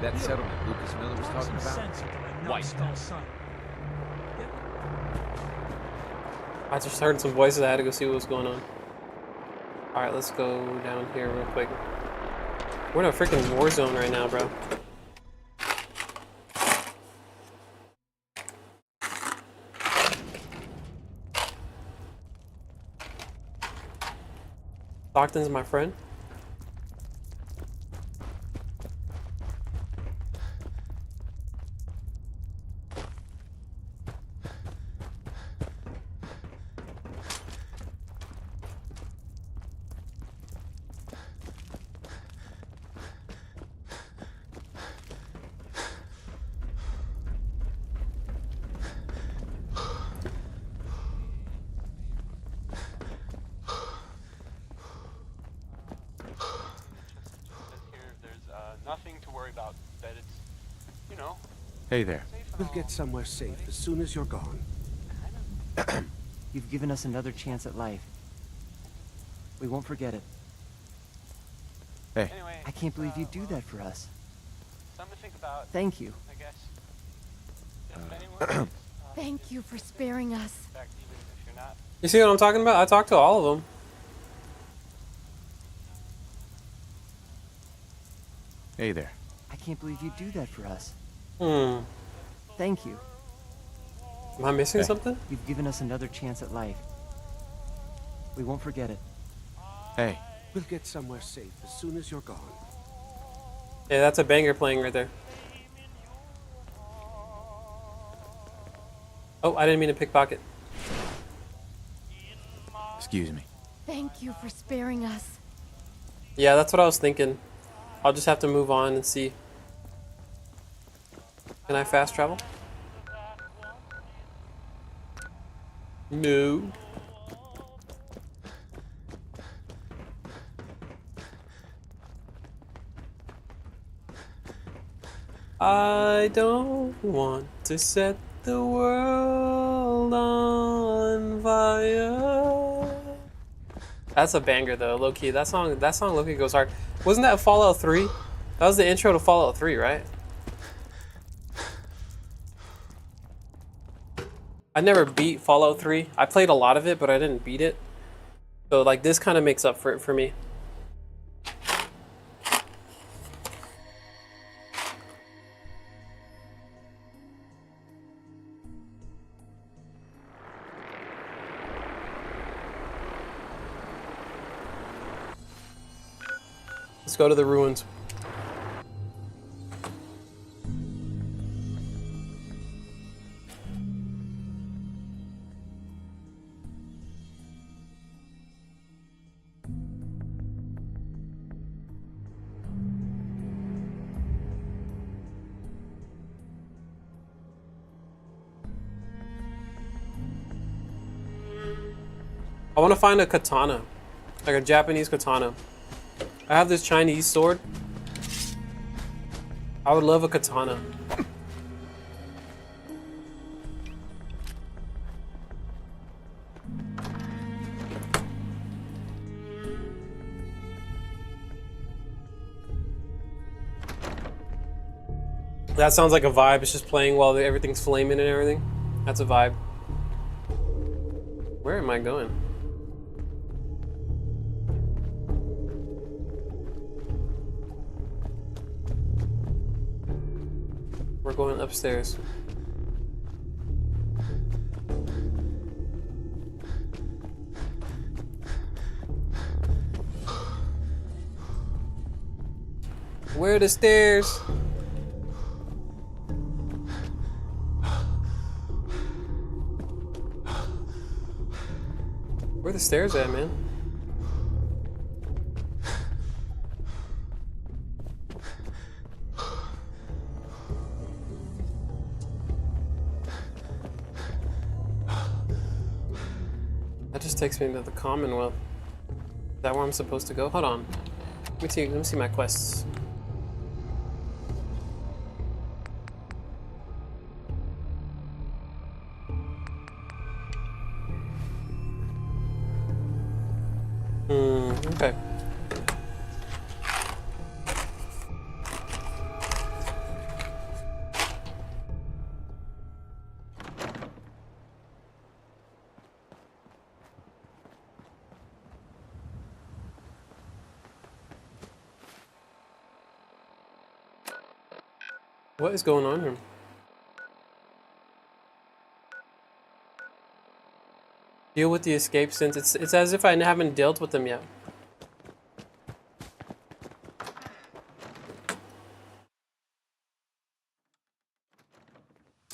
M: That settlement Lucas Miller was talking about? White.
A: I just heard some voices. I had to go see what was going on. Alright, let's go down here real quick. We're in a freaking war zone right now, bro. Stockton's my friend.
V: Nothing to worry about. That it's, you know.
D: Hey there.
H: We'll get somewhere safe as soon as you're gone.
T: You've given us another chance at life. We won't forget it.
D: Hey.
V: Anyway,
T: I can't believe you'd do that for us.
V: Something to think about.
T: Thank you.
V: I guess. If anyone,
B: Thank you for sparing us.
V: in fact, even if you're not.
A: You see what I'm talking about? I talked to all of them.
D: Hey there.
T: I can't believe you'd do that for us.
A: Thank
T: you.
A: Am I missing something?
T: You've given us another chance at life. We won't forget it.
D: Hey.
H: We'll get somewhere safe as soon as you're gone.
A: Yeah, that's a banger playing right there. Oh, I didn't mean to pickpocket.
D: Excuse me.
B: Thank you for sparing us.
A: Yeah, that's what I was thinking. I'll just have to move on and see. Can I fast travel? No. I don't want to set the world on fire. That's a banger though, low key. That song low key goes hard. Wasn't that Fallout 3? That was the intro to Fallout 3, right? I never beat Fallout 3. I played a lot of it, but I didn't beat it. So like this kind of makes up for it for me. Let's go to the ruins. I want to find a katana, like a Japanese katana. I have this Chinese sword. I would love a katana. That sounds like a vibe. It's just playing while everything's flaming and everything. That's a vibe. Where am I going? We're going upstairs. Where are the stairs? Where are the stairs at, man? That just takes me to the Commonwealth. Is that where I'm supposed to go? Hold on. Let me see my quests. Okay. What is going on here? Deal with the escape since it's as if I haven't dealt with them yet.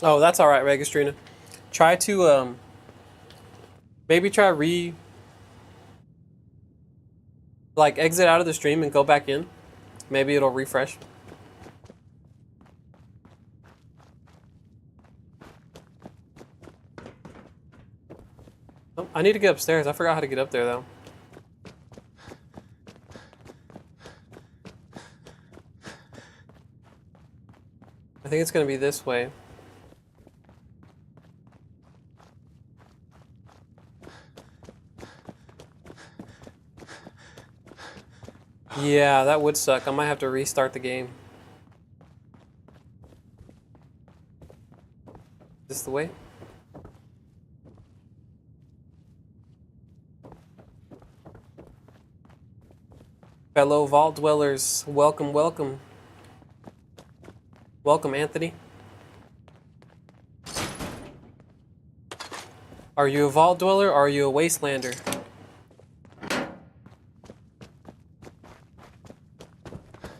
A: Oh, that's all right, Registrina. Try to maybe try like exit out of the stream and go back in. Maybe it'll refresh. Oh, I need to get upstairs. I forgot how to get up there though. I think it's gonna be this way. Yeah, that would suck. I might have to restart the game. Is this the way? Fellow Vault Dwellers, welcome, welcome. Welcome, Anthony. Are you a Vault Dweller or are you a Wastelander?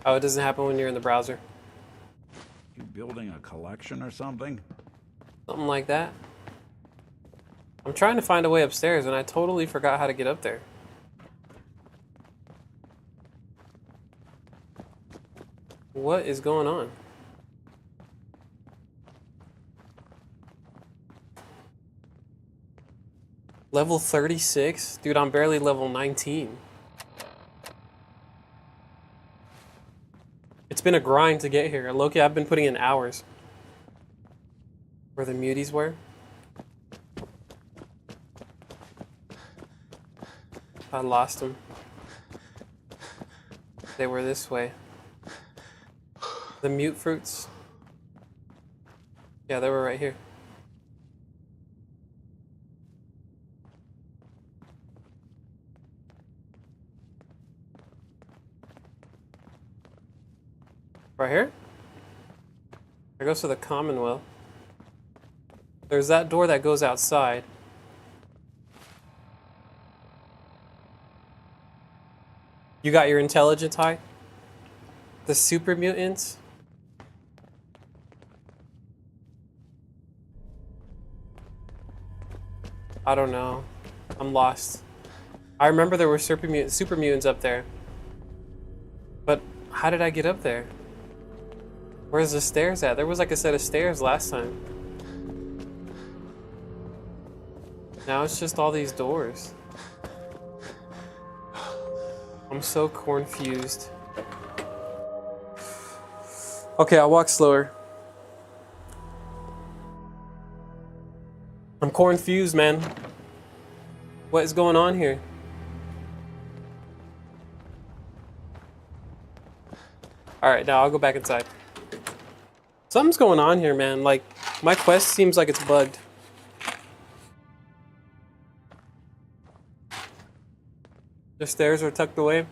A: Oh, it doesn't happen when you're in the browser.
C: You building a collection or something?
A: Something like that. I'm trying to find a way upstairs and I totally forgot how to get up there. What is going on? Level 36? Dude, I'm barely level 19. It's been a grind to get here. Loki, I've been putting in hours. Where the muties were. I lost them. They were this way. The mute fruits. Yeah, they were right here. Right here? There goes to the Commonwealth. There's that door that goes outside. You got your intelligence high? The super mutants? I don't know. I'm lost. I remember there were super mutants up there. But how did I get up there? Where's the stairs at? There was like a set of stairs last time. Now it's just all these doors. I'm so confused. Okay, I'll walk slower. I'm confused, man. What is going on here? Alright, now I'll go back inside. Something's going on here, man. Like, my quest seems like it's bugged. The stairs are tucked away.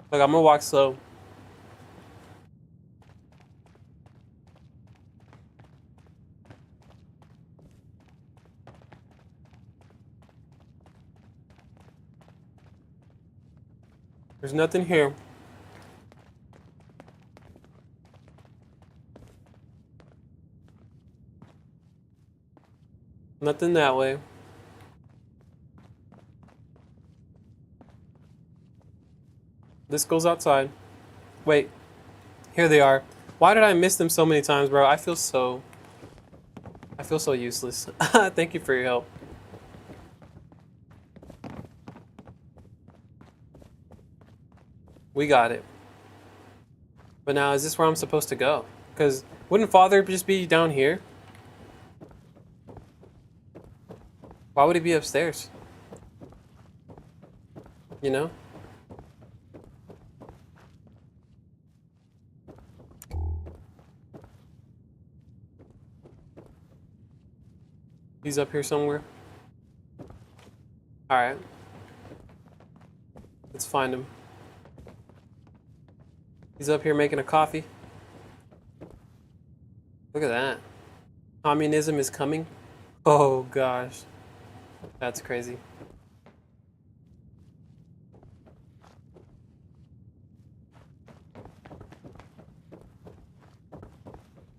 A: Look, I'm gonna walk slow. There's nothing here. Nothing that way. This goes outside. Wait. Here they are. Why did I miss them so many times, bro? I feel so useless. Thank you for your help. We got it. But now, is this where I'm supposed to go? Because wouldn't Father just be down here? Why would he be upstairs? You know? He's up here somewhere. Alright. Let's find him. He's up here making a coffee. Look at that. Communism is coming. Oh gosh. That's crazy.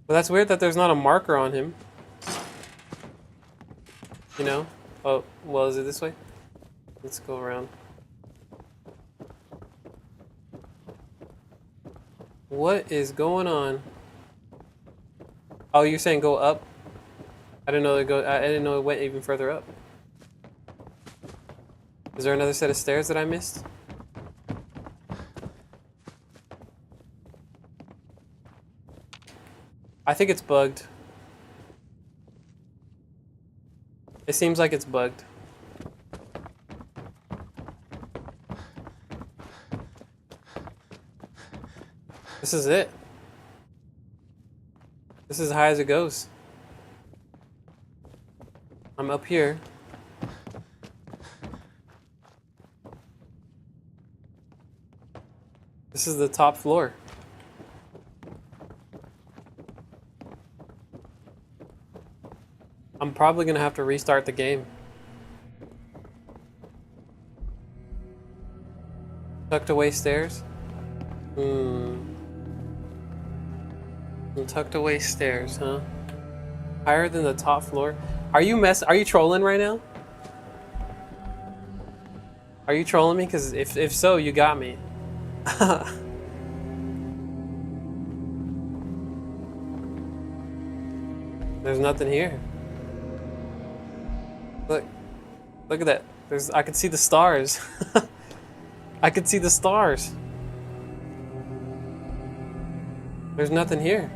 A: Well, that's weird that there's not a marker on him. You know? Oh, well, is it this way? Let's go around. What is going on? Oh, you're saying go up? I didn't know I didn't know it went even further up. Is there another set of stairs that I missed? I think it's bugged. It seems like it's bugged. This is it. This is as high as it goes. I'm up here. This is the top floor. I'm probably gonna have to restart the game. Tucked away stairs? Tucked away stairs, huh? Higher than the top floor? Are you trolling right now? Are you trolling me? Because if so, you got me. There's nothing here. Look at that. I could see the stars. I could see the stars. There's nothing here.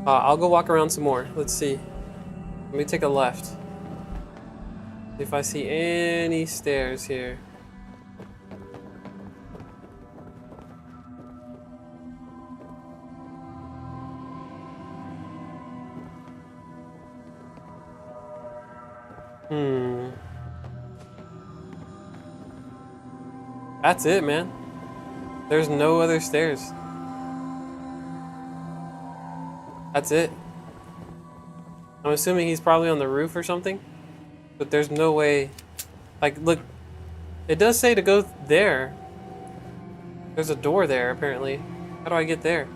A: I'll go walk around some more. Let's see. Let me take a left. See if I see any stairs here. That's it, man. There's no other stairs. That's it. I'm assuming he's probably on the roof or something, but there's no way. Like, look, it does say to go there. There's a door there, apparently. How do I get there?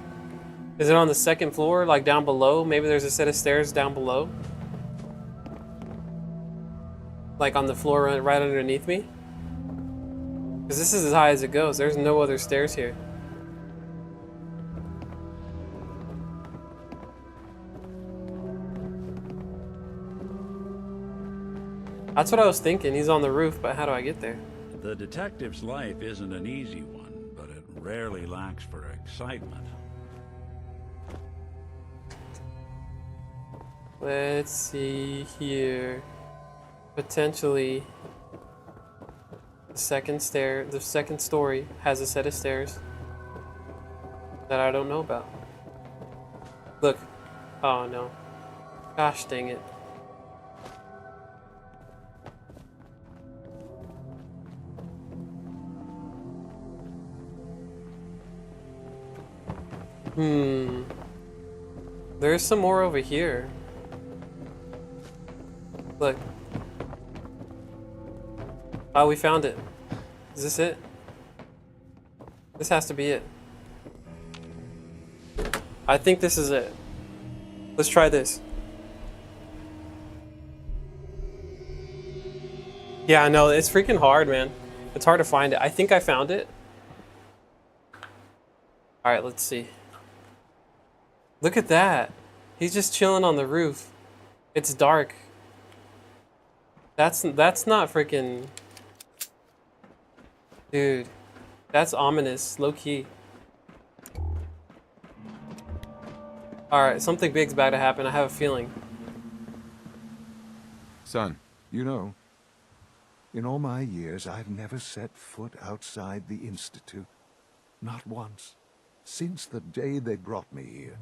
A: Is it on the second floor, like down below? Maybe there's a set of stairs down below? Like on the floor right underneath me? Because this is as high as it goes. There's no other stairs here. That's what I was thinking. He's on the roof, but how do I get there?
C: The detective's life isn't an easy one, but it rarely lacks for excitement.
A: Let's see here. Potentially, the second story has a set of stairs. that I don't know about. Look. Oh no. Gosh dang it. There's some more over here. Look. Oh, we found it. Is this it? This has to be it. I think this is it. Let's try this. Yeah, I know. It's freaking hard, man. It's hard to find it. I think I found it. Alright, let's see. Look at that. He's just chilling on the roof. It's dark. That's not freaking... Dude. That's ominous. Low key. Alright, something big's about to happen. I have a feeling.
D: Son.
F: You know, in all my years, I've never set foot outside the Institute. Not once. Since the day they brought me here.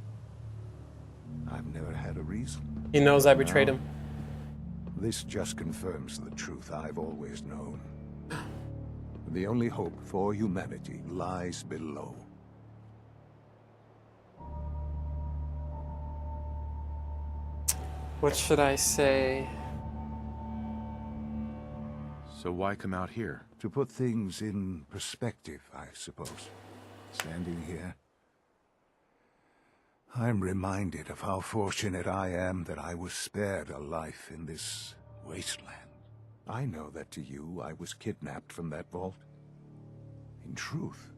F: I've never had a reason.
A: He knows I betrayed him.
F: This just confirms the truth I've always known. The only hope for humanity lies below.
A: What should I say?
D: So why come out here?
F: To put things in perspective, I suppose. Standing here, I'm reminded of how fortunate I am that I was spared a life in this wasteland. I know that to you, I was kidnapped from that vault. In truth,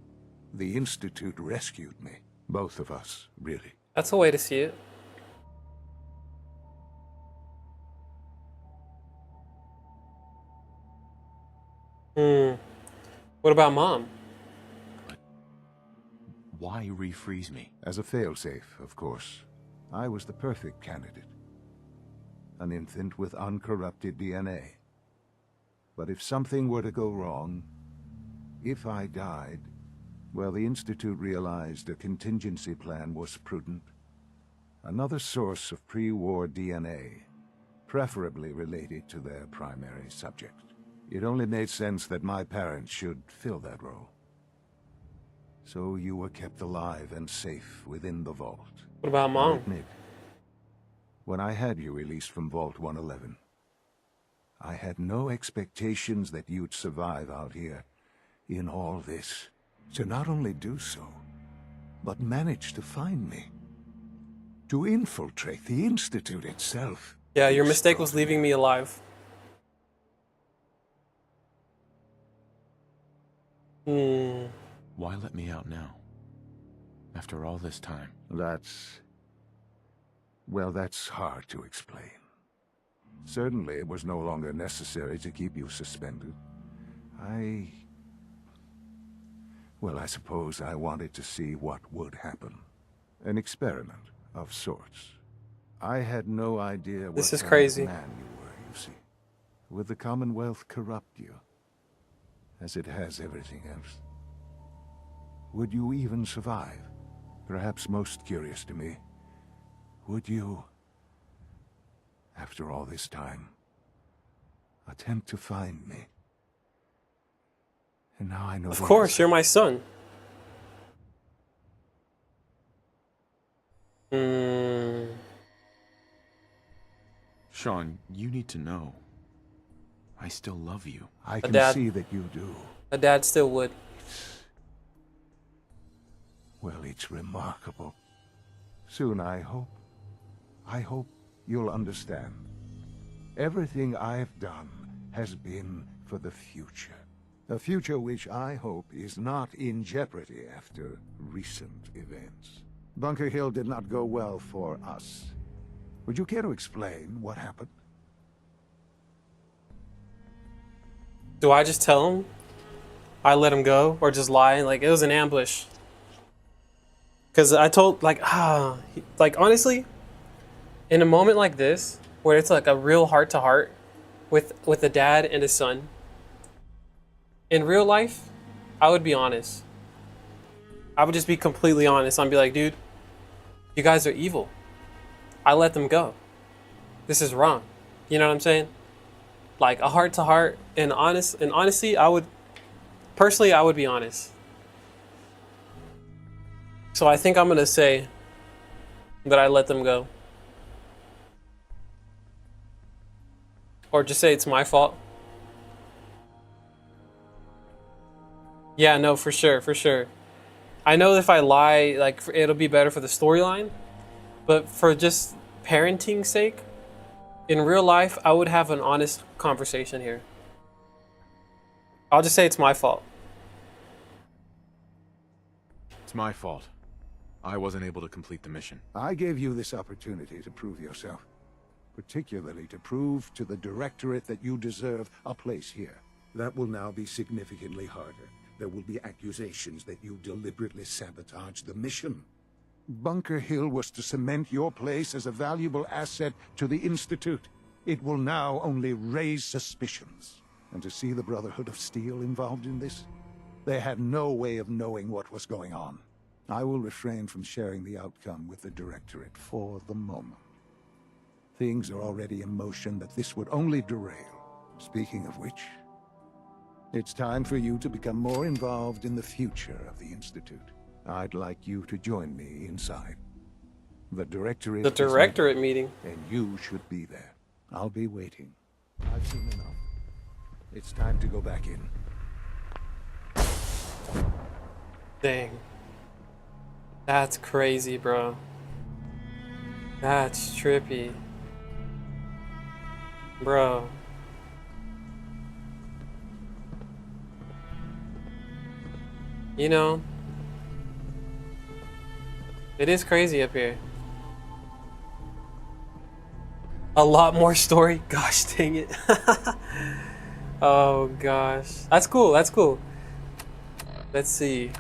F: the Institute rescued me. Both of us, really.
A: That's a way to see it. What about Mom?
D: Why refreeze me?
F: As a failsafe, of course. I was the perfect candidate. An infant with uncorrupted DNA. But if something were to go wrong, if I died, well, the Institute realized a contingency plan was prudent. Another source of pre-war DNA, preferably related to their primary subject. It only made sense that my parents should fill that role. So you were kept alive and safe within the vault.
A: What about Mom?
F: I'll admit, when I had you released from Vault 111, I had no expectations that you'd survive out here in all this. To not only do so, but manage to find me. To infiltrate the Institute itself.
A: Yeah, your mistake was leaving me alive.
D: Why let me out now? After all this time?
F: Well, that's hard to explain. Certainly, it was no longer necessary to keep you suspended. Well, I suppose I wanted to see what would happen. An experiment of sorts. I had no idea what
A: This is
F: kind of
A: crazy.
F: man you were, you see. Would the Commonwealth corrupt you? As it has everything else. Would you even survive? Perhaps most curious to me, would you, after all this time, attempt to find me? And now I know.
A: Of course, you're my son.
D: Sean, you need to know. I still love you.
F: I can
A: Dad.
F: see that you do.
A: A dad still would.
F: Well, it's remarkable. Soon, I hope you'll understand. Everything I've done has been for the future. A future which I hope is not in jeopardy after recent events. Bunker Hill did not go well for us. Would you care to explain what happened?
A: Do I just tell him I let him go, or just lie? Like, it was an ambush. Because I told, like honestly, in a moment like this, where it's like a real heart-to-heart with a dad and a son, in real life, I would be honest. I would just be completely honest. I'd be like, dude, you guys are evil. I let them go. This is wrong. You know what I'm saying? Like a heart to heart and honestly, I would be honest. So I think I'm gonna say that I let them go. Or just say it's my fault. Yeah, no, for sure, for sure. I know if I lie, like, it'll be better for the storyline, but for just parenting's sake, in real life, I would have an honest conversation here. I'll just say it's my fault.
D: It's my fault. I wasn't able to complete the mission.
F: I gave you this opportunity to prove yourself. Particularly to prove to the Directorate that you deserve a place here. That will now be significantly harder. There will be accusations that you deliberately sabotaged the mission. Bunker Hill was to cement your place as a valuable asset to the Institute. It will now only raise suspicions. And to see the Brotherhood of Steel involved in this, they had no way of knowing what was going on. I will refrain from sharing the outcome with the Directorate for the moment. Things are already in motion that this would only derail. Speaking of which, it's time for you to become more involved in the future of the Institute. I'd like you to join me inside. The Directorate
A: meeting.
F: And you should be there. I'll be waiting. I've seen enough. It's time to go back in.
A: Dang. That's crazy, bro. That's trippy. Bro. You know, it is crazy up here. A lot more story. Gosh dang it. Oh gosh. That's cool. That's cool. Let's see.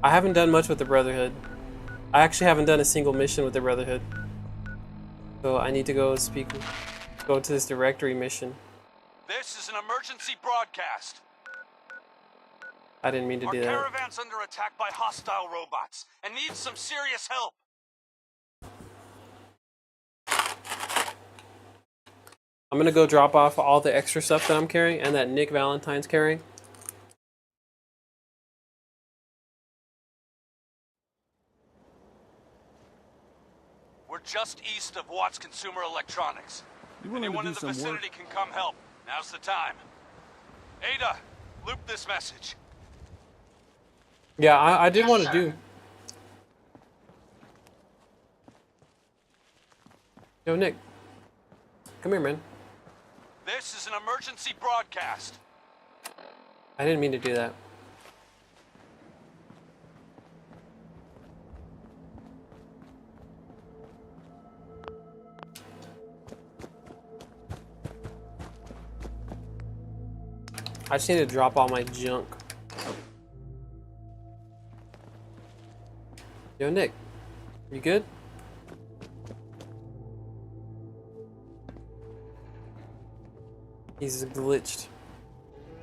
A: I haven't done much with the Brotherhood. I actually haven't done a single mission with the Brotherhood. So I need to go go to this directory mission.
V: This is an emergency broadcast.
A: I didn't mean to do that.
V: Our caravan's under attack by hostile robots and needs some serious help.
A: I'm gonna go drop off all the extra stuff that I'm carrying and that Nick Valentine's carrying.
V: We're just east of Watts Consumer Electronics. Anyone in the vicinity can come help. Now's the time. Ada, loop this message.
A: Yeah, I did want to do. Yo, Nick. Come here, man.
V: This is an emergency broadcast.
A: I didn't mean to do that. I just need to drop all my junk. Yo, Nick. You good? He's glitched.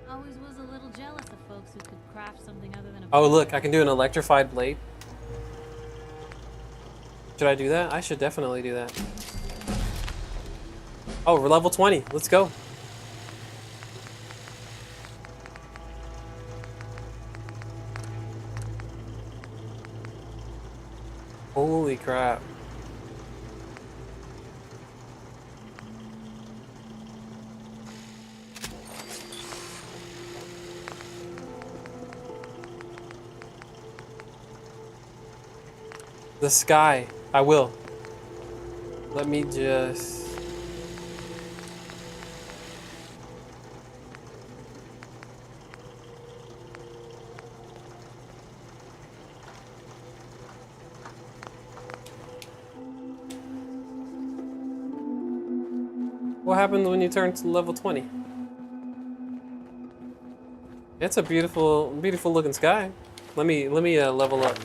E: Always was a little jealous of folks who could craft something other than a...
A: Oh, look, I can do an electrified blade. Should I do that? I should definitely do that. Oh, we're level 20. Let's go. Holy crap. The sky. I will. Let me just... What happens when you turn to level 20? It's a beautiful, beautiful looking sky. Let me level up.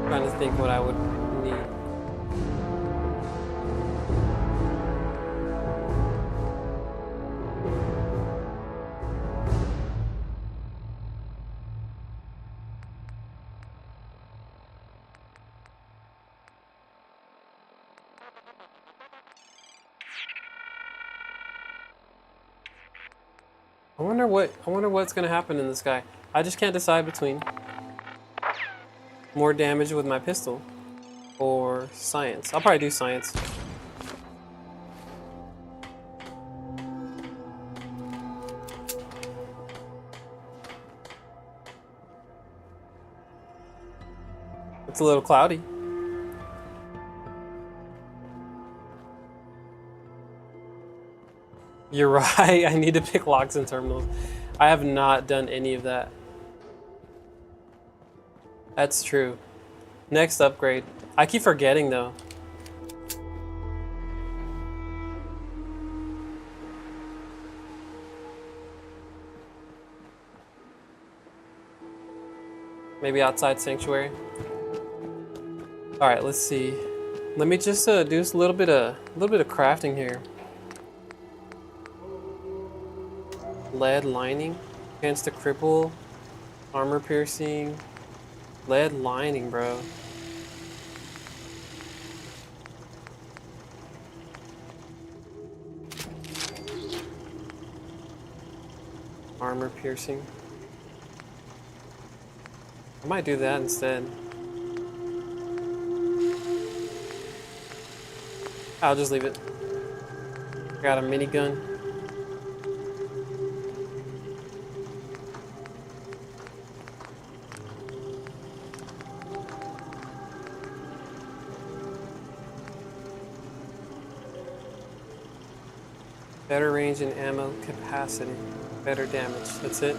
A: Trying to think what I would need. I wonder what's gonna happen in this guy. I just can't decide between more damage with my pistol or science. I'll probably do science. It's a little cloudy. You're right, I need to pick locks and terminals. I have not done any of that. That's true. Next upgrade. I keep forgetting though. Maybe outside sanctuary. All right, let's see. Let me just do a little bit of crafting here. Lead lining against the cripple, armor piercing, lead lining, bro. Armor piercing. I might do that instead. I'll just leave it. Got a minigun. Better range and ammo capacity. Better damage. That's it.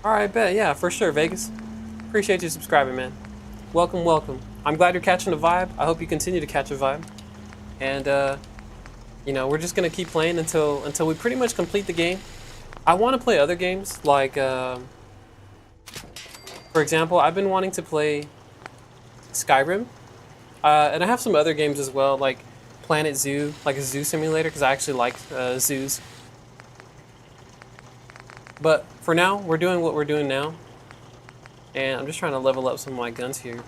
A: Alright, bet. Yeah, for sure, Vegas. Appreciate you subscribing, man. Welcome, welcome. I'm glad you're catching a vibe. I hope you continue to catch a vibe. And, you know, we're just gonna keep playing until we pretty much complete the game. I want to play other games, like, for example, I've been wanting to play Skyrim. And I have some other games as well, like Planet Zoo, like a zoo simulator, because I actually like zoos. But for now, we're doing what we're doing now. And I'm just trying to level up some of my guns here.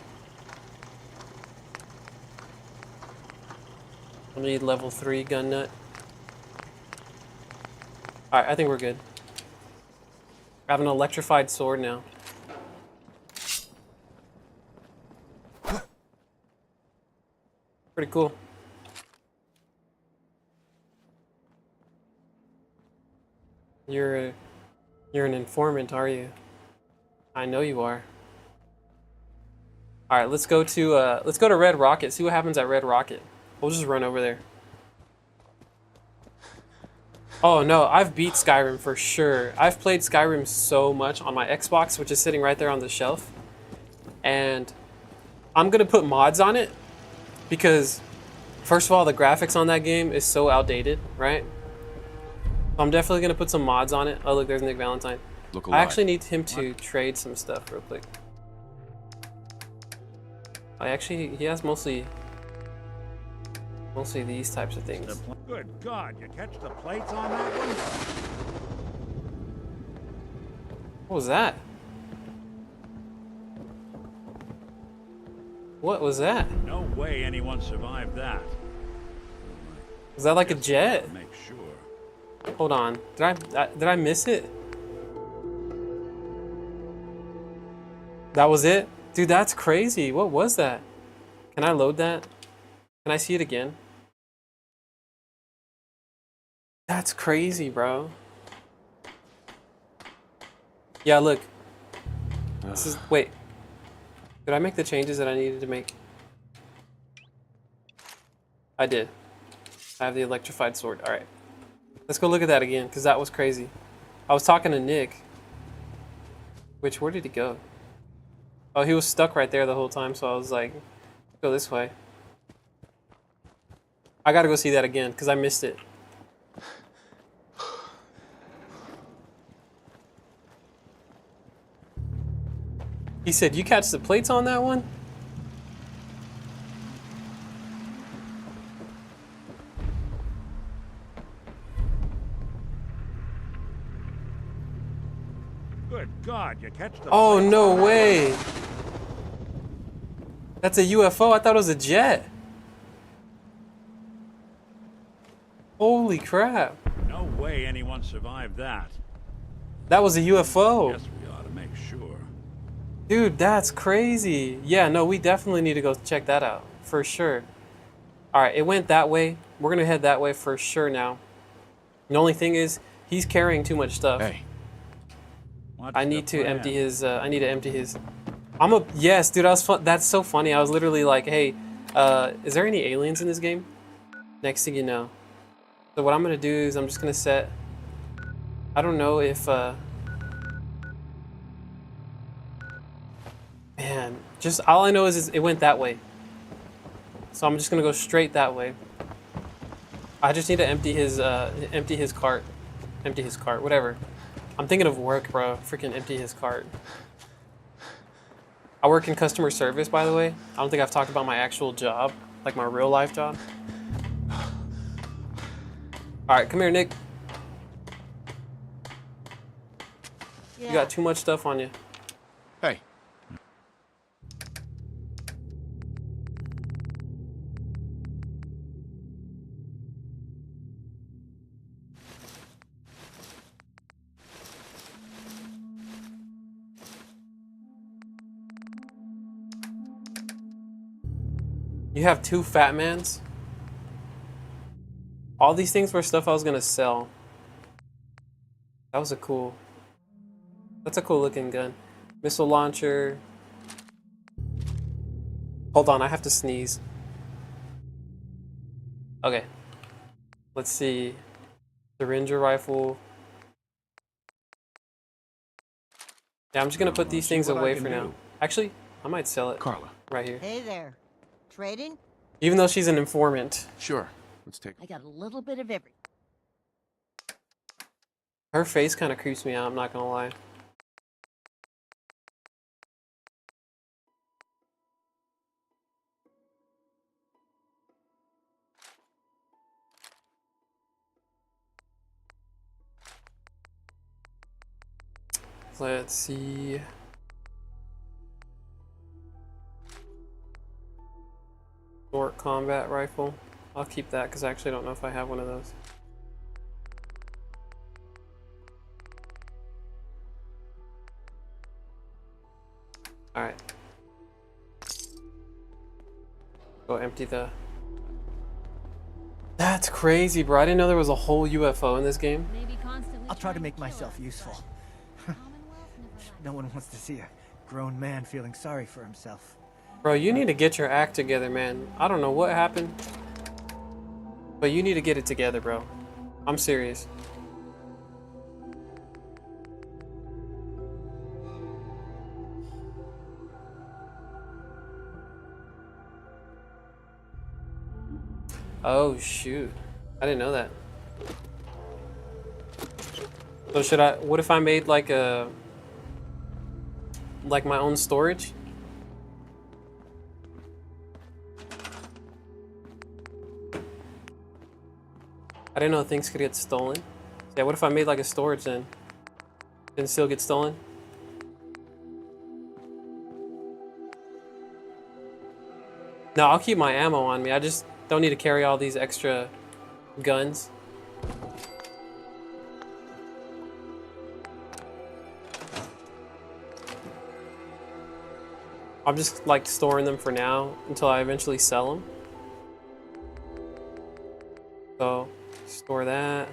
A: I need level 3 gun nut. Alright, I think we're good. I have an electrified sword now. Pretty cool. You're an informant, are you? I know you are. All right, let's go to Red Rocket. See what happens at Red Rocket. We'll just run over there. Oh no, I've beat Skyrim for sure. I've played Skyrim so much on my Xbox, which is sitting right there on the shelf. And I'm gonna put mods on it because, first of all, the graphics on that game is so outdated, right? I'm definitely gonna put some mods on it. Oh look, there's Nick Valentine.
D: Look
A: I actually need him to trade some stuff real quick. He has mostly these types of things.
C: Good God, you catch the plates on that one?
A: What was that? What was that?
C: No way anyone survived that.
A: Was that like a jet?
C: Make sure.
A: Hold on. Did I miss it? That was it? Dude, that's crazy. What was that? Can I load that? Can I see it again? That's crazy, bro. Yeah, look. This is... Wait. Did I make the changes that I needed to make? I did. I have the electrified sword. Alright. Let's go look at that again, because that was crazy. I was talking to Nick. Where did he go? Oh, he was stuck right there the whole time, so I was like, go this way. I gotta go see that again, because I missed it. He said, you catch the plates on that one?
C: God, you catch the
A: Oh, no way. That's a UFO? I thought it was a jet. Holy crap.
C: No way anyone survived that.
A: That was a UFO.
C: Guess we ought to make sure.
A: Dude, that's crazy. Yeah, no, we definitely need to go check that out. For sure. Alright, it went that way. We're gonna head that way for sure now. The only thing is, he's carrying too much stuff.
D: Hey.
A: I need to empty his, yes, dude, that's so funny. I was literally like, hey, is there any aliens in this game? Next thing you know. So what I'm gonna do is I'm just gonna set, I don't know if, man, just all I know is it went that way. So I'm just gonna go straight that way. I just need to empty his cart, whatever. I'm thinking of work, bro. Freaking empty his cart. I work in customer service, by the way. I don't think I've talked about my actual job, like my real life job. All right, come here, Nick. You got too much stuff on you.
D: Hey.
A: You have 2 Fat Mans? All these things were stuff I was gonna sell. That was that's a cool looking gun. Missile launcher. Hold on, I have to sneeze. Okay. Let's see. Derringer rifle. Yeah, I'm just gonna put these things away for now. Actually, I might sell it.
D: Carla.
A: Right here.
I: Hey there. Trading?
A: Even though she's an informant.
D: Sure. Let's take
I: I got a little bit of everything.
A: Her face kind of creeps me out, I'm not gonna lie. Let's see. Short combat rifle. I'll keep that because I actually don't know if I have one of those. Alright. Go empty the... That's crazy, bro. I didn't know there was a whole UFO in this game.
N: I'll try to make myself useful. No one wants to see a grown man feeling sorry for himself.
A: Bro, you need to get your act together, man. I don't know what happened, but you need to get it together, bro. I'm serious. Oh, shoot. I didn't know that. So what if I made like my own storage? I didn't know things could get stolen. Yeah, what if I made like a storage then? Didn't still get stolen? No, I'll keep my ammo on me. I just don't need to carry all these extra guns. I'm just like storing them for now until I eventually sell them. So, store that.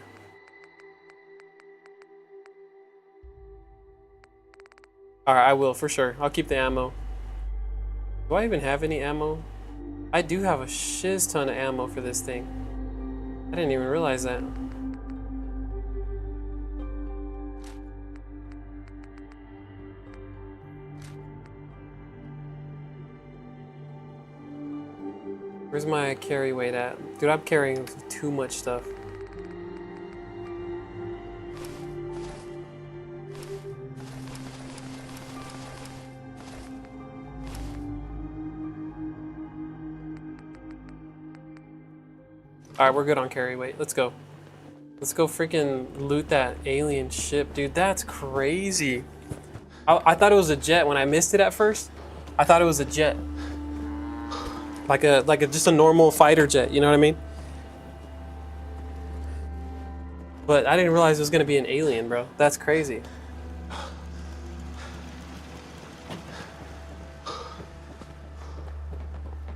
A: Alright, I will for sure. I'll keep the ammo. Do I even have any ammo? I do have a shiz ton of ammo for this thing. I didn't even realize that. Where's my carry weight at? Dude, I'm carrying too much stuff. Alright, we're good on carry weight. Let's go. Let's go freaking loot that alien ship, dude. That's crazy. I thought it was a jet when I missed it at first. I thought it was a jet. Like a just a normal fighter jet, you know what I mean? But I didn't realize it was gonna be an alien, bro. That's crazy.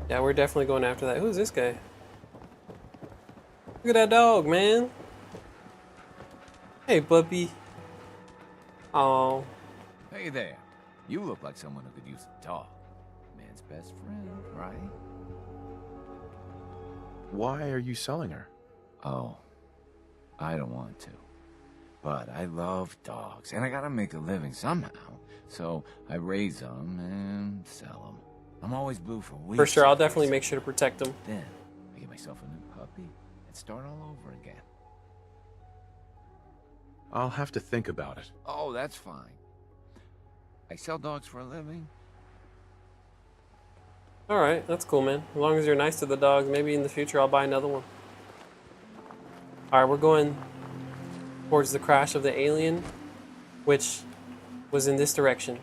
A: Yeah, we're definitely going after that. Who's this guy? Look at that dog, man. Hey, puppy. Oh.
M: Hey there. You look like someone who could use a dog. Man's best friend, right?
G: Why are you selling her?
M: Oh, I don't want to. But I love dogs, and I gotta make a living somehow. So I raise them and sell them. I'm always blue for weeks.
A: For sure, I'll definitely make sure to protect them.
M: Then I get myself a new puppy and start all over again.
G: I'll have to think about it.
M: Oh, that's fine. I sell dogs for a living.
A: Alright, that's cool, man. As long as you're nice to the dogs, maybe in the future I'll buy another one. Alright, we're going towards the crash of the alien, which was in this direction.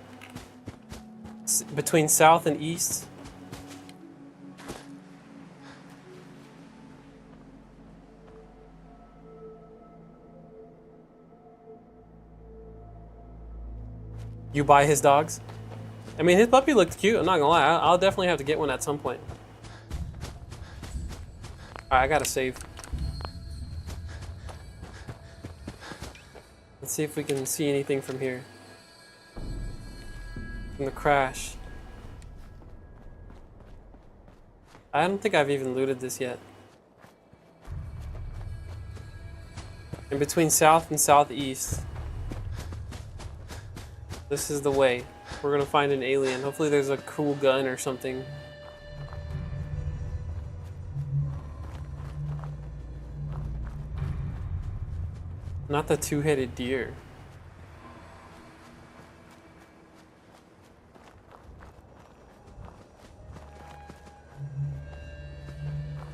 A: Between south and east. You buy his dogs? I mean, his puppy looked cute, I'm not gonna lie. I'll definitely have to get one at some point. Alright, I gotta save. Let's see if we can see anything from here. From the crash. I don't think I've even looted this yet. In between south and southeast. This is the way. We're gonna find an alien. Hopefully there's a cool gun or something. Not the two-headed deer.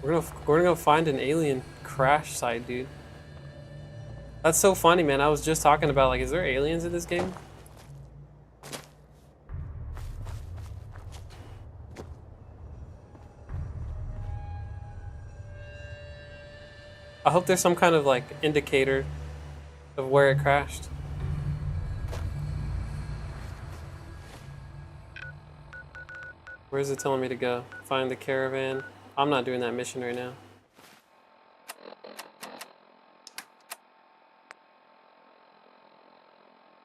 A: We're gonna go find an alien crash site, dude. That's so funny, man. I was just talking about, like, is there aliens in this game? I hope there's some kind of, like, indicator of where it crashed. Where is it telling me to go? Find the caravan. I'm not doing that mission right now.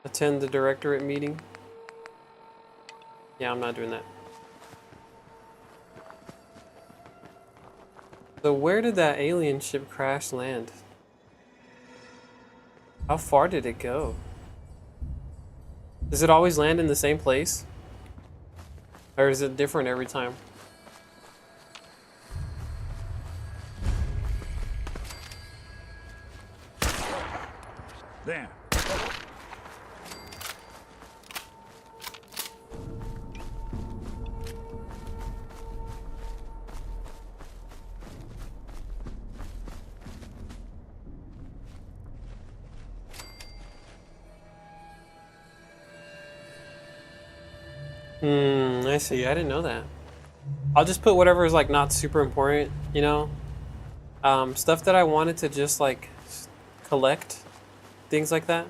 A: Attend the directorate meeting. Yeah, I'm not doing that. So where did that alien ship crash land? How far did it go? Does it always land in the same place? Or is it different every time?
C: There.
A: I see. I didn't know that. I'll just put whatever is, like, not super important, you know? Stuff that I wanted to just, like, collect. Things like that.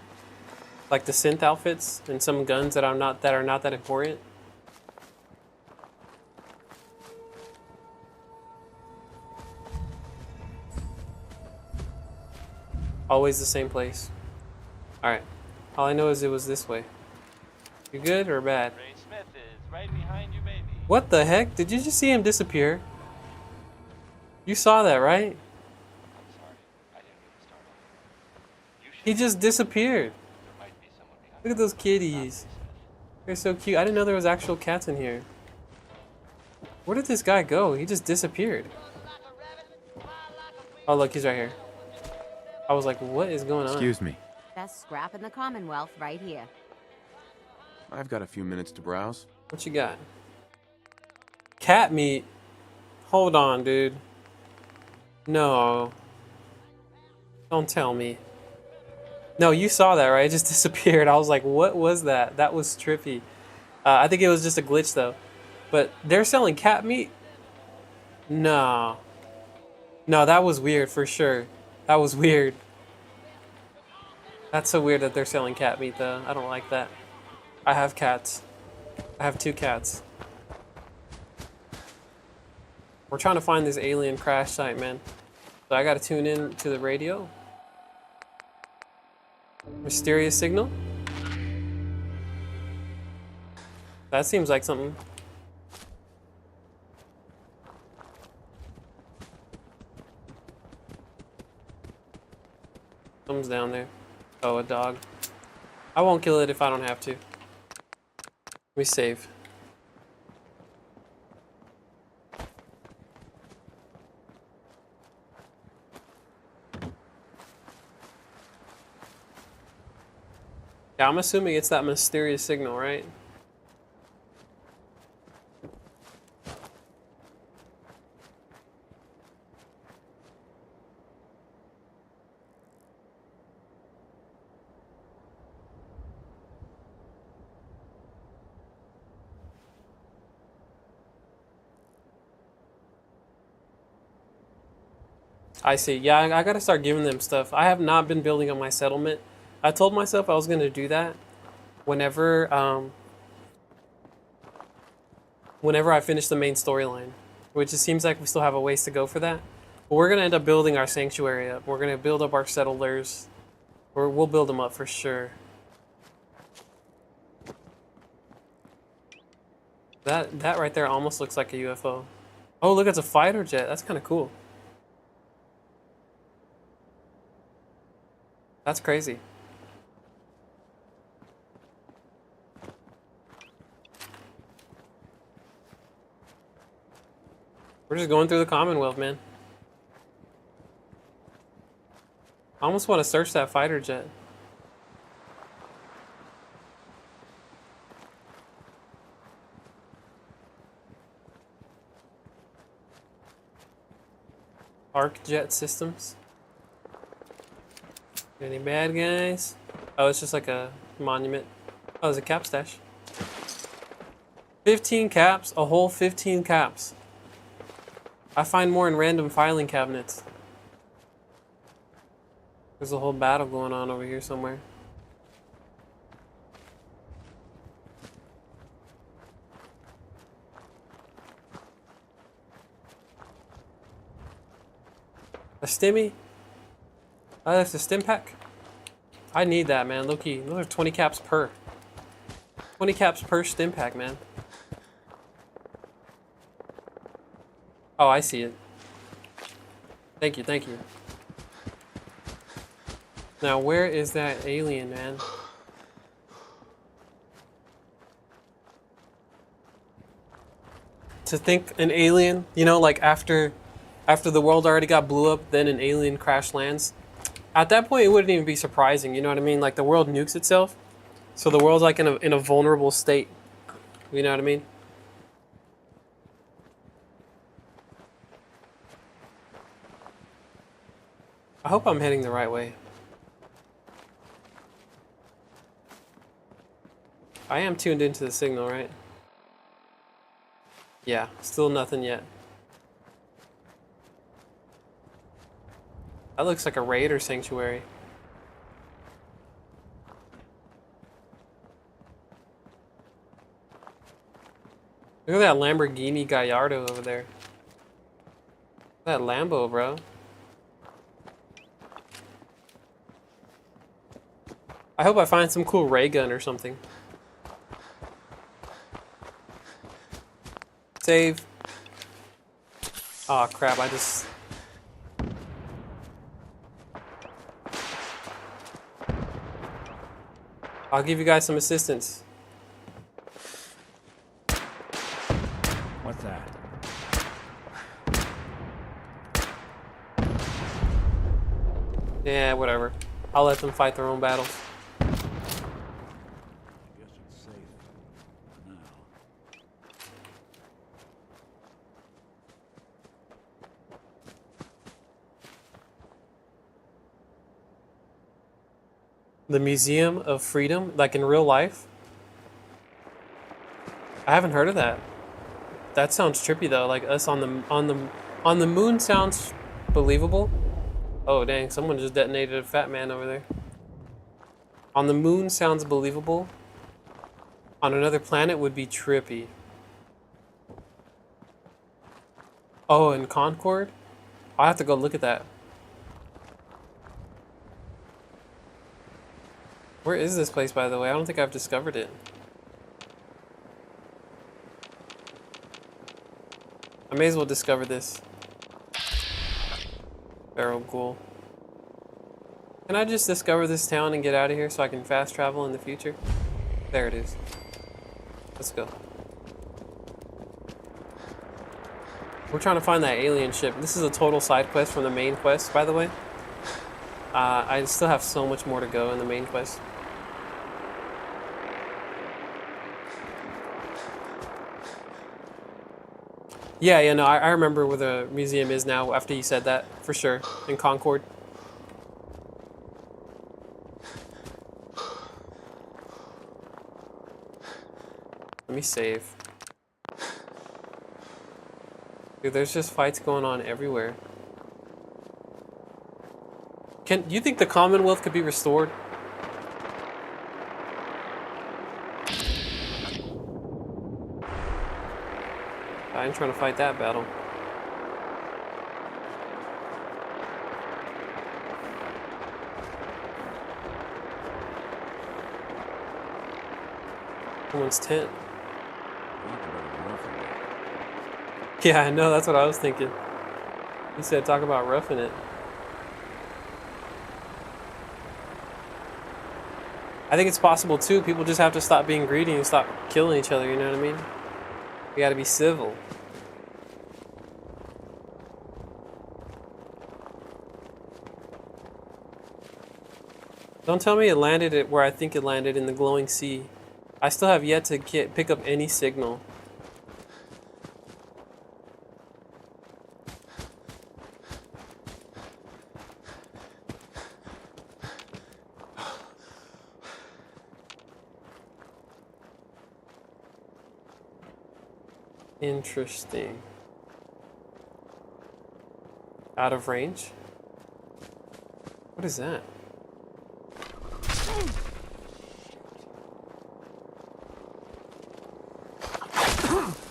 A: Like the synth outfits and some guns that are not that important. Always the same place. Alright. All I know is it was this way. You good or bad?
L: Ray Smith is right behind you, baby.
A: What the heck? Did you just see him disappear? You saw that, right? He just disappeared. Look at those kitties. They're so cute. I didn't know there was actual cats in here. Where did this guy go? He just disappeared. Oh, look, he's right here. I was like, what is going on?
G: Excuse me.
O: Best scrap in the Commonwealth right here.
G: I've got a few minutes to browse.
A: What you got? Cat meat? Hold on, dude. No. Don't tell me. No, you saw that, right? It just disappeared. I was like, what was that? That was trippy. I think it was just a glitch, though. But they're selling cat meat? No. No, that was weird for sure. That was weird. That's so weird that they're selling cat meat, though. I don't like that. I have cats. I have 2 cats. We're trying to find this alien crash site, man. So I gotta tune in to the radio. Mysterious signal? That seems like something. Something's down there. Oh, a dog. I won't kill it if I don't have to. Let me save. Yeah, I'm assuming it's that mysterious signal, right? I see. Yeah, I gotta start giving them stuff. I have not been building on my settlement. I told myself I was gonna do that whenever whenever I finish the main storyline, which it seems like we still have a ways to go for that. But we're gonna end up building our sanctuary up. We're gonna build up our settlers. We'll build them up for sure. That right there almost looks like a UFO. Oh, look, it's a fighter jet. That's kind of cool. That's crazy. We're just going through the Commonwealth, man. I almost want to search that fighter jet. Arc jet systems. Any bad guys? Oh, it's just like a monument. Oh, there's a cap stash. 15 caps, a whole 15 caps. I find more in random filing cabinets. There's a whole battle going on over here somewhere. A stimmy? Oh, that's a stim pack? I need that, man. Low-key. Those are 20 caps per. 20 caps per stim pack, man. Oh, I see it. Thank you, thank you. Now, where is that alien, man? To think an alien, you know, like after the world already got blew up, then an alien crash lands. At that point, it wouldn't even be surprising, you know what I mean? Like, the world nukes itself, so the world's like in a vulnerable state. You know what I mean? I hope I'm heading the right way. I am tuned into the signal, right? Yeah, still nothing yet. That looks like a raider sanctuary. Look at that Lamborghini Gallardo over there. That Lambo, bro. I hope I find some cool ray gun or something. Save. Aw, crap, I just... I'll give you guys some assistance.
C: What's that?
A: Yeah, whatever. I'll let them fight their own battles.
C: I guess it's safe for now.
A: The Museum of Freedom, like in real life? I haven't heard of that. That sounds trippy though. Like us on the moon sounds believable. Oh dang, someone just detonated a fat man over there. On the moon sounds believable. On another planet would be trippy. Oh, and Concord? I'll have to go look at that. Where is this place, by the way? I don't think I've discovered it. I may as well discover this. Feral Ghoul. Can I just discover this town and get out of here so I can fast travel in the future? There it is. Let's go. We're trying to find that alien ship. This is a total side quest from the main quest, by the way. I still have so much more to go in the main quest. Yeah, no, I remember where the museum is now after you said that, for sure, in Concord. Let me save. Dude, there's just fights going on everywhere. Do you think the Commonwealth could be restored? I ain't trying to fight that battle. Someone's tent. Yeah, I know, that's what I was thinking. He said talk about roughing it. I think it's possible too. People just have to stop being greedy and stop killing each other, you know what I mean? We gotta be civil. Don't tell me it landed at where I think it landed, in the glowing sea. I still have yet to pick up any signal. Interesting. Out of range? What is that?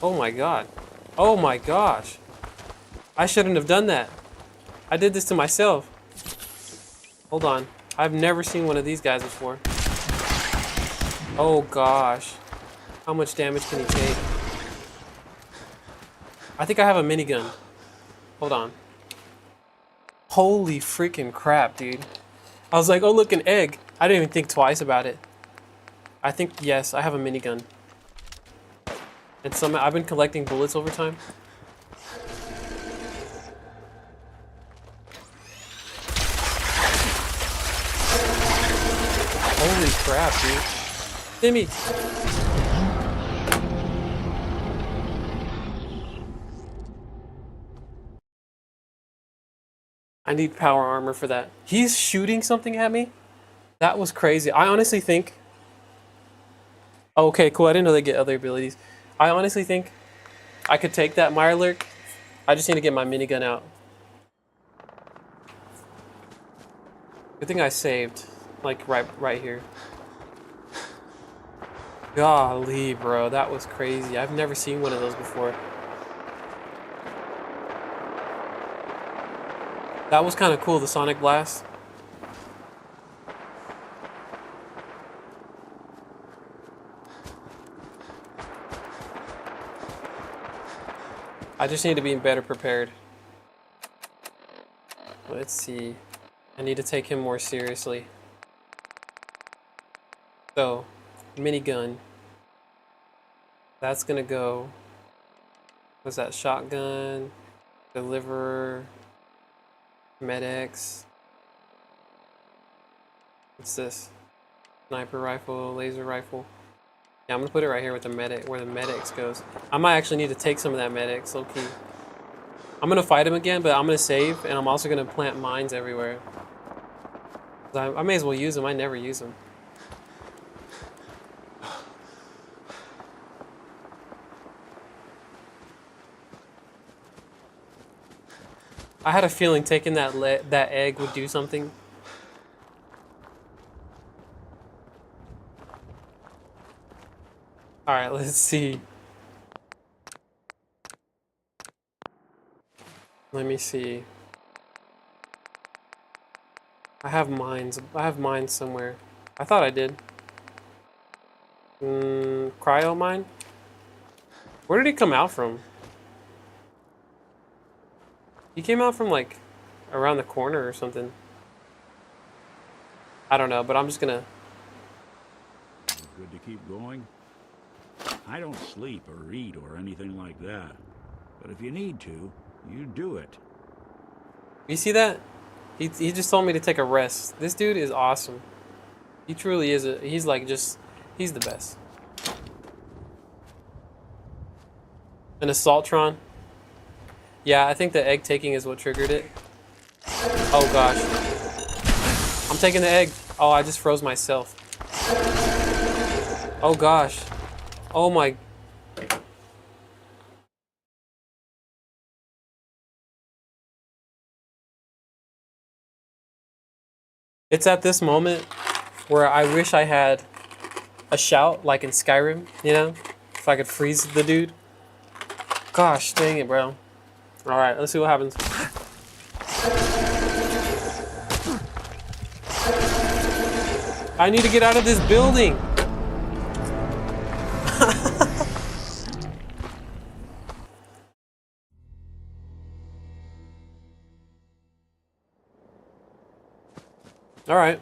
A: Oh my god. Oh my gosh. I shouldn't have done that. I did this to myself. Hold on. I've never seen one of these guys before. Oh gosh. How much damage can he take? I think I have a minigun. Hold on. Holy freaking crap, dude. I was like, oh look, an egg. I didn't even think twice about it. I think, yes, I have a minigun. And I've been collecting bullets over time. Holy crap, dude. Timmy! I need power armor for that. He's shooting something at me? That was crazy. I honestly think... Oh, okay, cool. I didn't know they get other abilities. I honestly think I could take that Mirelurk. I just need to get my minigun out. Good thing I saved. Like, right here. Golly, bro. That was crazy. I've never seen one of those before. That was kind of cool, the Sonic Blast. I just need to be better prepared. Let's see. I need to take him more seriously. So, minigun. That's gonna go. What's that? Shotgun, Deliverer, Med-X. What's this? Sniper rifle, laser rifle. Yeah, I'm gonna put it right here with the medic, where the Med-X goes. I might actually need to take some of that Med-X, low key. I'm gonna fight him again, but I'm gonna save, and I'm also gonna plant mines everywhere. I may as well use them. I never use them. I had a feeling taking that egg would do something. All right, let's see. Let me see. I have mines. I have mines somewhere. I thought I did. Cryo mine? Where did he come out from? He came out from like around the corner or something. I don't know, but I'm just gonna.
C: Good to keep going. I don't sleep or eat or anything like that. But if you need to, you do it.
A: You see that? He just told me to take a rest. This dude is awesome. He truly is. He's like just. He's the best. An Assaultron. Yeah, I think the egg taking is what triggered it. Oh gosh. I'm taking the egg. Oh, I just froze myself. Oh gosh. Oh my. It's at this moment where I wish I had a shout like in Skyrim, you know? If I could freeze the dude. Gosh, dang it, bro. Alright, let's see what happens. I need to get out of this building. Alright.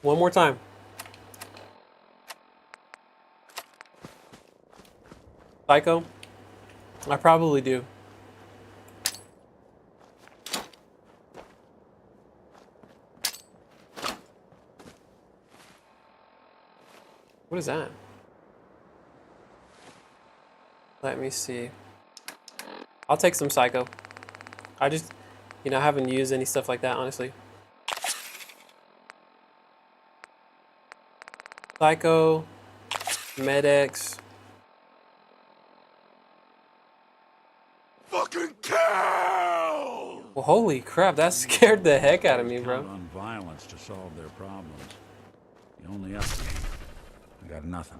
A: One more time. Psycho? I probably do. What is that? Let me see. I'll take some Psycho. I just, you know, I haven't used any stuff like that, honestly. Psycho, Med-X.
C: Fucking kill!
A: Well, holy crap, that scared the heck out of me, bro.
C: Count on violence to solve their problems. The only up. I got nothing.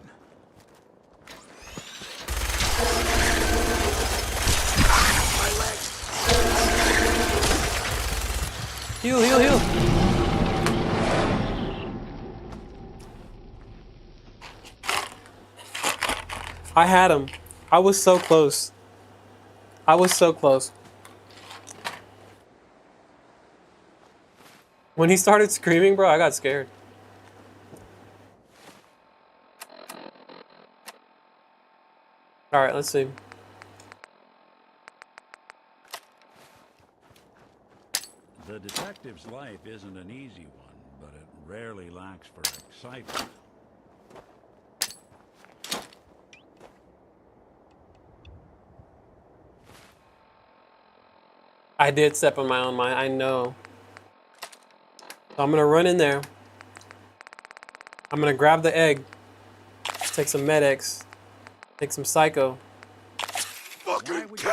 A: Heal, heal, heal. I had him. I was so close. I was so close. When he started screaming, bro, I got scared. All right, let's see.
C: The detective's life isn't an easy one, but it rarely lacks for excitement.
A: I did step on my own mind, I know. So I'm gonna run in there. I'm gonna grab the egg. Take some Med-X. Take some Psycho.
C: Fucking kill!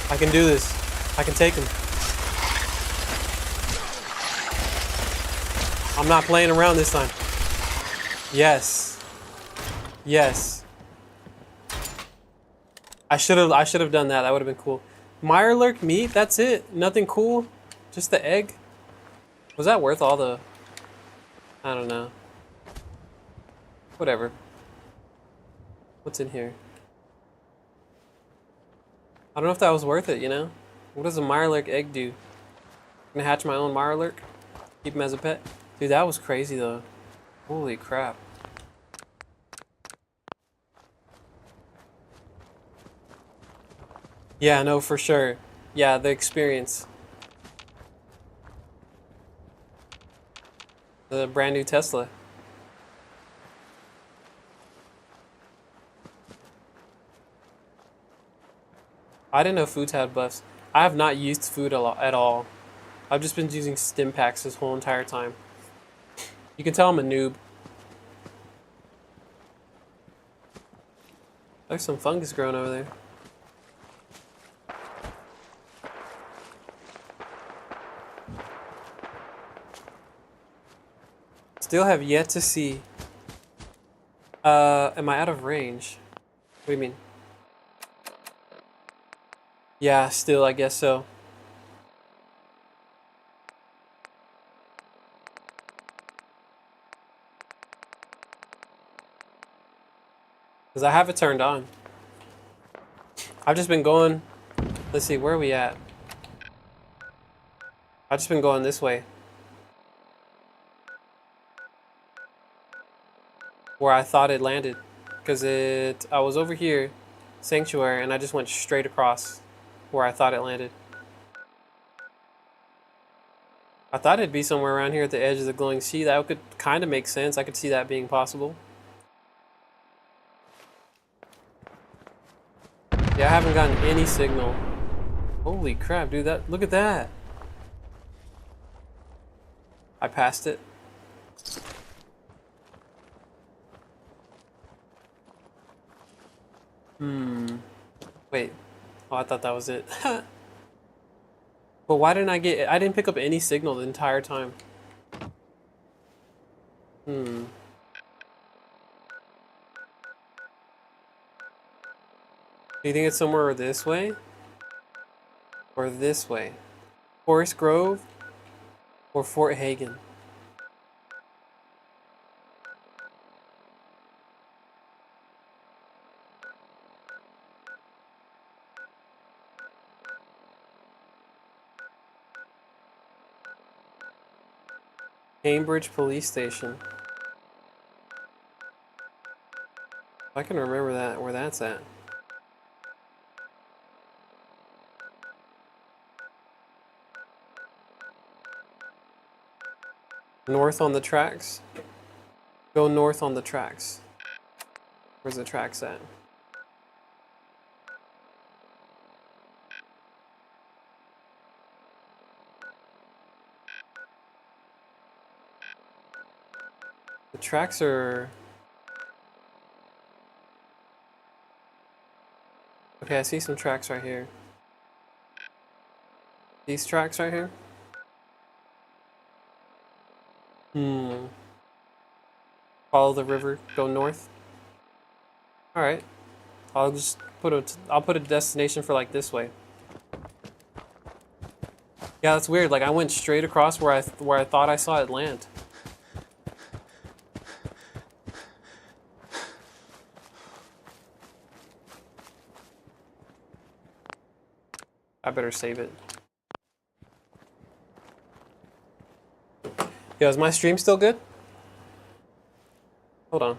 A: I can do this. I can take him. I'm not playing around this time. Yes. Yes. I should have done that. That would have been cool. Mirelurk meat, that's it. Nothing cool. Just the egg. Was that worth all the... I don't know. Whatever. What's in here? I don't know if that was worth it, you know? What does a Mirelurk egg do? I'm gonna hatch my own Mirelurk? Keep him as a pet? Dude, that was crazy though. Holy crap. Yeah, no, for sure. Yeah, the experience. The brand new Tesla. I didn't know foods had buffs. I have not used food at all. I've just been using stim packs this whole entire time. You can tell I'm a noob. There's some fungus growing over there. Still have yet to see. Am I out of range? What do you mean? Yeah, still, I guess so. Because I have it turned on. I've just been going... Let's see, where are we at? I've just been going this way. Where I thought it landed. Because I was over here, Sanctuary, and I just went straight across where I thought it landed. I thought it'd be somewhere around here at the edge of the glowing sea. That could kind of make sense. I could see that being possible. Yeah, I haven't gotten any signal. Holy crap, dude, look at that. I passed it. Wait. Oh, I thought that was it. But why didn't I didn't pick up any signal the entire time. Do you think it's somewhere this way? Or this way? Forest Grove? Or Fort Hagen? Cambridge Police Station. I can remember that, where that's at. North on the tracks. Go north on the tracks. Where's the tracks at? The tracks are... Okay, I see some tracks right here. These tracks right here? Follow the river, go north. Alright. I'll put a destination for like this way. Yeah, that's weird. Like I went straight across where I thought I saw it land. I better save it. Yo, is my stream still good? Hold on.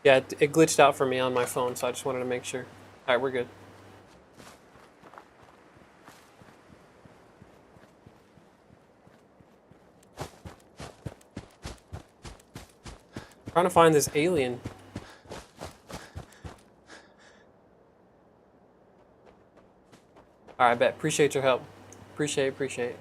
A: Yeah, it glitched out for me on my phone, so I just wanted to make sure. Alright, we're good. I'm trying to find this alien. Alright, I bet. Appreciate your help. Appreciate it.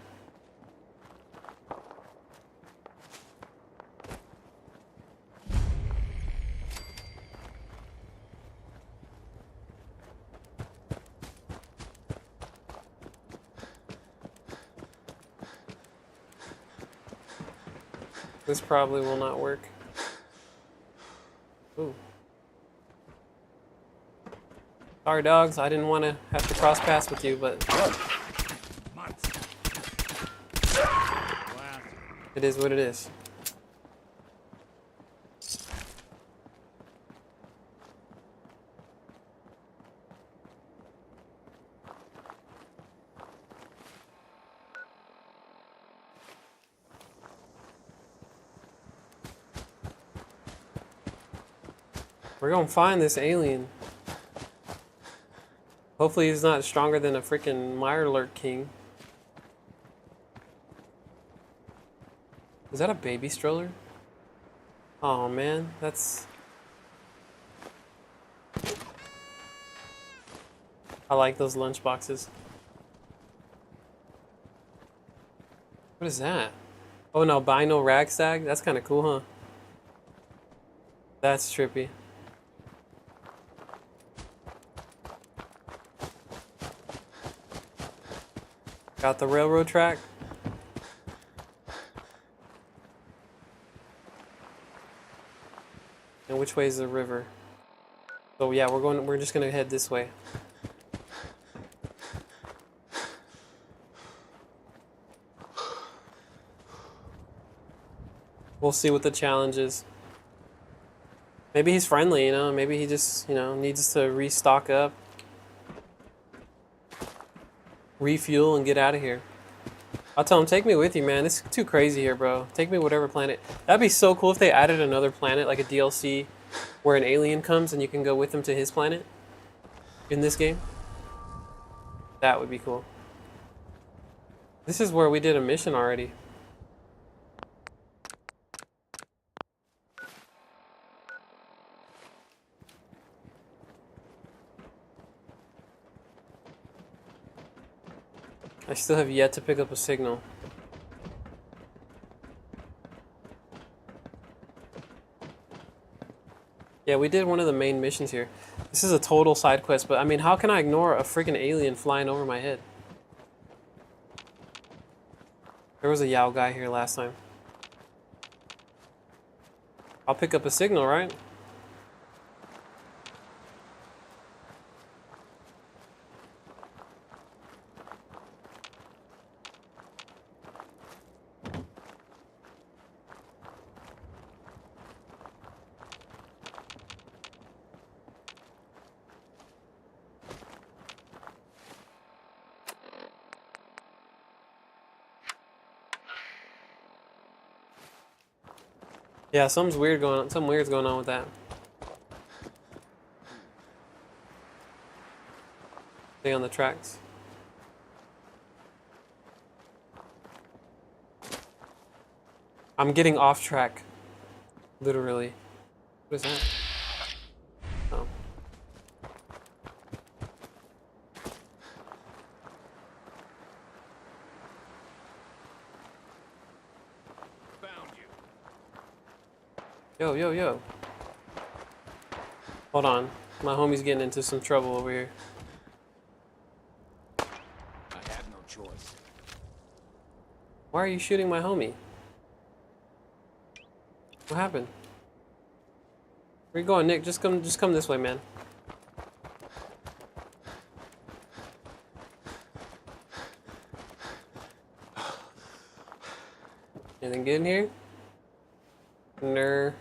A: This probably will not work. Ooh. Sorry, dogs. I didn't want to have to cross paths with you, but it is what it is. We're gonna find this alien. Hopefully he's not stronger than a freaking Mirelurk King. Is that a baby stroller? Oh man, that's... I like those lunch boxes. What is that? Oh, an albino ragstag? That's kind of cool, huh? That's trippy. Got the railroad track. And which way is the river? So yeah, we're just gonna head this way. We'll see what the challenge is. Maybe he's friendly, you know, maybe he just, you know, needs to restock up, refuel, and get out of here. I'll tell him, take me with you, man. It's too crazy here, bro. Take me whatever planet. That'd be so cool if they added another planet, like a DLC, where an alien comes and you can go with him to his planet in this game. That would be cool. This is where we did a mission already. I still have yet to pick up a signal. Yeah, we did one of the main missions here. This is a total side quest, but I mean, how can I ignore a freaking alien flying over my head? There was a Yao guy here last time. I'll pick up a signal, right? Yeah, something's weird going on. Something weird's going on with that. Stay on the tracks. I'm getting off track. Literally. What is that? Oh. Yo, yo, yo. Hold on. My homie's getting into some trouble over here.
M: I have no choice.
A: Why are you shooting my homie? What happened? Where you going, Nick? Just come this way, man. Anything good in here? No.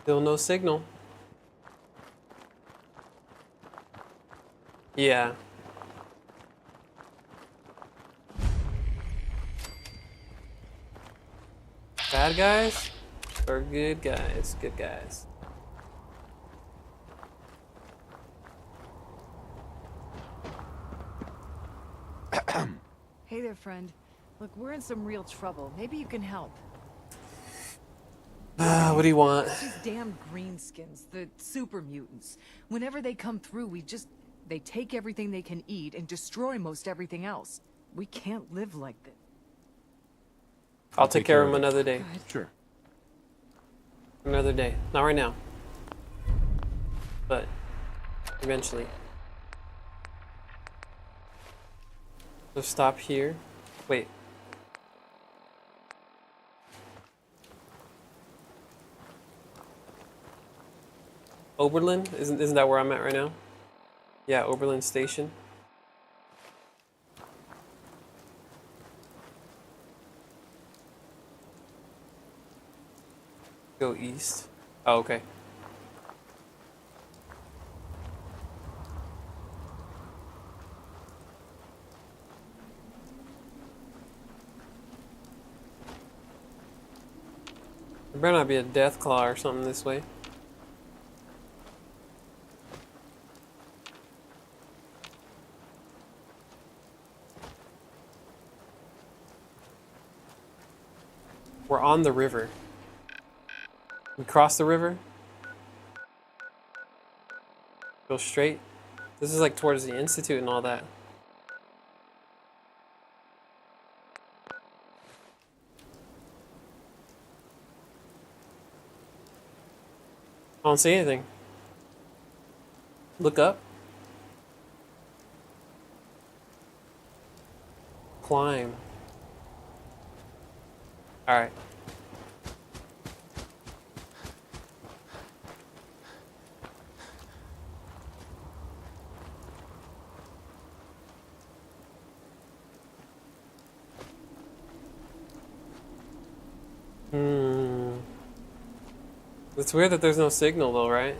A: Still no signal. Yeah. Bad guys or good guys? Good guys.
J: Hey there, friend. Look, we're in some real trouble. Maybe you can help.
A: What do you want?
J: These damn greenskins, the super mutants. Whenever they come through, they take everything they can eat and destroy most everything else. We can't live like this.
A: I'll take care of him another day.
D: Sure.
A: Another day. Not right now. But eventually. So stop here. Wait. Oberlin? Isn't that where I'm at right now? Yeah, Oberlin Station. Go east. Oh, okay. There better not be a Deathclaw or something this way. We're on the river. We cross the river. Go straight. This is like towards the Institute and all that. I don't see anything. Look up. Climb. Alright. It's weird that there's no signal though, right?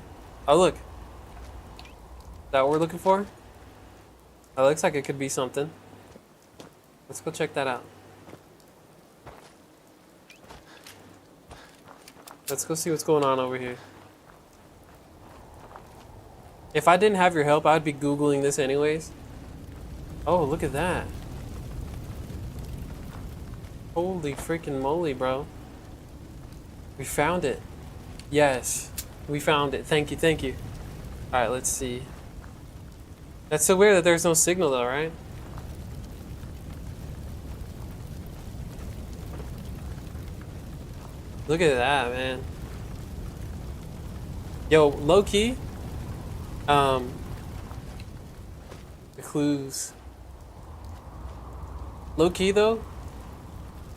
A: Oh look. Is that what we're looking for? That looks like it could be something. Let's go check that out. Let's go see what's going on over here. If I didn't have your help, I'd be Googling this anyways. Oh, look at that. Holy freaking moly, bro. We found it. Yes, we found it. Thank you, thank you. Alright, let's see. That's so weird that there's no signal though, right? Look at that, man. Yo, low key. The clues. Low key though.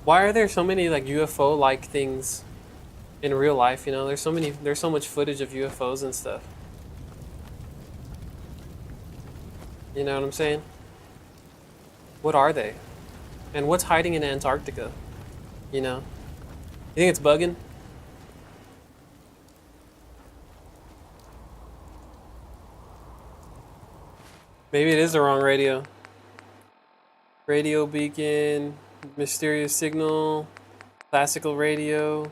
A: Why are there so many like UFO like things in real life? You know, there's so much footage of UFOs and stuff. You know what I'm saying? What are they? And what's hiding in Antarctica? You know? You think it's bugging? Maybe it is the wrong radio. Radio beacon, mysterious signal, classical radio.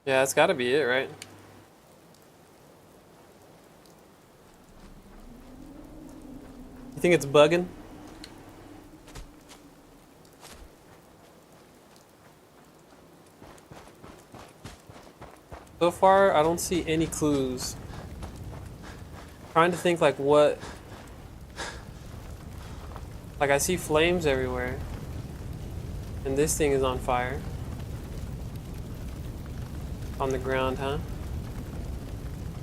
A: Yeah, that's gotta be it, right? You think it's bugging? So far, I don't see any clues. Trying to think like what... Like I see flames everywhere. And this thing is on fire. On the ground, huh?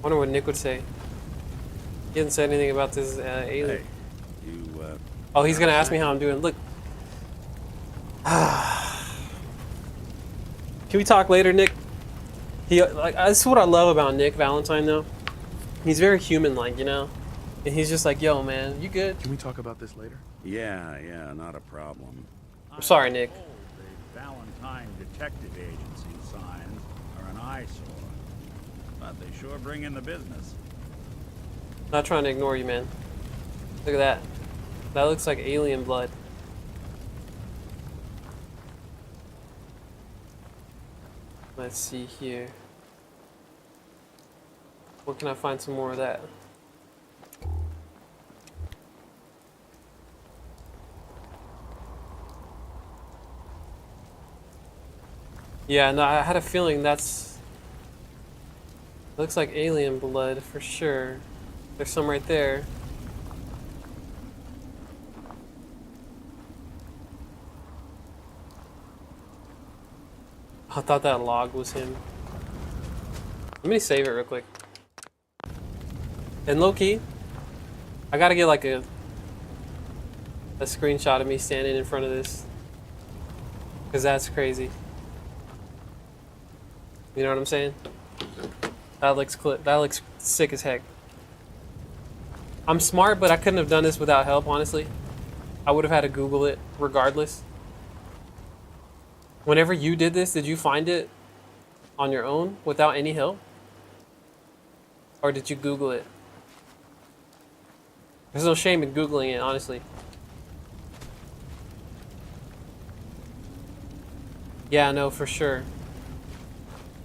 A: Wonder what Nick would say. He hasn't said anything about this alien.
C: Hey,
A: oh, he's gonna ask me how I'm doing. Look. Can we talk later, Nick? This is what I love about Nick Valentine, though. He's very human-like, you know? And he's just like, yo, man, you good?
D: Can we talk about this later?
C: Yeah, not a problem.
A: I'm sorry, Nick.
C: The Valentine Detective Agency signs are an eyesore, but they sure bring in the business.
A: Not trying to ignore you, man. Look at that. That looks like alien blood. Let's see here. Where can I find some more of that? Yeah, no, I had a feeling that's... Looks like alien blood for sure. There's some right there. I thought that log was him. Let me save it real quick. And low-key, I gotta get like a screenshot of me standing in front of this. Cause that's crazy. You know what I'm saying? That looks sick as heck. I'm smart, but I couldn't have done this without help, honestly. I would have had to Google it regardless. Whenever you did this, did you find it on your own without any help? Or did you Google it? There's no shame in Googling it, honestly. Yeah, no, for sure.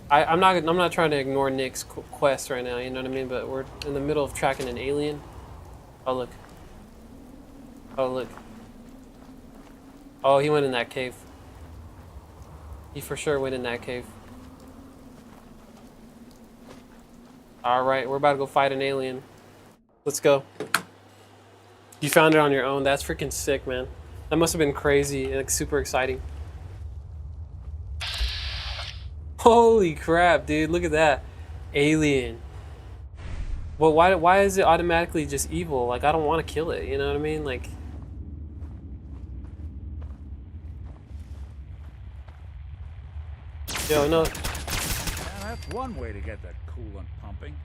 A: I'm not trying to ignore Nick's quest right now, you know what I mean? But we're in the middle of tracking an alien. Oh look. Oh look. Oh, he went in that cave. He for sure went in that cave. Alright, we're about to go fight an alien. Let's go. You found it on your own. That's freaking sick, man. That must have been crazy and like, super exciting. Holy crap, dude. Look at that. Alien. Well, why is it automatically just evil? Like, I don't want to kill it, you know what I mean? Like... Yo, no.
C: Yeah, that's one way to get that coolant pumping.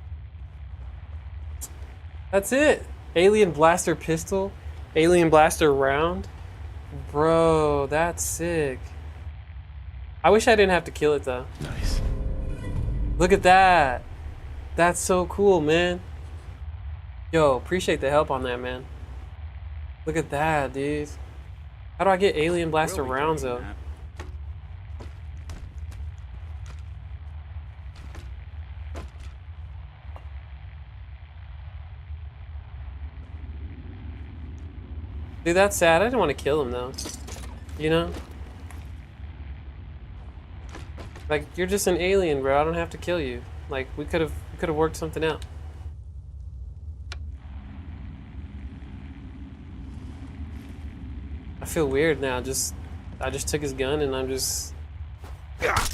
A: That's it. Alien blaster pistol. Alien blaster round. Bro, that's sick. I wish I didn't have to kill it though.
G: Nice.
A: Look at that. That's so cool, man. Yo, appreciate the help on that, man. Look at that, dude. How do I get alien blaster rounds though? Dude, that's sad. I didn't want to kill him though. You know? Like, you're just an alien, bro. I don't have to kill you. Like, we could have worked something out. I feel weird now. I just took his gun and I'm just... The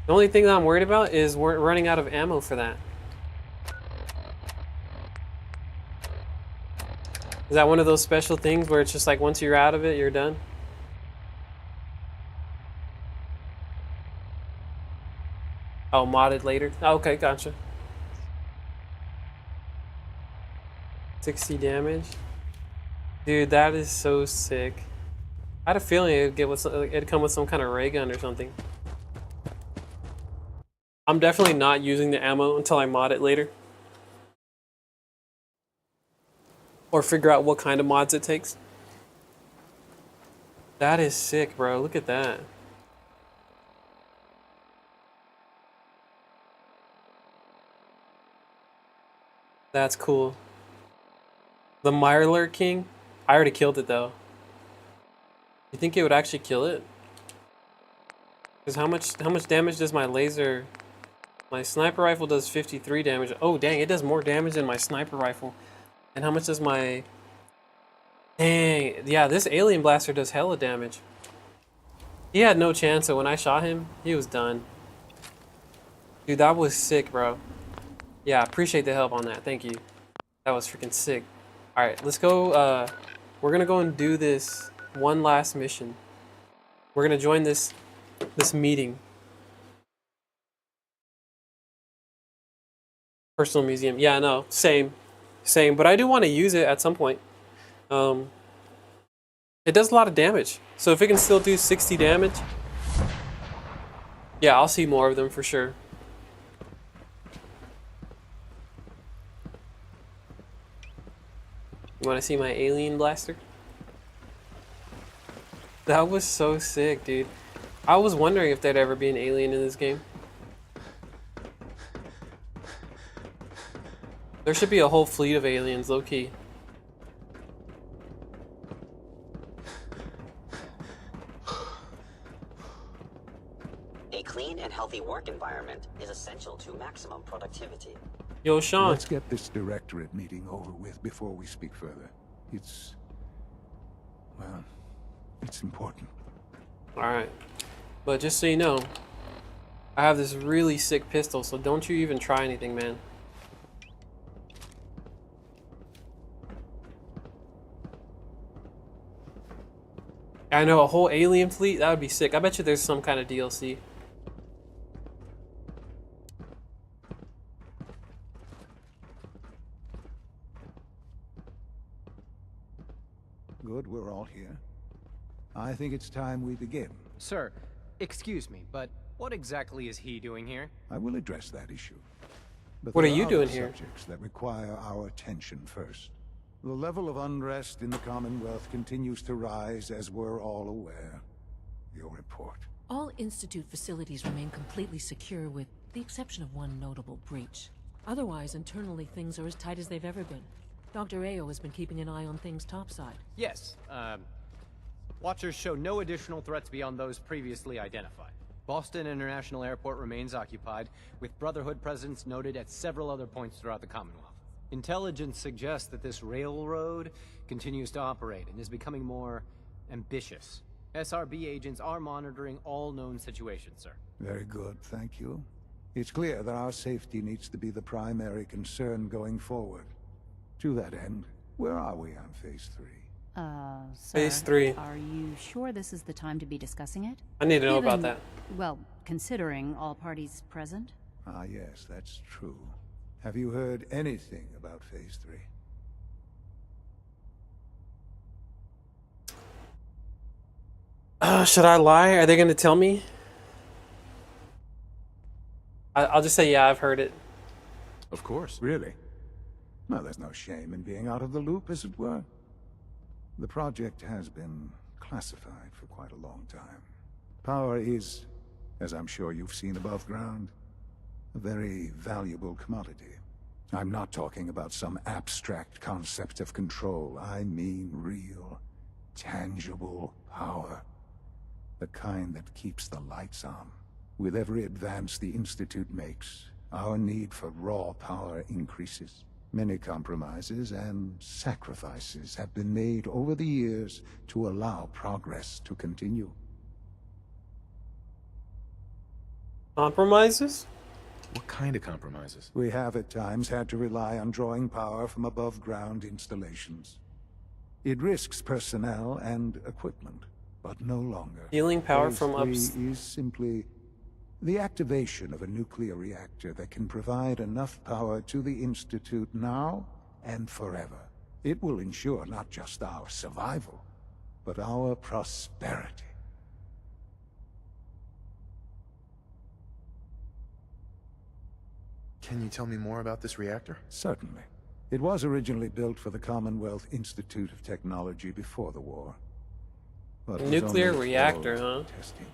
A: only thing that I'm worried about is we're running out of ammo for that. Is that one of those special things where it's just like once you're out of it, you're done? Oh, modded later? Oh, okay, gotcha. 60 damage. Dude, that is so sick. I had a feeling it'd come with some kind of ray gun or something. I'm definitely not using the ammo until I mod it later. Or figure out what kind of mods it takes. That is sick, bro. Look at that. That's cool. The Mirelurk King? I already killed it though. You think it would actually kill it? Because how much damage does my laser... My sniper rifle does 53 damage. Oh dang, it does more damage than my sniper rifle. And how much does my... Dang, yeah, this alien blaster does hella damage. He had no chance, so when I shot him, he was done. Dude, that was sick, bro. Yeah, appreciate the help on that. Thank you. That was freaking sick. Alright, let's go. We're gonna go and do this one last mission. We're gonna join this meeting. Personal museum. Yeah, no, same. But I do want to use it at some point. It does a lot of damage. So if it can still do 60 damage, yeah, I'll see more of them for sure. You want to see my alien blaster? That was so sick, dude. I was wondering if there'd ever be an alien in this game. There should be a whole fleet of aliens, low-key.
S: A clean and healthy work environment is essential to maximum productivity.
A: Yo, Sean.
F: Let's get this directorate meeting over with before we speak further. It's... well, it's important.
A: Alright. But just so you know, I have this really sick pistol, so don't you even try anything, man. I know, a whole alien fleet? That would be sick. I bet you there's some kind of DLC.
F: Good, we're all here. I think it's time we begin.
H: Sir, excuse me, but what exactly is he doing here?
F: I will address that issue. But
A: What are
F: there
A: you doing
F: other
A: here?
F: Subjects that require our attention first. The level of unrest in the Commonwealth continues to rise, as we're all aware. Your report.
K: All Institute facilities remain completely secure with the exception of one notable breach. Otherwise, internally things are as tight as they've ever been. Dr. Ao has been keeping an eye on things topside.
H: Yes, Watchers show no additional threats beyond those previously identified. Boston International Airport remains occupied, with Brotherhood presence noted at several other points throughout the Commonwealth. Intelligence suggests that this railroad continues to operate and is becoming more ambitious. SRB agents are monitoring all known situations, sir.
F: Very good, thank you. It's clear that our safety needs to be the primary concern going forward. To that end, where are we on Phase 3?
A: Sir, Phase 3.
U: Are you sure this is the time to be discussing it?
A: I need to know about that.
U: Well, considering all parties present?
F: Ah, yes, that's true. Have you heard anything about Phase 3?
A: Should I lie? Are they going to tell me? I'll just say, yeah, I've heard it.
F: Of course. Really? Well, there's no shame in being out of the loop, as it were. The project has been classified for quite a long time. Power is, as I'm sure you've seen above ground, a very valuable commodity. I'm not talking about some abstract concept of control. I mean real, tangible power. The kind that keeps the lights on. With every advance the Institute makes, our need for raw power increases. Many compromises and sacrifices have been made over the years to allow progress to continue.
A: Compromises?
D: What kind of compromises?
F: We have at times had to rely on drawing power from above-ground installations. It risks personnel and equipment, but no longer.
A: Stealing power
F: Phase
A: from
F: 3 is simply the activation of a nuclear reactor that can provide enough power to the Institute now and forever. It will ensure not just our survival, but our prosperity.
G: Can you tell me more about this reactor?
F: Certainly. It was originally built for the Commonwealth Institute of Technology before the war. But it was
A: Nuclear
F: only
A: reactor,
F: for
A: huh?
F: testing.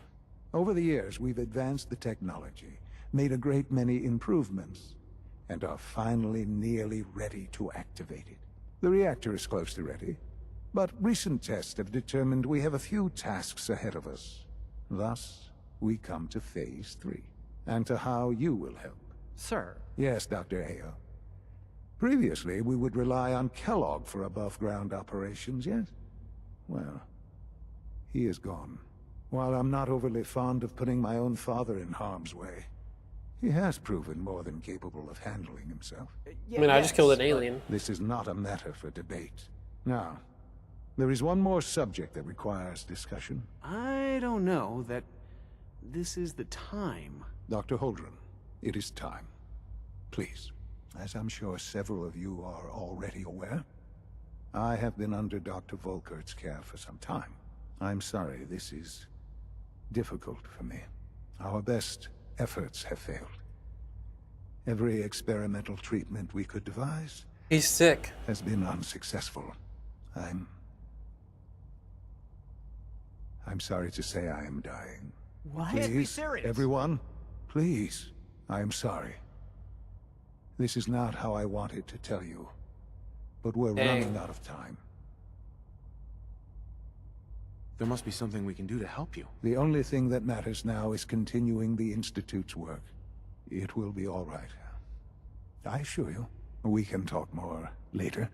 F: Over the years, we've advanced the technology, made a great many improvements, and are finally nearly ready to activate it. The reactor is close to ready, but recent tests have determined we have a few tasks ahead of us. Thus, we come to Phase 3, and to how you will help.
H: Sir?
F: Yes, Dr. Ao. Previously, we would rely on Kellogg for above-ground operations, yes? Well, he is gone. While I'm not overly fond of putting my own father in harm's way, he has proven more than capable of handling himself.
A: I mean, I just killed an alien.
F: This is not a matter for debate. Now, there is one more subject that requires discussion.
R: I don't know that this is the time.
F: Dr. Holdren, it is time. Please, as I'm sure several of you are already aware, I have been under Dr. Volkert's care for some time. I'm sorry this is difficult for me. Our best efforts have failed. Every experimental treatment we could devise...
A: He's sick.
F: ...has been unsuccessful. I'm sorry to say I am dying.
N: What?
F: Please,
N: Can't be serious.
F: Everyone, please, I am sorry. This is not how I wanted to tell you, but we're running out of time.
D: There must be something we can do to help you.
F: The only thing that matters now is continuing the Institute's work. It will be all right. I assure you, we can talk more later.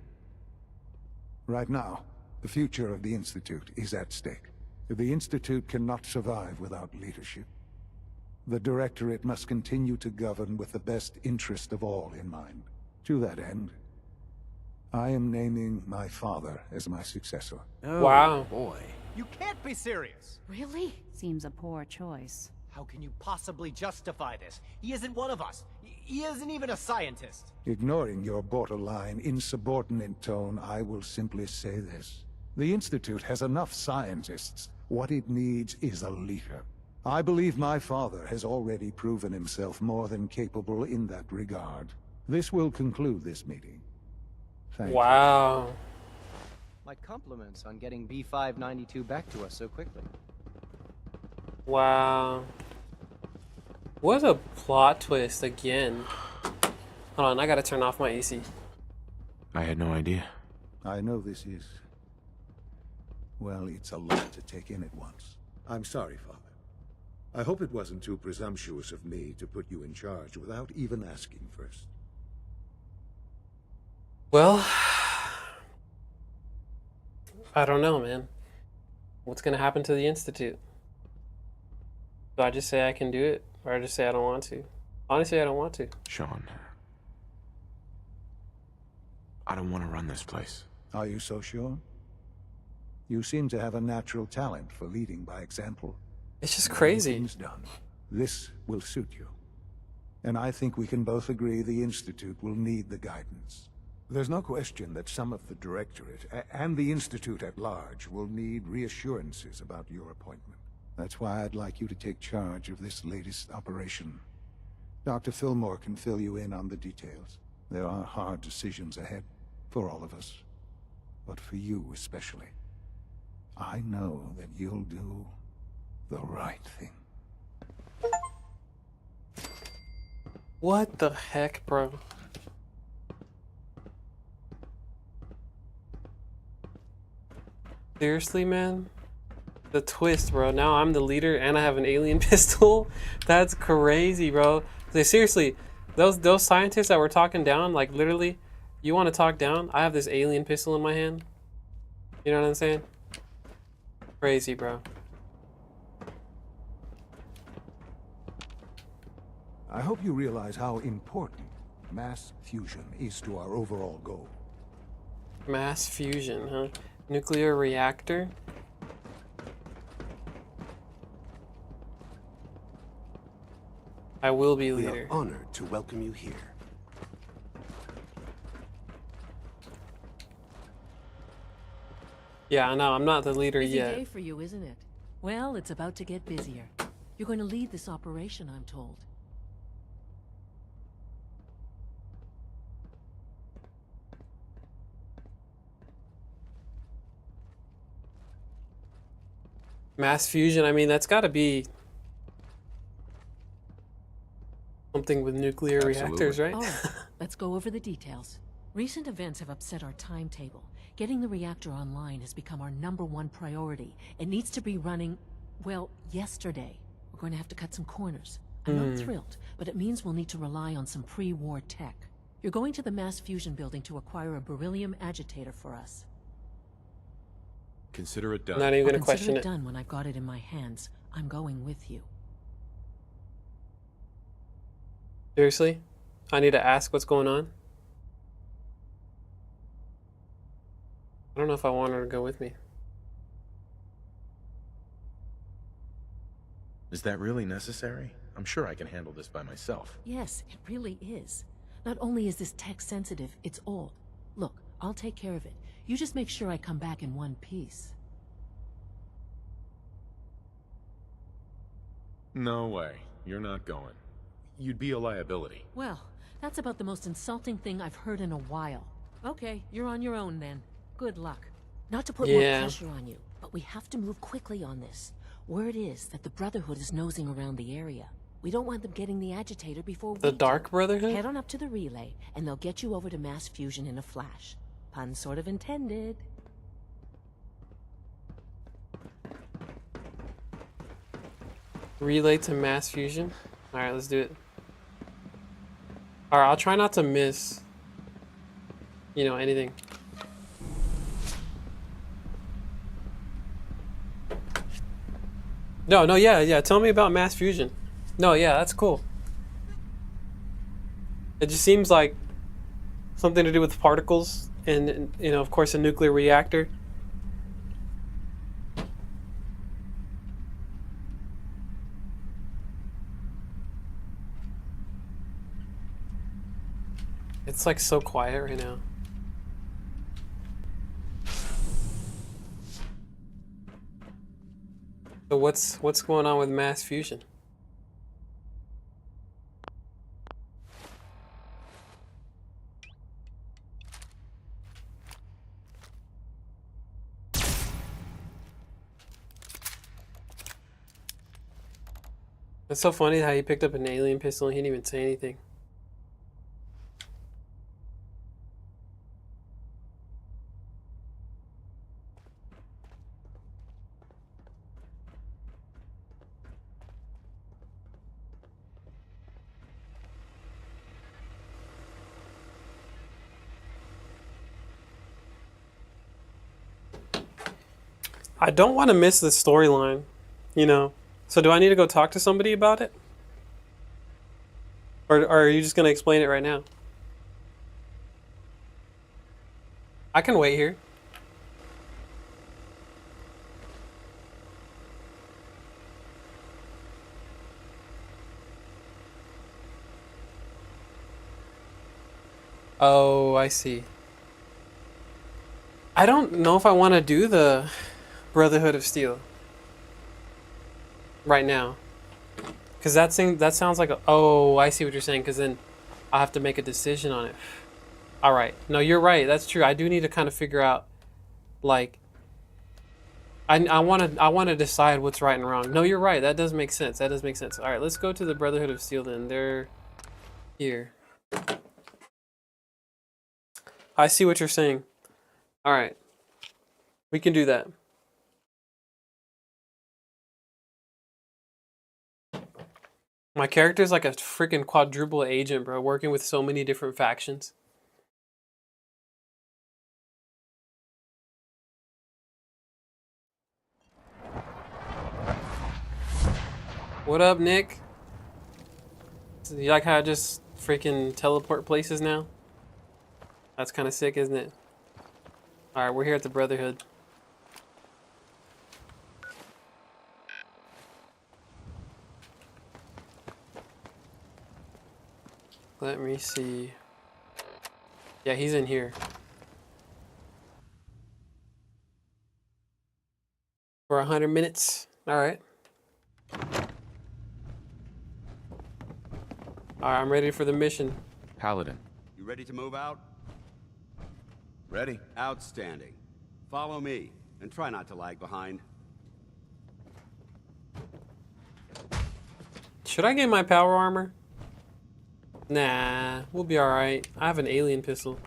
F: Right now, the future of the Institute is at stake. The Institute cannot survive without leadership. The Directorate must continue to govern with the best interest of all in mind. To that end, I am naming my father as my successor.
R: Oh,
A: wow.
R: Boy.
N: You can't be serious!
U: Really? Seems a poor choice.
N: How can you possibly justify this? He isn't one of us. He isn't even a scientist.
F: Ignoring your borderline, insubordinate tone, I will simply say this. The Institute has enough scientists. What it needs is a leader. I believe my father has already proven himself more than capable in that regard. This will conclude this meeting. Thank you.
A: Wow.
H: My compliments on getting B592 back to us so quickly.
A: Wow. What a plot twist again. Hold on, I gotta turn off my AC.
D: I had no idea.
F: I know this is... well, it's a lot to take in at once.
P: I'm sorry, Father. I hope it wasn't too presumptuous of me to put you in charge without even asking first.
A: Well, I don't know, man. What's gonna happen to the Institute? Do I just say I can do it, or I just say I don't want to? Honestly, I don't want to.
D: Sean, I don't want to run this place.
F: Are you so sure? You seem to have a natural talent for leading by example.
A: It's just crazy.
F: Things done. This will suit you. And I think we can both agree the Institute will need the guidance. There's no question that some of the Directorate and the Institute at large will need reassurances about your appointment. That's why I'd like you to take charge of this latest operation. Dr. Fillmore can fill you in on the details. There are hard decisions ahead, for all of us. But for you especially. I know that you'll do the right thing.
A: What the heck, bro? Seriously, man? The twist, bro. Now I'm the leader and I have an alien pistol? That's crazy, bro. Like, seriously, those scientists that were talking down, like literally, you want to talk down? I have this alien pistol in my hand. You know what I'm saying? Crazy, bro.
F: I hope you realize how important mass fusion is to our overall goal.
A: Mass fusion, huh? Nuclear reactor? I will be leader.
Q: We are honored to welcome you here.
A: Yeah, I know. I'm not the leader
K: Busy
A: yet.
K: day for you, isn't it? Well, it's about to get busier. You're going to lead this operation, I'm told.
A: Mass fusion, I mean, that's got to be something with nuclear reactors, right?
K: All right, let's go over the details. Recent events have upset our timetable. Getting the reactor online has become our #1 priority. It needs to be running, well, yesterday. We're going to have to cut some corners. I'm not thrilled, but it means we'll need to rely on some pre-war tech. You're going to the mass fusion building to acquire a beryllium agitator for us.
D: Consider it done.
A: Not even gonna
K: I'll
A: question
K: consider
A: it.
K: done when I've got it in my hands. I'm going with you.
A: Seriously? I need to ask what's going on? I don't know if I want her to go with me.
G: Is that really necessary? I'm sure I can handle this by myself.
K: Yes, it really is. Not only is this tech sensitive, it's old. Look, I'll take care of it. You just make sure I come back in one piece.
D: No way. You're not going. You'd be a liability.
K: Well, that's about the most insulting thing I've heard in a while. Okay, you're on your own then. Good luck. Not to put more pressure on you, but we have to move quickly on this. Word is that the Brotherhood is nosing around the area. We don't want them getting the agitator before
A: The Dark Brotherhood?
K: Head on up to the relay, and they'll get you over to mass fusion in a flash. Pun sort of intended.
A: Relay to mass fusion? Alright, let's do it. Alright, I'll try not to miss, you know, anything. No, yeah, tell me about mass fusion. No, yeah, that's cool. It just seems like something to do with particles and, you know, of course, a nuclear reactor. It's like so quiet right now. So what's going on with mass fusion? It's so funny how he picked up an alien pistol and he didn't even say anything. I don't want to miss the storyline, you know. So do I need to go talk to somebody about it? Or are you just going to explain it right now? I can wait here. Oh, I see. I don't know if I want to do the Brotherhood of Steel right now, because that sounds like a, oh, I see what you're saying, because then I have to make a decision on it. All right, no, you're right, that's true. I do need to kind of figure out, like, I want to decide what's right and wrong. No, you're right, that does make sense. All right, let's go to the Brotherhood of Steel then. They're here. I see what you're saying. All right, we can do that. My character's like a freaking quadruple agent, bro, working with so many different factions. What up, Nick? You like how I just freaking teleport places now? That's kind of sick, isn't it? Alright, we're here at the Brotherhood. Let me see. Yeah, he's in here. For 100 minutes. Alright. Alright, I'm ready for the mission.
D: Paladin.
Q: You ready to move out?
G: Ready.
Q: Outstanding. Follow me, and try not to lag behind.
A: Should I get my power armor? Nah, we'll be alright. I have an alien pistol.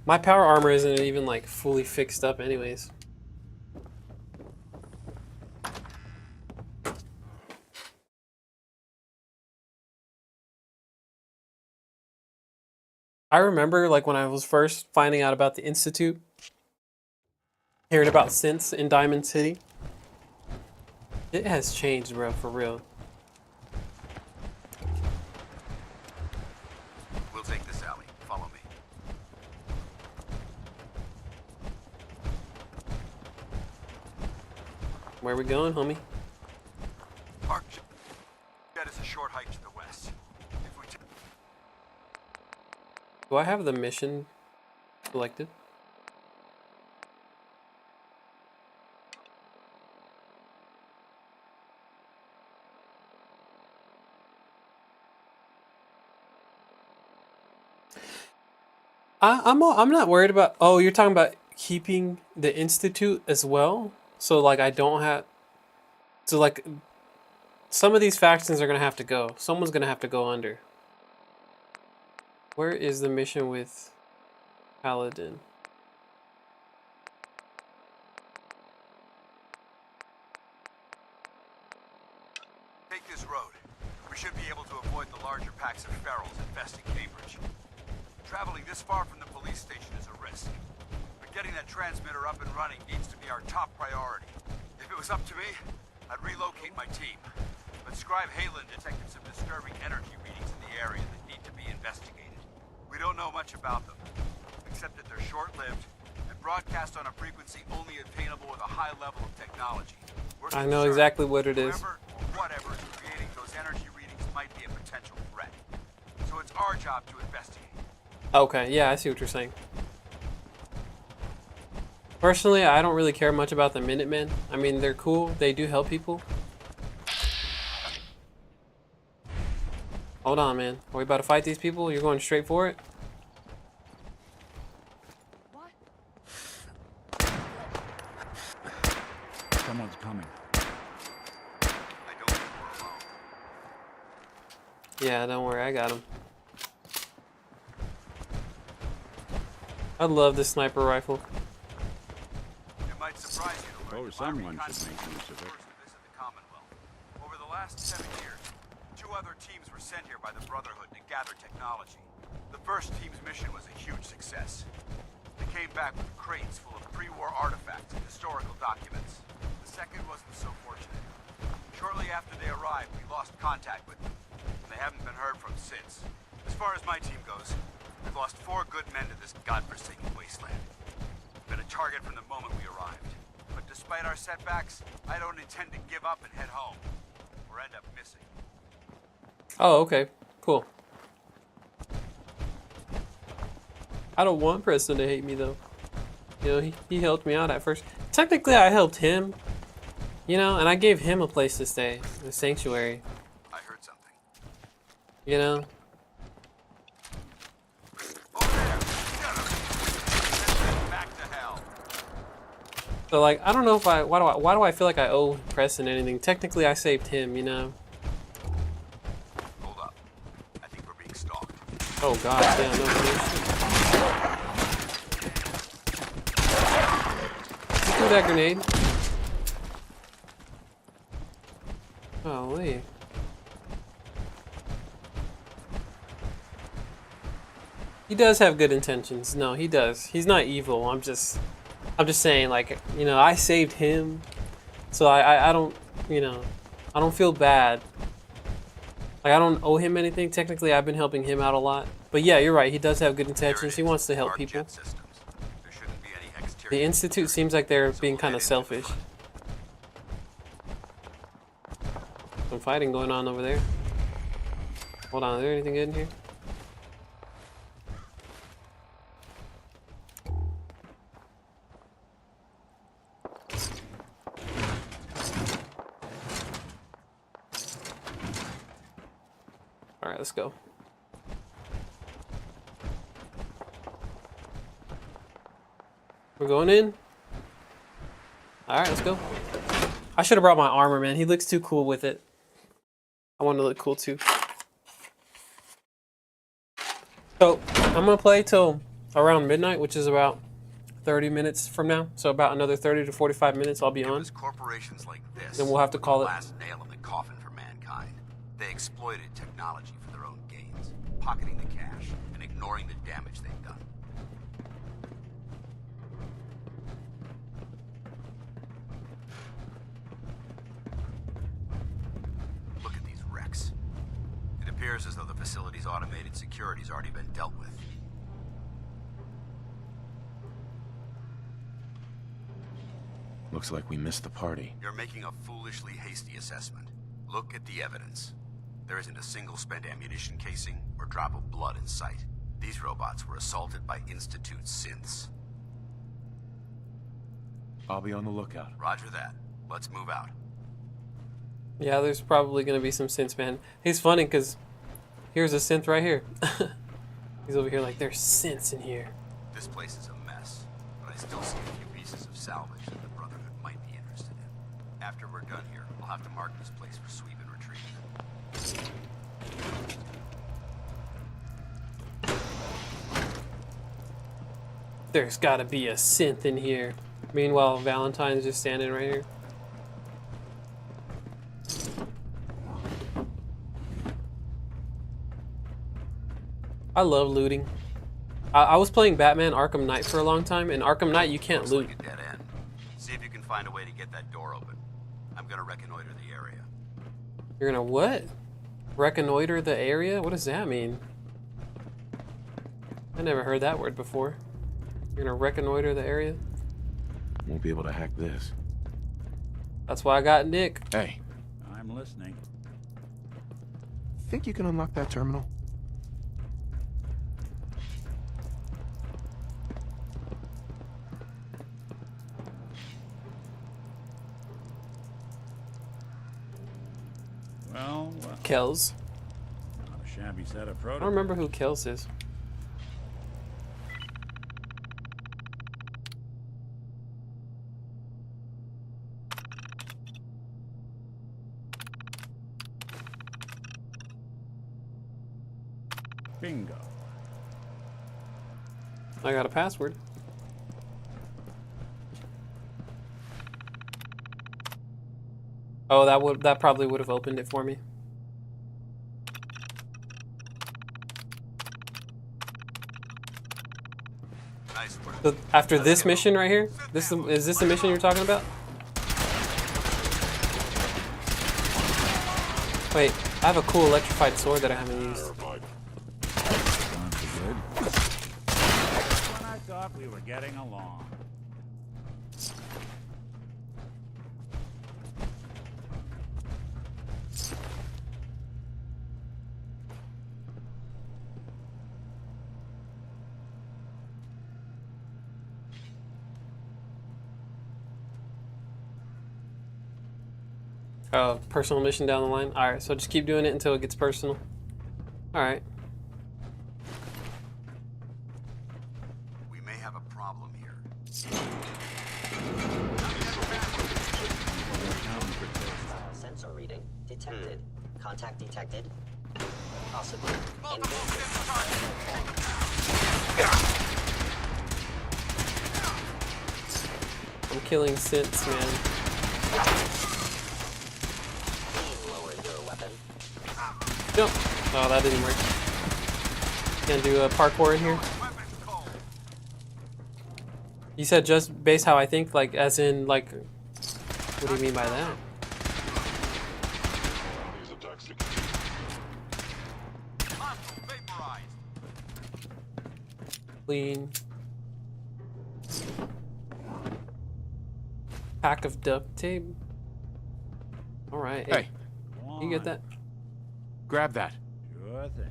A: My power armor isn't even like fully fixed up anyways. I remember like when I was first finding out about the Institute, hearing about synths in Diamond City. It has changed, bro, for real.
Q: We'll take this alley. Follow me.
A: Where we going, homie?
Q: Park Jet is a short hike to the west. If we
A: Do I have the mission selected? I'm not worried about. Oh, you're talking about keeping the Institute as well. So like I don't have. So like, some of these factions are gonna have to go. Someone's gonna have to go under. Where is the mission with Paladin?
Q: take this road, we should be able to avoid the larger packs of ferals infesting Cambridge. Traveling this far from the police station is a risk, but getting that transmitter up and running needs to be our top priority. If it was up to me, I'd relocate my team. But Scribe Halen detected some disturbing energy readings in the area that need to be investigated. We don't know much about them, except that they're short-lived and broadcast on a frequency only attainable with a high level of technology.
A: I know exactly what it is.
Q: Whoever or whatever is creating those energy readings might be a potential threat. So it's our job to investigate.
A: Okay, yeah, I see what you're saying. Personally, I don't really care much about the Minutemen. I mean, they're cool. They do help people. Hold on, man. Are we about to fight these people? You're going straight for it?
C: Someone's coming.
A: Yeah, don't worry, I got him. I love this sniper rifle.
Q: It might surprise you to learn
C: someone should make use of it.
Q: visit the Commonwealth. Over the last 7 years, 2 other teams were sent here by the Brotherhood to gather technology. The first team's mission was a huge success. They came back with crates full of pre-war artifacts and historical documents. The second wasn't so fortunate. Shortly after they arrived, we lost contact with them. They haven't been heard from since. As far as my team goes, we've lost 4 good men to this godforsaken wasteland. We've been a target from the moment we arrived. But despite our setbacks, I don't intend to give up and head home, or end up missing.
A: Oh, okay. Cool. I don't want Preston to hate me, though. You know, he helped me out at first. Technically, I helped him. You know, and I gave him a place to stay. A sanctuary. You know? So like, I don't know if why do I feel like I owe Preston anything? Technically, I saved him, you know?
Q: Hold up. I think we're being stalked.
A: Oh god, yeah, no. You threw that grenade. Oh, wait. He does have good intentions. No, he does. He's not evil. I'm just saying, like, you know, I saved him, so I don't, you know, I don't feel bad. Like, I don't owe him anything. Technically, I've been helping him out a lot. But yeah, you're right. He does have good intentions. He wants to help people. The Institute seems like they're being kind of selfish. Some fighting going on over there. Hold on, is there anything good in here? Alright, let's go. We're going in? Alright, let's go. I should have brought my armor, man. He looks too cool with it. I want to look cool too. So, I'm going to play till around midnight, which is about 30 minutes from now. So about another 30 to 45 minutes I'll be on.
Q: Corporations like this,
A: then we'll have to call it.
Q: Last nail in the coffin for mankind. They exploited technology for their own gains, pocketing the cash and ignoring the damage they've done. Look at these wrecks. It appears as though the facility's automated security's already been dealt with.
G: Looks like we missed the party.
Q: You're making a foolishly hasty assessment. Look at the evidence. There isn't a single spent ammunition casing or drop of blood in sight. These robots were assaulted by Institute synths.
G: I'll be on the lookout.
Q: Roger that. Let's move out.
A: Yeah, there's probably going to be some synths, man. He's funny because here's a synth right here. He's over here like, there's synths in here.
Q: This place is a mess, but I still see a few pieces of salvage that the Brotherhood might be interested in. After we're done here, I'll have to mark this place for sweep and retrieve.
A: There's got to be a synth in here. Meanwhile, Valentine's just standing right here. I love looting. I was playing Batman Arkham Knight for a long time, and Arkham Knight you can't loot.
Q: Like a dead end. See if you can find a way to get that door open. I'm gonna reconnoiter the area.
A: You're gonna what? Reconnoiter the area? What does that mean? I never heard that word before. You're gonna reconnoiter the area?
G: Won't be able to hack this.
A: That's why I got Nick.
G: Hey.
C: I'm listening.
G: Think you can unlock that terminal?
C: Well,
A: Kells.
C: not a shabby set of
A: I
C: prototypes.
A: don't remember who Kells is. I got a password. Oh, that probably would have opened it for me.
Q: Nice work.
A: So after this mission right here, is this the mission you're talking about? Wait, I have a cool electrified sword that I haven't used.
C: When I thought we were getting along.
A: Personal mission down the line. Alright, so just keep doing it until it gets personal. Alright.
Q: We may have a problem here.
S: Sensor reading detected. Contact detected. Possibly.
A: I'm killing synths, man. Jump. Oh, that didn't work. Can't do a parkour in here. You said just base how I think, like as in like. What do you mean by that? Clean. Pack of duct tape. All right.
D: Hey.
A: You get that?
D: Grab that.
C: Sure thing.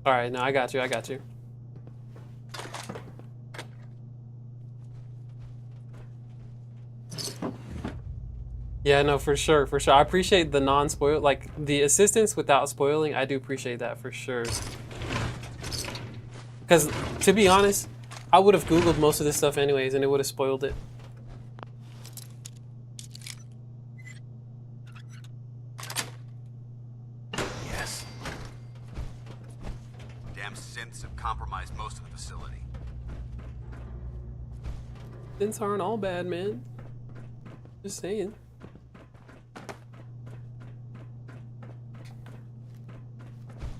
A: All right, no, I got you. I got you. Yeah, no, for sure, for sure. I appreciate the non-spoil, like the assistance without spoiling. I do appreciate that for sure. Because to be honest, I would have Googled most of this stuff anyways, and it would have spoiled it.
Q: Yes. Damn synths have compromised most of the facility.
A: Synths aren't all bad, man. Just saying.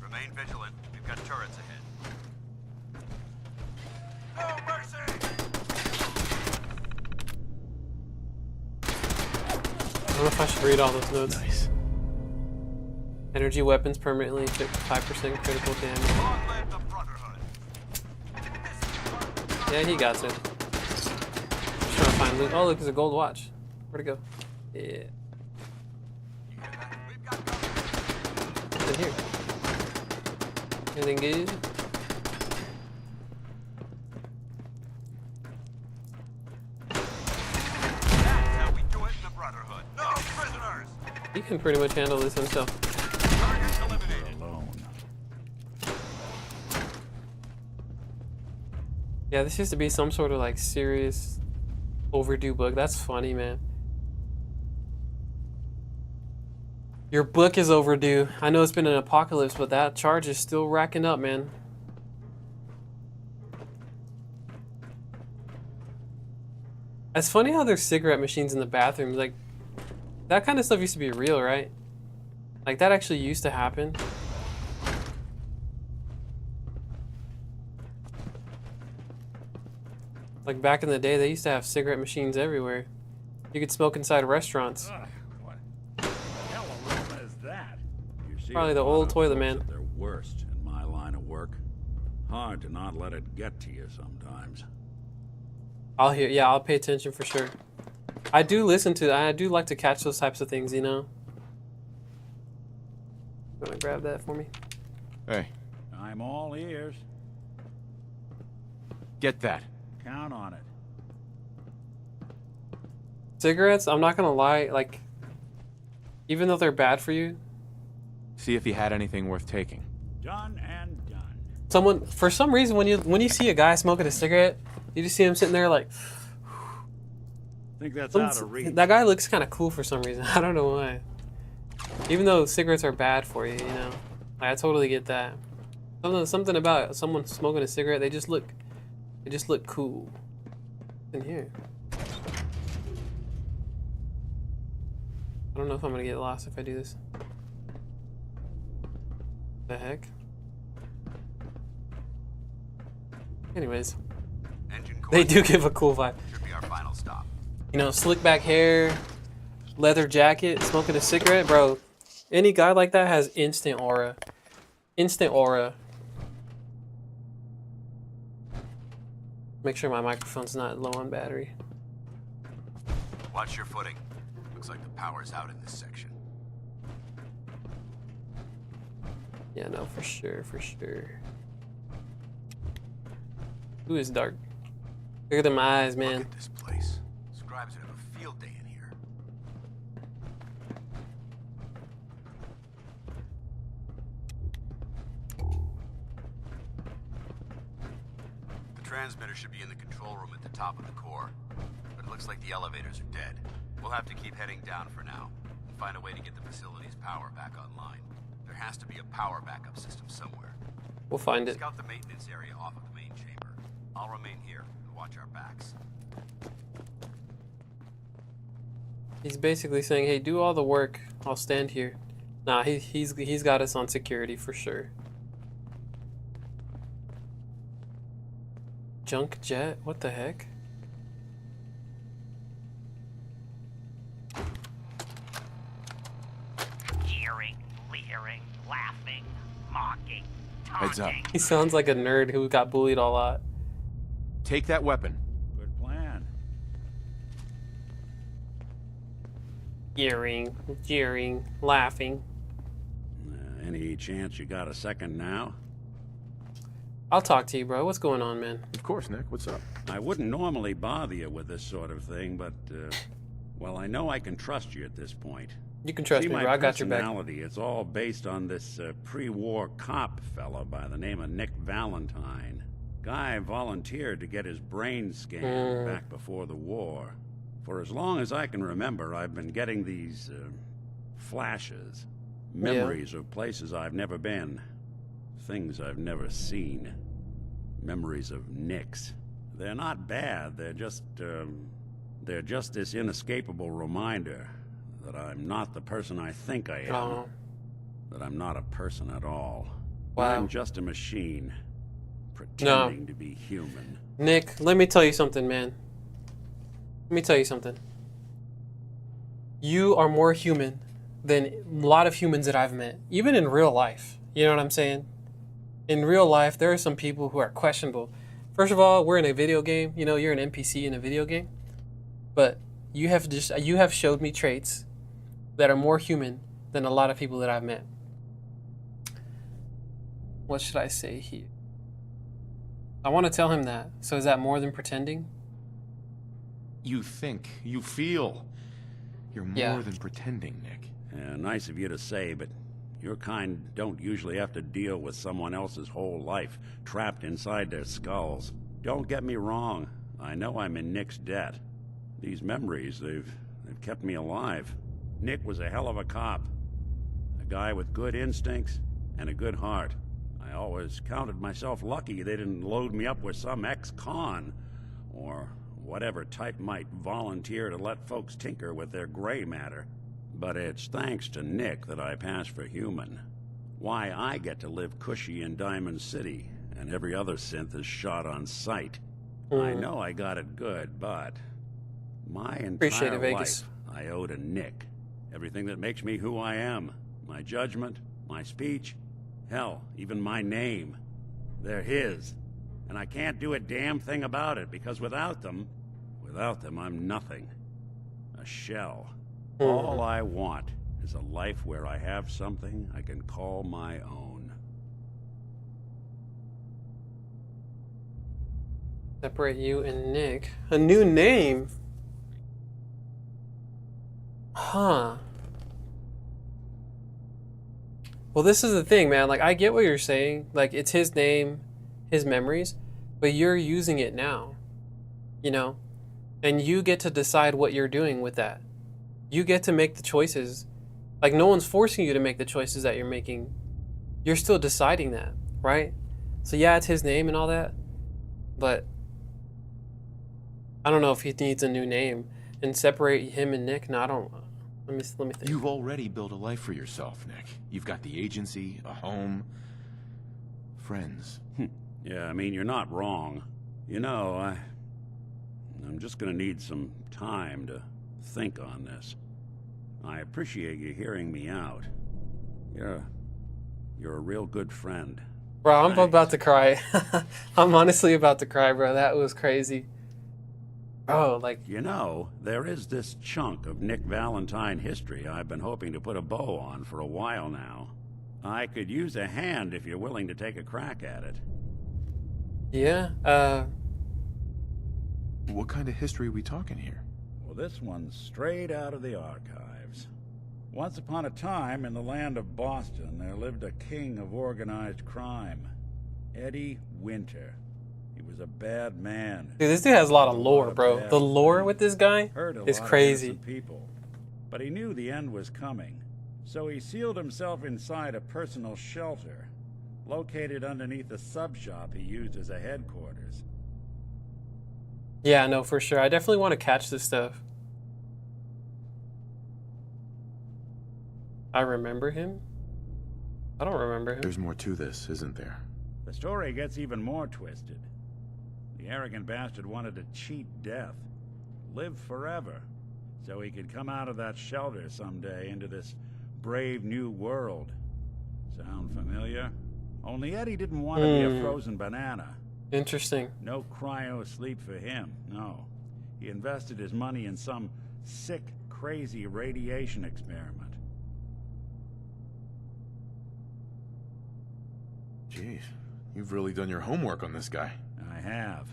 Q: Remain vigilant. We've got turrets ahead. No mercy!
A: I don't know if I should read all those notes. Nice. Energy weapons permanently inflict 5% critical damage. Yeah, he got it. Just trying to find loot. Oh, look, there's a gold watch. Where'd it go? Yeah. What's in here? Anything good? He can pretty much handle this himself. Yeah, this used to be some sort of like serious overdue book. That's funny, man. Your book is overdue. I know it's been an apocalypse, but that charge is still racking up, man. It's funny how there's cigarette machines in the bathrooms. Like, that kind of stuff used to be real, right? Like, that actually used to happen. Like, back in the day, they used to have cigarette machines everywhere. You could smoke inside restaurants.
C: What the hell aroma is that? You see
A: Probably the old toilet man.
C: at their worst in my line of work. Hard to not let it get to you sometimes.
A: I'll pay attention for sure. I do listen to, I do like to catch those types of things, you know? You wanna grab that for me?
D: Hey.
C: I'm all ears.
D: Get that.
C: Count on it.
A: Cigarettes, I'm not gonna lie, like, even though they're bad for you,
D: See if he had anything worth taking.
C: Done and done.
A: someone, for some reason, when you see a guy smoking a cigarette, you just see him sitting there like,
C: think that's out of reach.
A: That guy looks kind of cool for some reason. I don't know why. Even though cigarettes are bad for you, you know. I totally get that. Something about someone smoking a cigarette, they just look cool. In here. I don't know if I'm gonna get lost if I do this. The heck? Anyways. They do give a cool vibe.
Q: Should be our final stop.
A: You know, slick back hair, leather jacket, smoking a cigarette, bro. Any guy like that has instant aura. Instant aura. Make sure my microphone's not low on battery.
Q: Watch your footing. Looks like the power's out in this section.
A: Yeah, no, for sure, for sure. Ooh, it's dark. Look at them eyes, man.
Q: Look at this place. Scribes would have a field day in here. The transmitter should be in the control room at the top of the core, but it looks like the elevators are dead. We'll have to keep heading down for now and find a way to get the facility's power back online. There has to be a power backup system somewhere.
A: We'll find it.
Q: Scout the maintenance area off of the main chamber. I'll remain here and watch our backs.
A: He's basically saying, hey, do all the work. I'll stand here. Nah, he's got us on security for sure. Junk jet? What the heck?
H: Jeering, leering, laughing, mocking,
D: Heads up.
A: He sounds like a nerd who got bullied a lot.
D: Take that weapon.
C: Good plan.
A: Jeering, laughing.
C: Any chance you got a second now?
A: I'll talk to you, bro. What's going on, man?
D: Of course, Nick. What's up?
C: I wouldn't normally bother you with this sort of thing, but, well, I know I can trust you at this point.
A: You can trust me, bro. I got your back.
C: Personality, it's all based on this pre-war cop fella by the name of Nick Valentine. Guy volunteered to get his brain scanned back before the war. For as long as I can remember, I've been getting these flashes, memories of places I've never been, things I've never seen, memories of Nicks. They're not bad. They're just this inescapable reminder that I'm not the person I think I am. That I'm not a person at all.
A: Wow.
C: I'm just a machine, pretending to be human.
A: Nick, let me tell you something, man. Let me tell you something. You are more human than a lot of humans that I've met, even in real life. You know what I'm saying? In real life, there are some people who are questionable. First of all, we're in a video game. You know, you're an NPC in a video game. But you have showed me traits that are more human than a lot of people that I've met. What should I say here? I want to tell him that. So is that more than pretending?
D: You think, you feel. You're more than pretending, Nick.
C: Yeah, nice of you to say, but your kind don't usually have to deal with someone else's whole life trapped inside their skulls. Don't get me wrong. I know I'm in Nick's debt. These memories, they've kept me alive. Nick was a hell of a cop. A guy with good instincts and a good heart. I always counted myself lucky they didn't load me up with some ex-con, or whatever type might volunteer to let folks tinker with their gray matter. But it's thanks to Nick that I pass for human. Why I get to live cushy in Diamond City, and every other synth is shot on sight. I know I got it good, but my entire life I owe to Nick. Everything that makes me who I am. My judgment, my speech, hell, even my name. They're his. And I can't do a damn thing about it, because without them, I'm nothing. A shell. All I want is a life where I have something I can call my own.
A: Separate you and Nick. A new name? Huh. Well, this is the thing, man. Like, I get what you're saying. Like, it's his name, his memories, but you're using it now. You know? And you get to decide what you're doing with that. You get to make the choices. Like, no one's forcing you to make the choices that you're making. You're still deciding that, right? So yeah, it's his name and all that, but I don't know if he needs a new name. And separate him and Nick? No, I don't. Let me think.
G: You've already built a life for yourself, Nick. You've got the agency, a home, friends.
C: Yeah, I mean, you're not wrong. You know, I'm just gonna need some time to think on this. I appreciate you hearing me out. You're a real good friend.
A: Bro, I'm about to cry. I'm honestly about to cry, bro. That was crazy. Bro, like...
C: You know, there is this chunk of Nick Valentine history I've been hoping to put a bow on for a while now. I could use a hand if you're willing to take a crack at it.
A: Yeah,
G: What kind of history are we talking here?
C: Well, this one's straight out of the archives. Once upon a time, in the land of Boston, there lived a king of organized crime, Eddie Winter. He was a bad man.
A: Dude, this dude has a lot of lore, bro. The lore with this guy is crazy.
C: People, but he knew the end was coming, so he sealed himself inside a personal shelter, located underneath a sub shop he used as a headquarters.
A: Yeah, no, for sure. I definitely want to catch this stuff. I remember him? I don't remember him.
G: There's more to this, isn't there?
C: The story gets even more twisted. The arrogant bastard wanted to cheat death, live forever, so he could come out of that shelter someday into this brave new world. Sound familiar? Only Eddie didn't want to be a frozen banana.
A: Interesting.
C: No cryo sleep for him, no. He invested his money in some sick, crazy radiation experiment.
G: Jeez, you've really done your homework on this guy.
C: I have.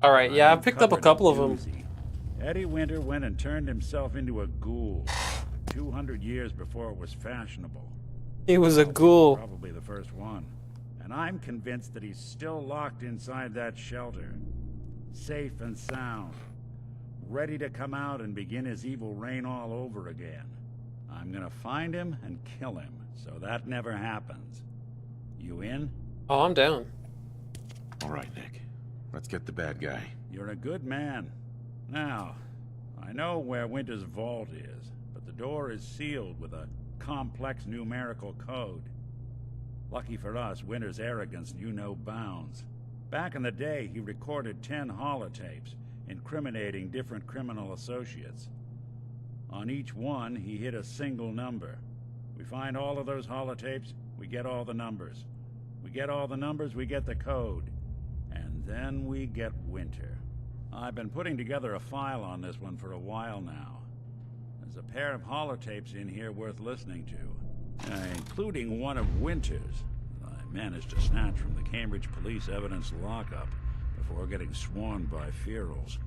A: All right, yeah, I picked up a couple of them.
C: Eddie Winter went and turned himself into a ghoul 200 years before it was fashionable.
A: He was a ghoul.
C: Probably the first one. And I'm convinced that he's still locked inside that shelter, safe and sound, ready to come out and begin his evil reign all over again. I'm gonna find him and kill him, so that never happens. You in?
A: Oh, I'm down.
G: All right, Nick. Let's get the bad guy.
C: You're a good man. Now, I know where Winter's vault is, but the door is sealed with a complex numerical code. Lucky for us, Winter's arrogance knew no bounds. Back in the day, he recorded 10 holotapes, incriminating different criminal associates. On each one, he hit a single number. We find all of those holotapes, we get all the numbers. We get all the numbers, we get the code. And then we get Winter. I've been putting together a file on this one for a while now. There's a pair of holotapes in here worth listening to, including one of Winter's that I managed to snatch from the Cambridge Police Evidence Lockup before getting swarmed by ferals.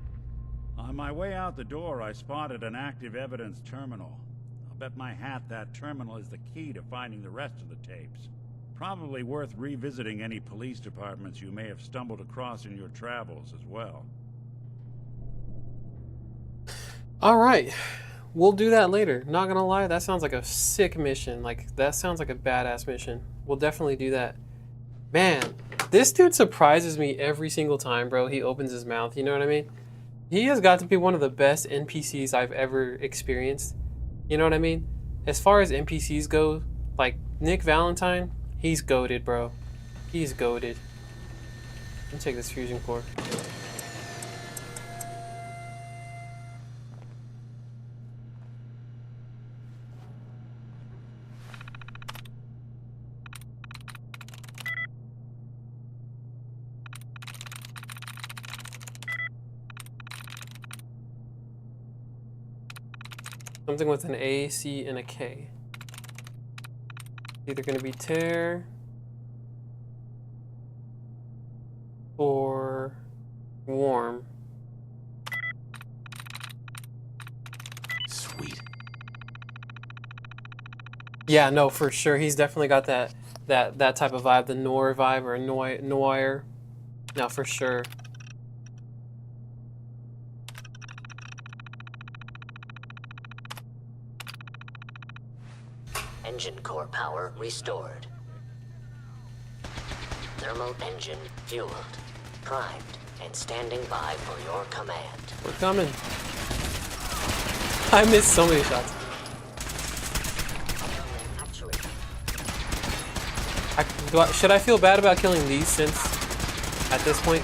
C: On my way out the door, I spotted an active evidence terminal. I'll bet my hat that terminal is the key to finding the rest of the tapes. Probably worth revisiting any police departments you may have stumbled across in your travels as well.
A: All right. We'll do that later. Not gonna lie, that sounds like a sick mission. Like, that sounds like a badass mission. We'll definitely do that. Man, this dude surprises me every single time, bro. He opens his mouth, you know what I mean? He has got to be one of the best NPCs I've ever experienced. You know what I mean? As far as NPCs go, like, Nick Valentine, he's goated, bro. He's goated. Let me take this fusion core. Something with an A, C, and a K. Either going to be tear or warm.
G: Sweet.
A: Yeah, no, for sure. He's definitely got that type of vibe, the noir vibe or noir. No, for sure.
S: Engine core power restored. Thermal engine fueled, primed, and standing by for your command.
A: We're coming. I missed so many shots. Should I feel bad about killing these synths at this point?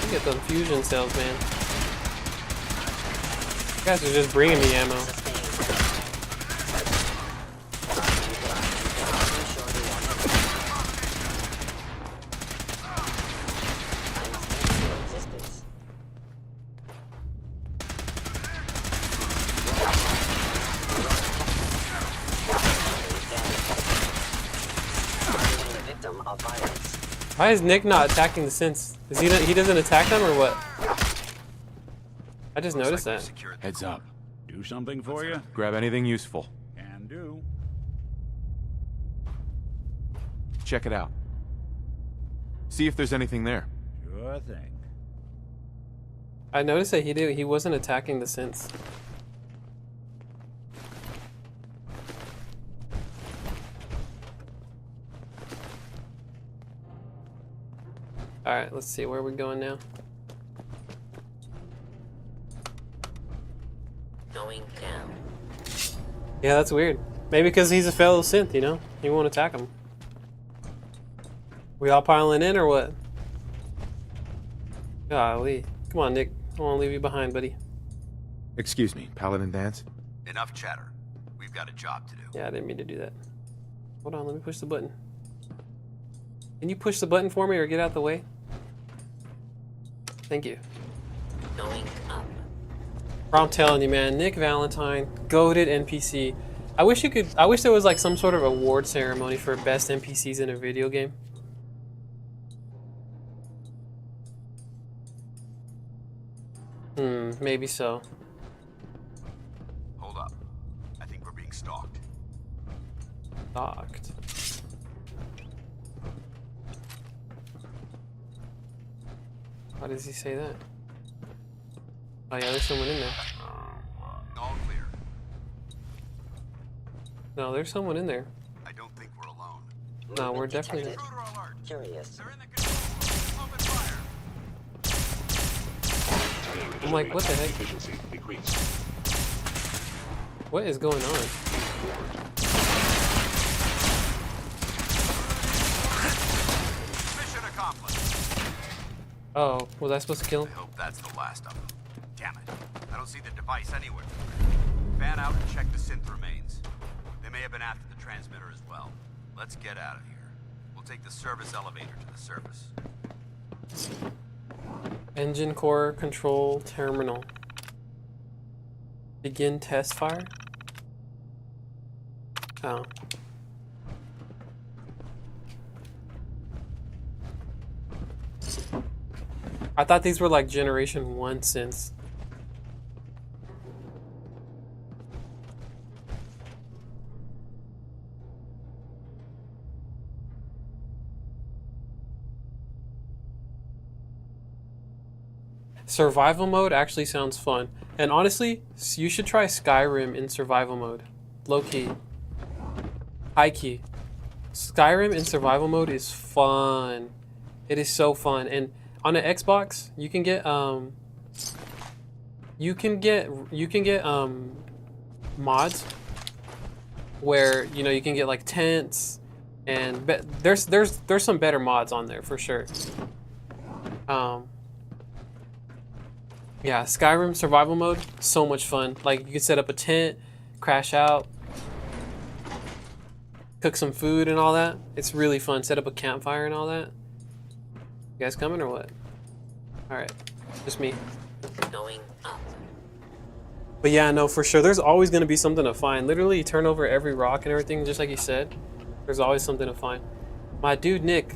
A: Look at the fusion cells, man. You guys are just bringing me ammo. Why is Nick not attacking the synths? Is he doesn't attack them or what? I just noticed that.
D: Heads up.
C: Do something for you?
D: Grab anything useful.
C: Can do.
D: Check it out. See if there's anything there.
C: Sure thing.
A: I noticed that he wasn't attacking the synths. Alright, let's see where we're going now.
S: Going down.
A: Yeah, that's weird. Maybe because he's a fellow synth, you know? He won't attack him. We all piling in or what? Golly. Come on, Nick. I won't leave you behind, buddy.
D: Excuse me, Paladin Dance?
Q: Enough chatter. We've got a job to do.
A: Yeah, I didn't mean to do that. Hold on, let me push the button. Can you push the button for me or get out the way? Thank you.
S: Going up.
A: I'm telling you, man, Nick Valentine, goated NPC. I wish there was like some sort of award ceremony for best NPCs in a video game. Maybe so.
Q: Hold up. I think we're being stalked.
A: Stalked. Why does he say that? Oh yeah, there's someone in there.
Q: All clear.
A: No, there's someone in there.
Q: I don't think we're alone.
A: No, we're definitely.
S: Curious.
A: I'm like, what the heck? What is going on?
Q: Mission accomplished.
A: Oh, was I supposed to kill him?
Q: I hope that's the last of them. Damn it. I don't see the device anywhere. Fan out and check the synth remains. They may have been after the transmitter as well. Let's get out of here. We'll take the service elevator to the surface.
A: Engine core control terminal. Begin test fire? Oh. I thought these were like Generation 1 synths. Survival mode actually sounds fun. And honestly, you should try Skyrim in survival mode. Low key. High key. Skyrim in survival mode is fun. It is so fun. And on an Xbox, you can get mods where, you know, you can get like tents and there's some better mods on there for sure. Yeah, Skyrim survival mode, so much fun. Like, you can set up a tent, crash out, cook some food and all that. It's really fun. Set up a campfire and all that. You guys coming or what? Alright, just me.
S: Going up.
A: But yeah, no, for sure. There's always going to be something to find. Literally, you turn over every rock and everything, just like you said. There's always something to find. My dude, Nick.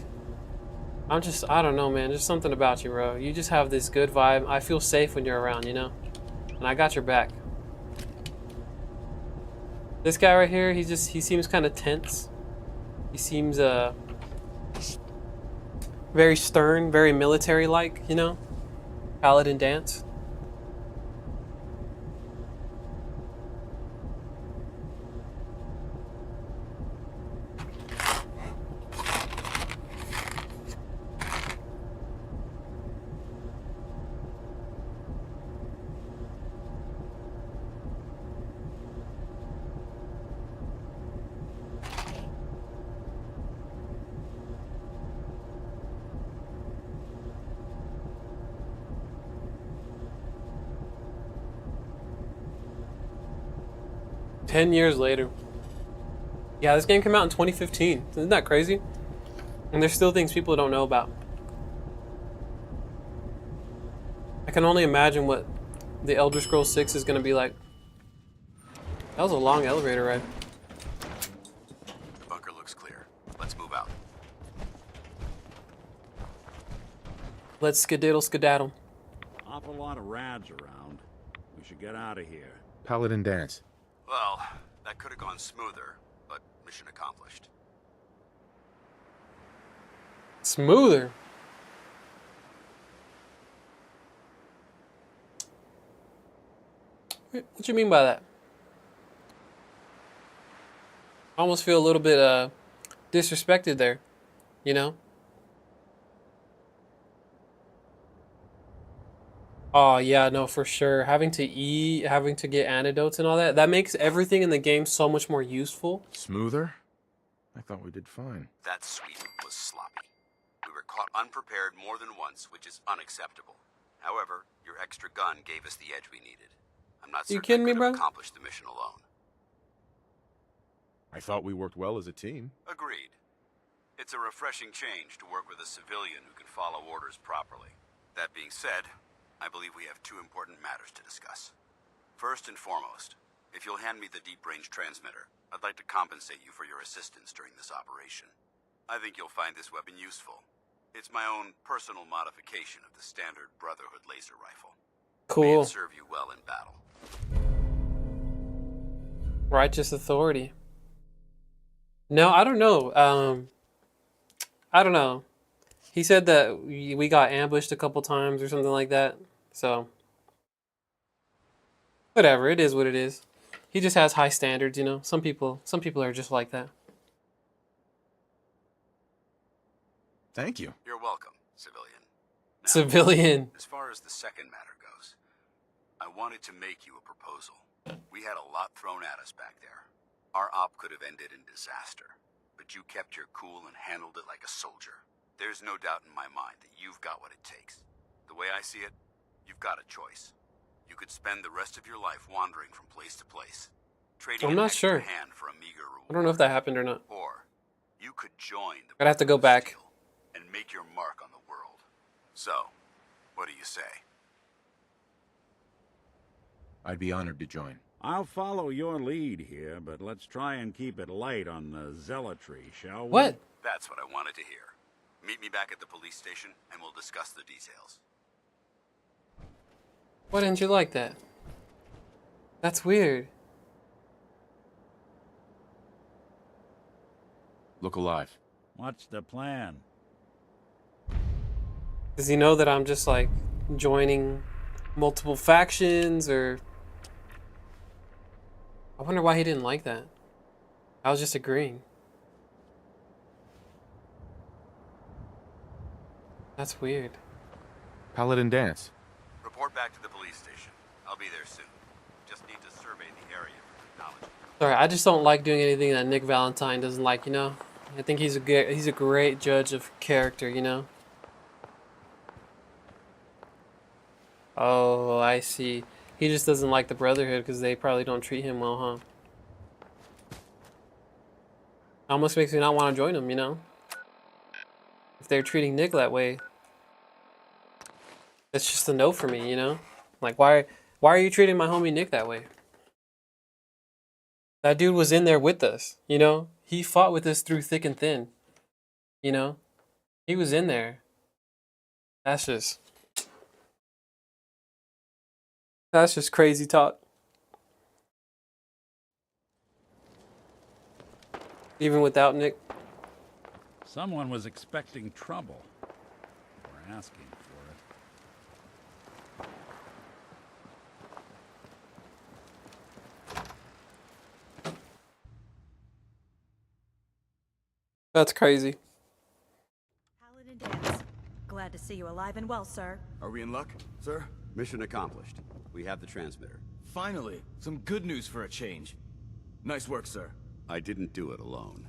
A: I don't know, man. Just something about you, bro. You just have this good vibe. I feel safe when you're around, you know? And I got your back. This guy right here, he seems kind of tense. He seems, Very stern, very military-like, you know? Paladin dance. Ten years later. Yeah, this game came out in 2015. Isn't that crazy? And there's still things people don't know about. I can only imagine what the Elder Scrolls 6 is going to be like. That was a long elevator ride.
Q: The bunker looks clear. Let's move out.
A: Let's skedaddle.
C: Awful lot of rads around. We should get out of here.
D: Paladin Dance.
Q: Well, that could have gone smoother, but mission accomplished.
A: Smoother. What you mean by that? I almost feel a little bit disrespected there, you know? Oh yeah, no, for sure. Having to eat, having to get antidotes and all that, that makes everything in the game so much more useful.
D: Smoother? I thought we did fine.
Q: That sweep was sloppy. We were caught unprepared more than once, which is unacceptable. However, your extra gun gave us the edge we needed. I'm not certain
A: You kidding
Q: I
A: me,
Q: could
A: bro?
Q: have accomplished the mission alone.
D: I thought we worked well as a team.
Q: Agreed. It's a refreshing change to work with a civilian who can follow orders properly. That being said, I believe we have two important matters to discuss. First and foremost, if you'll hand me the deep-range transmitter, I'd like to compensate you for your assistance during this operation. I think you'll find this weapon useful. It's my own personal modification of the standard Brotherhood laser rifle. May
A: Cool.
Q: it serve you well in battle.
A: Righteous authority. No, I don't know. I don't know. He said that we got ambushed a couple times or something like that. So, whatever. It is what it is. He just has high standards, you know. Some people are just like that.
D: Thank you.
Q: You're welcome, civilian. Now,
A: Civilian.
Q: As far as the second matter goes, I wanted to make you a proposal. We had a lot thrown at us back there. Our op could have ended in disaster, but you kept your cool and handled it like a soldier. There's no doubt in my mind that you've got what it takes. The way I see it, you've got a choice. You could spend the rest of your life wandering from place to place, trading
A: I'm
Q: an
A: not
Q: extra
A: sure.
Q: hand for a meager reward.
A: I don't know if that happened or not.
Q: Or you could join the
A: I'd have to go back.
Q: and make your mark on the world. So, what do you say?
D: I'd be honored to join.
C: I'll follow your lead here, but let's try and keep it light on the zealotry, shall we?
A: What?
Q: That's what I wanted to hear. Meet me back at the police station, and we'll discuss the details.
A: Why didn't you like that? That's weird.
D: Look alive.
C: What's the plan?
A: Does he know that I'm just like joining multiple factions, or I wonder why he didn't like that. I was just agreeing. That's weird.
D: Paladin Dance.
Q: Report back to the police station. I'll be there soon. Just need to survey the area for technology.
A: Sorry, I just don't like doing anything that Nick Valentine doesn't like, you know? I think he's a great judge of character, you know? Oh, I see. He just doesn't like the Brotherhood because they probably don't treat him well, huh? Almost makes me not want to join them, you know? If they're treating Nick that way, it's just a no for me, you know? Like, why are you treating my homie Nick that way? That dude was in there with us, you know? He fought with us through thick and thin, you know? He was in there. That's just crazy talk. Even without Nick.
C: Someone was expecting trouble. asking for it.
A: That's crazy.
B: Paladin Dance. Glad to see you alive and well, sir.
T: Are we in luck, sir?
Q: Mission accomplished. We have the transmitter.
T: Finally, some good news for a change. Nice work, sir.
Q: I didn't do it alone.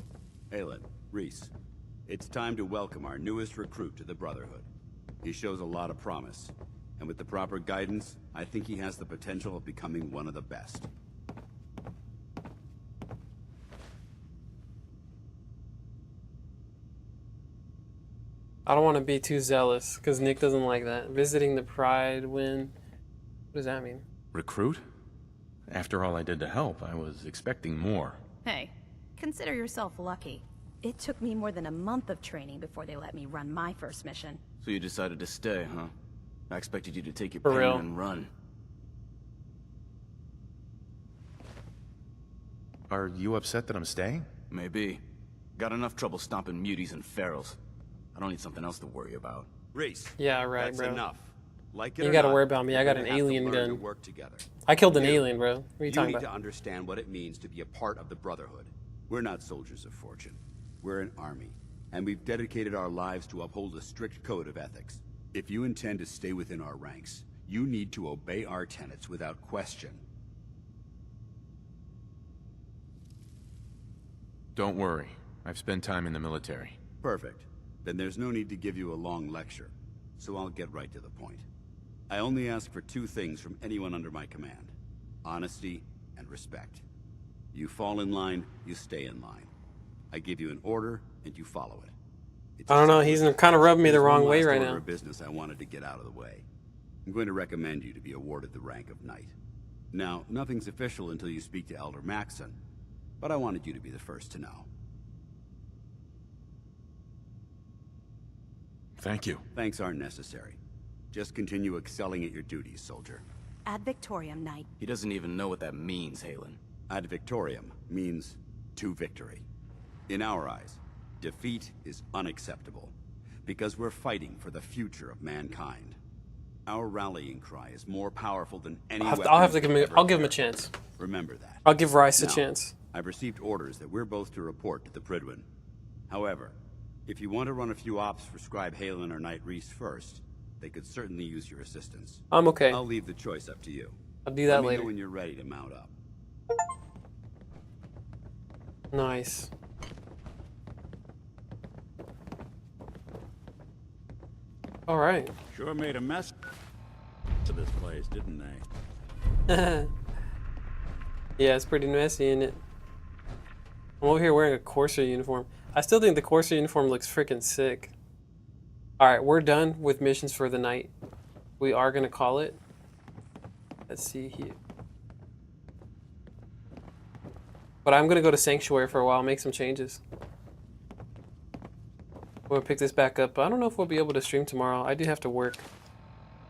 Q: Aelin, Reese, it's time to welcome our newest recruit to the Brotherhood. He shows a lot of promise, and with the proper guidance, I think he has the potential of becoming one of the best.
A: I don't want to be too zealous, because Nick doesn't like that. Visiting the Pride when... What does that mean?
G: Recruit? After all I did to help, I was expecting more.
U: Hey, consider yourself lucky. It took me more than a month of training before they let me run my first mission.
T: So you decided to stay, huh? I expected you to take your
A: For
T: pen
A: real.
T: and run.
G: Are you upset that I'm staying?
T: Maybe. Got enough trouble stomping muties and ferals. I don't need something else to worry about.
Q: Reese.
A: Yeah, right,
Q: that's
A: bro.
Q: enough. Like it
A: You
Q: or
A: gotta
Q: not,
A: worry about me. I got
Q: we're
A: an
Q: gonna have to
A: alien
Q: learn
A: gun.
Q: to work together.
A: I killed an
Q: You-
A: alien, bro. What are you talking
Q: need
A: about?
Q: to understand what it means to be a part of the Brotherhood. We're not soldiers of fortune. We're an army, and we've dedicated our lives to uphold a strict code of ethics. If you intend to stay within our ranks, you need to obey our tenets without question.
G: Don't worry. I've spent time in the military.
Q: Perfect. Then there's no need to give you a long lecture, so I'll get right to the point. I only ask for two things from anyone under my command: honesty and respect. You fall in line, you stay in line. I give you an order, and you follow it. It's
A: I don't know. He's kind of rubbing me the
Q: There's
A: wrong
Q: one
A: way
Q: last
A: right
Q: order
A: now.
Q: of business I wanted to get out of the way. I'm going to recommend you to be awarded the rank of Knight. Now, nothing's official until you speak to Elder Maxson, but I wanted you to be the first to know.
G: Thank you.
Q: Thanks aren't necessary. Just continue excelling at your duties, soldier.
B: Ad Victoriam, Knight.
T: He doesn't even know what that means, Halen.
Q: Ad Victoriam means to victory. In our eyes, defeat is unacceptable, because we're fighting for the future of mankind. Our rallying cry is more powerful than any
A: I'll have to
Q: weapon
A: give him.
Q: we've ever
A: I'll give him a
Q: carried.
A: chance.
Q: Remember that.
A: I'll give Rice a
Q: Now,
A: chance.
Q: I've received orders that we're both to report to the Pridwin. However, if you want to run a few ops for Scribe Halen or Knight Reese first, they could certainly use your assistance.
A: I'm okay.
Q: I'll leave the choice up to you.
A: I'll do that
Q: Let me
A: later.
Q: know when you're ready to mount up.
A: Nice. All right.
C: Sure made a mess to this place, didn't they?
A: Yeah, it's pretty messy, isn't it? I'm over here wearing a Corsair uniform. I still think the Corsair uniform looks freaking sick. Alright, we're done with missions for the night. We are going to call it. Let's see here. But I'm going to go to Sanctuary for a while, make some changes. We'll pick this back up. I don't know if we'll be able to stream tomorrow. I do have to work.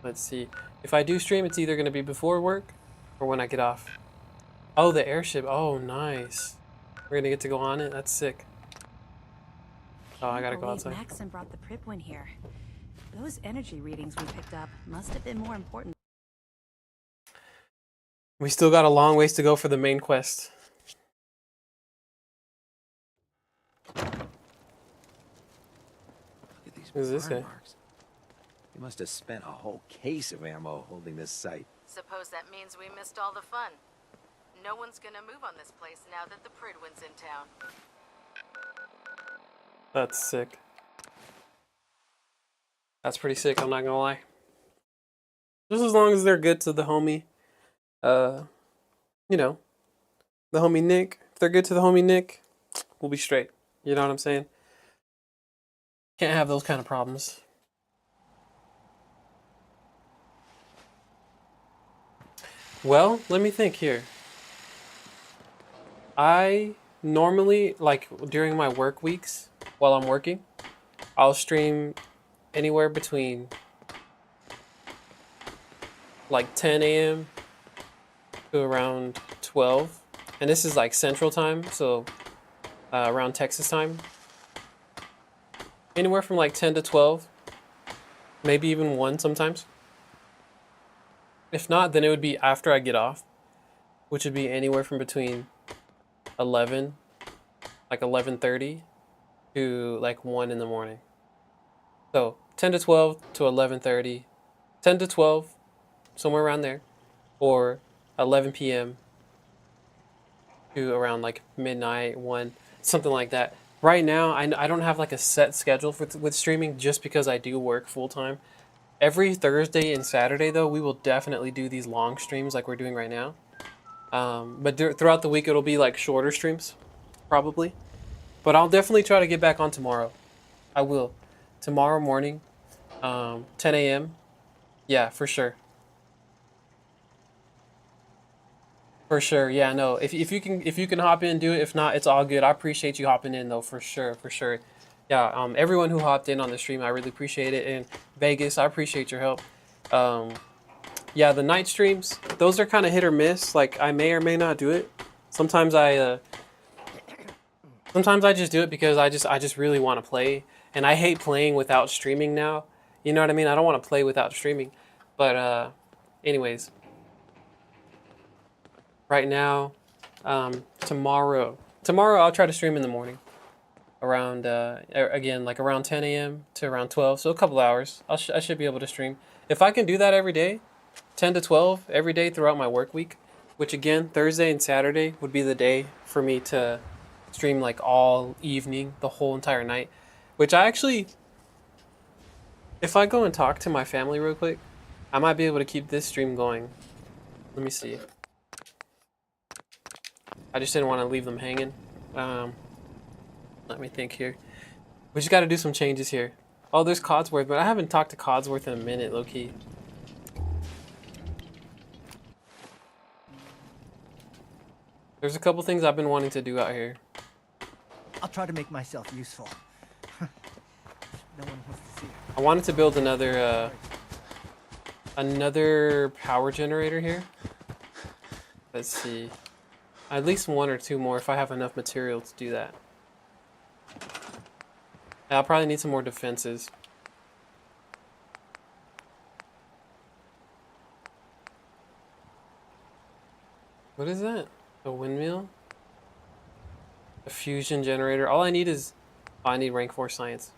A: Let's see. If I do stream, it's either going to be before work or when I get off. Oh, the airship. Oh, nice. We're going to get to go on it. That's sick. Oh, I got to go outside.
B: Maxson brought the Pripwin here. Those energy readings we picked up must have been more important.
A: We still got a long ways to go for the main quest.
W: Look at these
A: Who's this
W: burn
A: guy?
W: marks. He must have spent a whole case of ammo holding this site.
U: Suppose that means we missed all the fun. No one's gonna move on this place now that the Pridwin's in town.
A: That's sick. That's pretty sick, I'm not gonna lie. Just as long as they're good to the homie, you know, the homie Nick. If they're good to the homie Nick, we'll be straight. You know what I'm saying? Can't have those kind of problems. Well, let me think here. I normally, like during my work weeks, while I'm working, I'll stream anywhere between like 10 a.m. to around 12. And this is like Central Time, so around Texas time. Anywhere from like 10 to 12. maybe even 1 sometimes. If not, then it would be after I get off, which would be anywhere from between 11, like 11:30 to like 1 in the morning. So 10 to 12 to 11:30, 10 to 12, somewhere around there, or 11 p.m. to around like midnight, 1, something like that. Right now, I don't have like a set schedule with streaming just because I do work full time. Every Thursday and Saturday, though, we will definitely do these long streams like we're doing right now. But throughout the week, it'll be like shorter streams, probably. But I'll definitely try to get back on tomorrow. I will. Tomorrow morning, 10 a.m. Yeah, for sure. For sure, yeah, no. If you can hop in, do it. If not, it's all good. I appreciate you hopping in though, for sure, for sure. Yeah, everyone who hopped in on the stream, I really appreciate it. And Vegas, I appreciate your help. Yeah, the night streams, those are kind of hit or miss. Like I may or may not do it. Sometimes I just do it because I just really want to play, and I hate playing without streaming now. You know what I mean? I don't want to play without streaming. But anyways. Right now, tomorrow I'll try to stream in the morning, around again like around 10 a.m. to around 12, so a couple hours. I should be able to stream if I can do that every day, 10 to 12 every day throughout my work week. Which again, Thursday and Saturday would be the day for me to stream like all evening, the whole entire night. Which I actually, if I go and talk to my family real quick, I might be able to keep this stream going. Let me see. I just didn't want to leave them hanging. Let me think here. We just got to do some changes here. Oh, there's Codsworth, but I haven't talked to Codsworth in a minute, low-key. There's a couple things I've been wanting to do out here.
N: I'll try to make myself useful. No one wants to see it.
A: I wanted to build another power generator here. Let's see. At least 1 or 2 more if I have enough material to do that. I'll probably need some more defenses. What is that? A windmill? A fusion generator? All I need is... Oh, I need rank 4 science.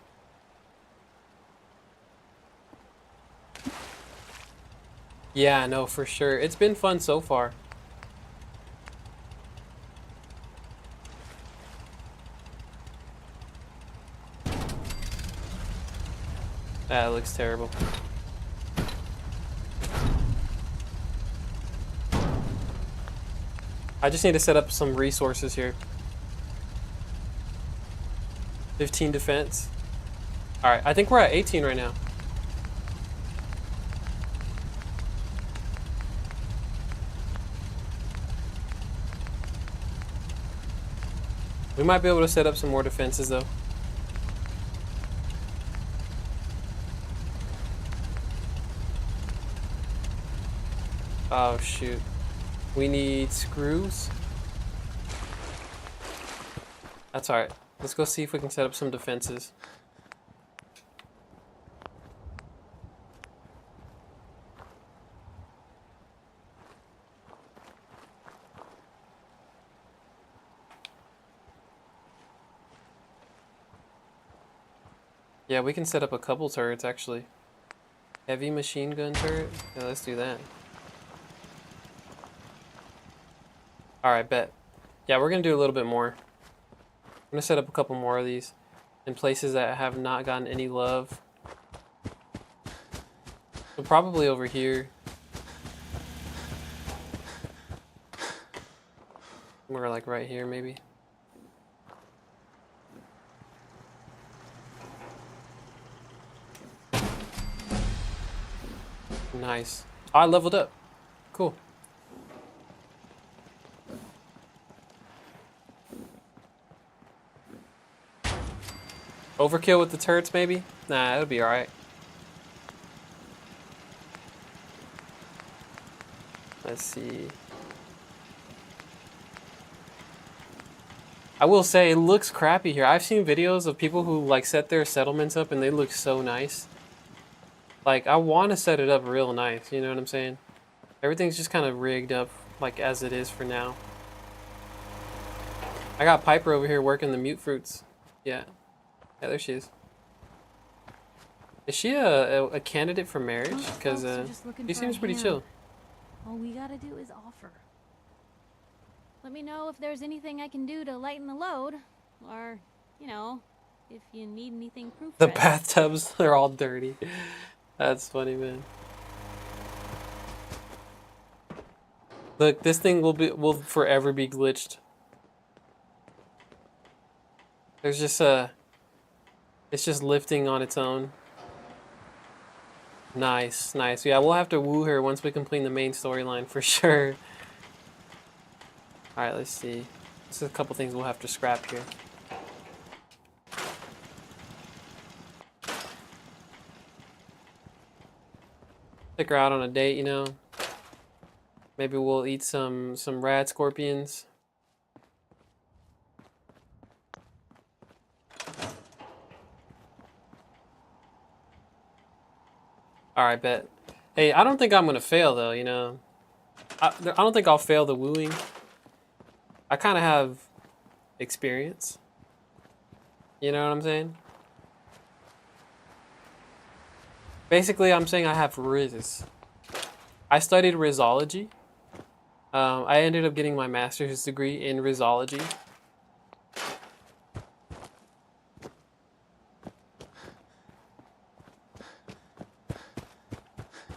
A: Yeah, no, for sure. It's been fun so far. That looks terrible. I just need to set up some resources here. 15 defense. Alright, I think we're at 18 right now. We might be able to set up some more defenses though. Oh shoot. We need screws. That's alright. Let's go see if we can set up some defenses. Yeah, we can set up a couple turrets actually. Heavy machine gun turret? Yeah, let's do that. Alright, bet. Yeah, we're gonna do a little bit more. I'm gonna set up a couple more of these in places that have not gotten any love. So probably over here. Somewhere like right here maybe. Nice. Oh, I leveled up. Cool. Overkill with the turrets, maybe? Nah, it'll be alright. Let's see. I will say, it looks crappy here. I've seen videos of people who like set their settlements up and they look so nice. Like, I want to set it up real nice, you know what I'm saying? Everything's just kind of rigged up, like, as it is for now. I got Piper over here working the mute fruits. Yeah. Yeah, there she is. Is she a candidate for marriage? Because she seems pretty chill.
E: All we gotta do is offer. Let me know if there's anything I can do to lighten the load. Or, you know, if you need anything proofread.
A: The bathtubs, they're all dirty. That's funny, man. Look, this thing will forever be glitched. There's just it's just lifting on its own. Nice, nice. Yeah, we'll have to woo her once we complete the main storyline for sure. Alright, let's see. There's a couple things we'll have to scrap here. Take her out on a date, you know. Maybe we'll eat some rad scorpions. Alright, bet. Hey, I don't think I'm gonna fail though, you know. I don't think I'll fail the wooing. I kind of have experience. You know what I'm saying? Basically, I'm saying I have Riz. I studied Rizology. I ended up getting my master's degree in Rizology.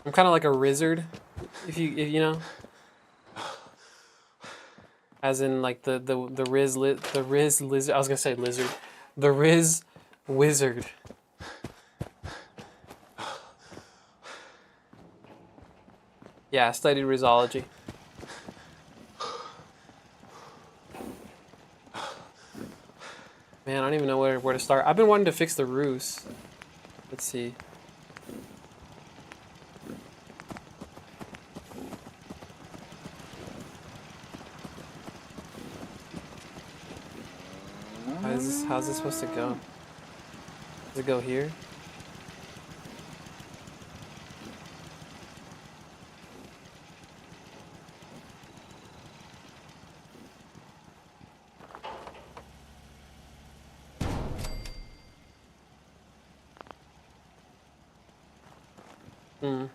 A: I'm kind of like a Rizzard, if you know, as in like the Riz lizard. I was gonna say lizard, the Riz wizard. Yeah, I studied Rizology. Man, I don't even know where to start. I've been wanting to fix the roofs. Let's see. How's this supposed to go? Does it go here? Hmm.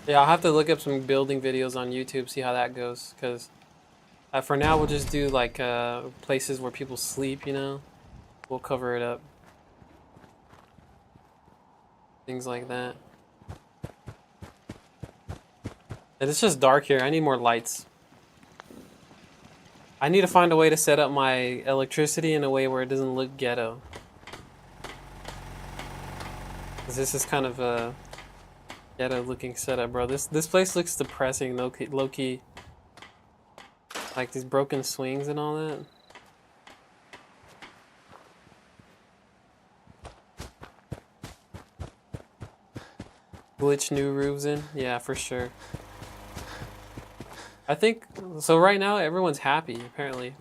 A: Yeah, I'll have to look up some building videos on YouTube, see how that goes, because for now we'll just do like places where people sleep, you know? We'll cover it up. Things like that. And it's just dark here. I need more lights. I need to find a way to set up my electricity in a way where it doesn't look ghetto. Because this is kind of a ghetto looking setup, bro. This place looks depressing, low key. Like these broken swings and all that. Glitch new roofs in? Yeah, for sure. I think, so right now everyone's happy, apparently.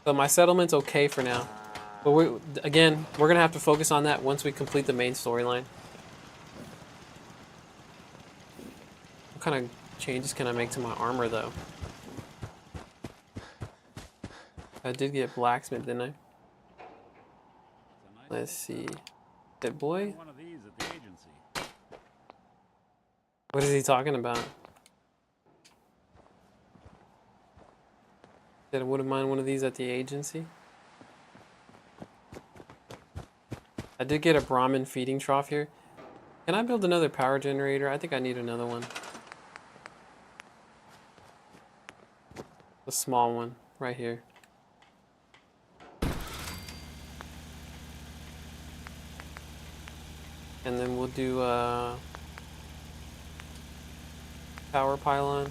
A: So my settlement's okay for now. But we're gonna have to focus on that once we complete the main storyline. What kind of changes can I make to my armor though? I did get blacksmith, didn't I? Let's see. That boy? What is he talking about? Said I wouldn't mind one of these at the agency. I did get a Brahmin feeding trough here. Can I build another power generator? I think I need another one. A small one, right here. And then we'll do power pylon.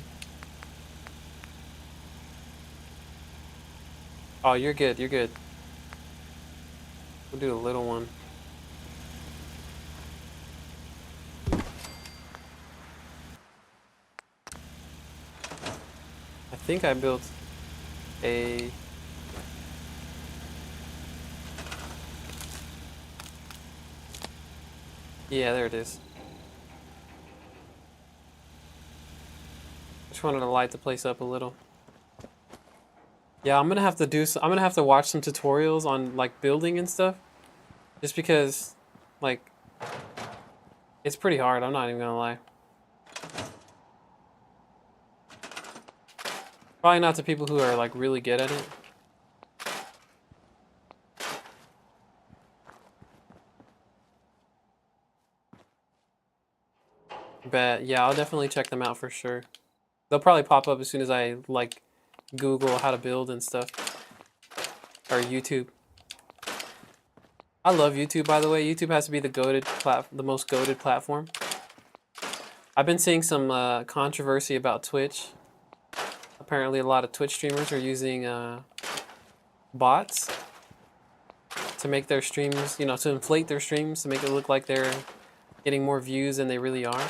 A: Oh, you're good, you're good. We'll do a little one. I think I built a... Yeah, there it is. Just wanted to light the place up a little. Yeah, I'm gonna have to do. I'm gonna have to watch some tutorials on like building and stuff, just because, like, it's pretty hard. I'm not even gonna lie. Probably not to people who are like really good at it. But yeah, I'll definitely check them out for sure. They'll probably pop up as soon as I like Google how to build and stuff. Or YouTube. I love YouTube, by the way. YouTube has to be the most goated platform. I've been seeing some controversy about Twitch. Apparently a lot of Twitch streamers are using bots to make their streams, you know, to inflate their streams, to make it look like they're getting more views than they really are.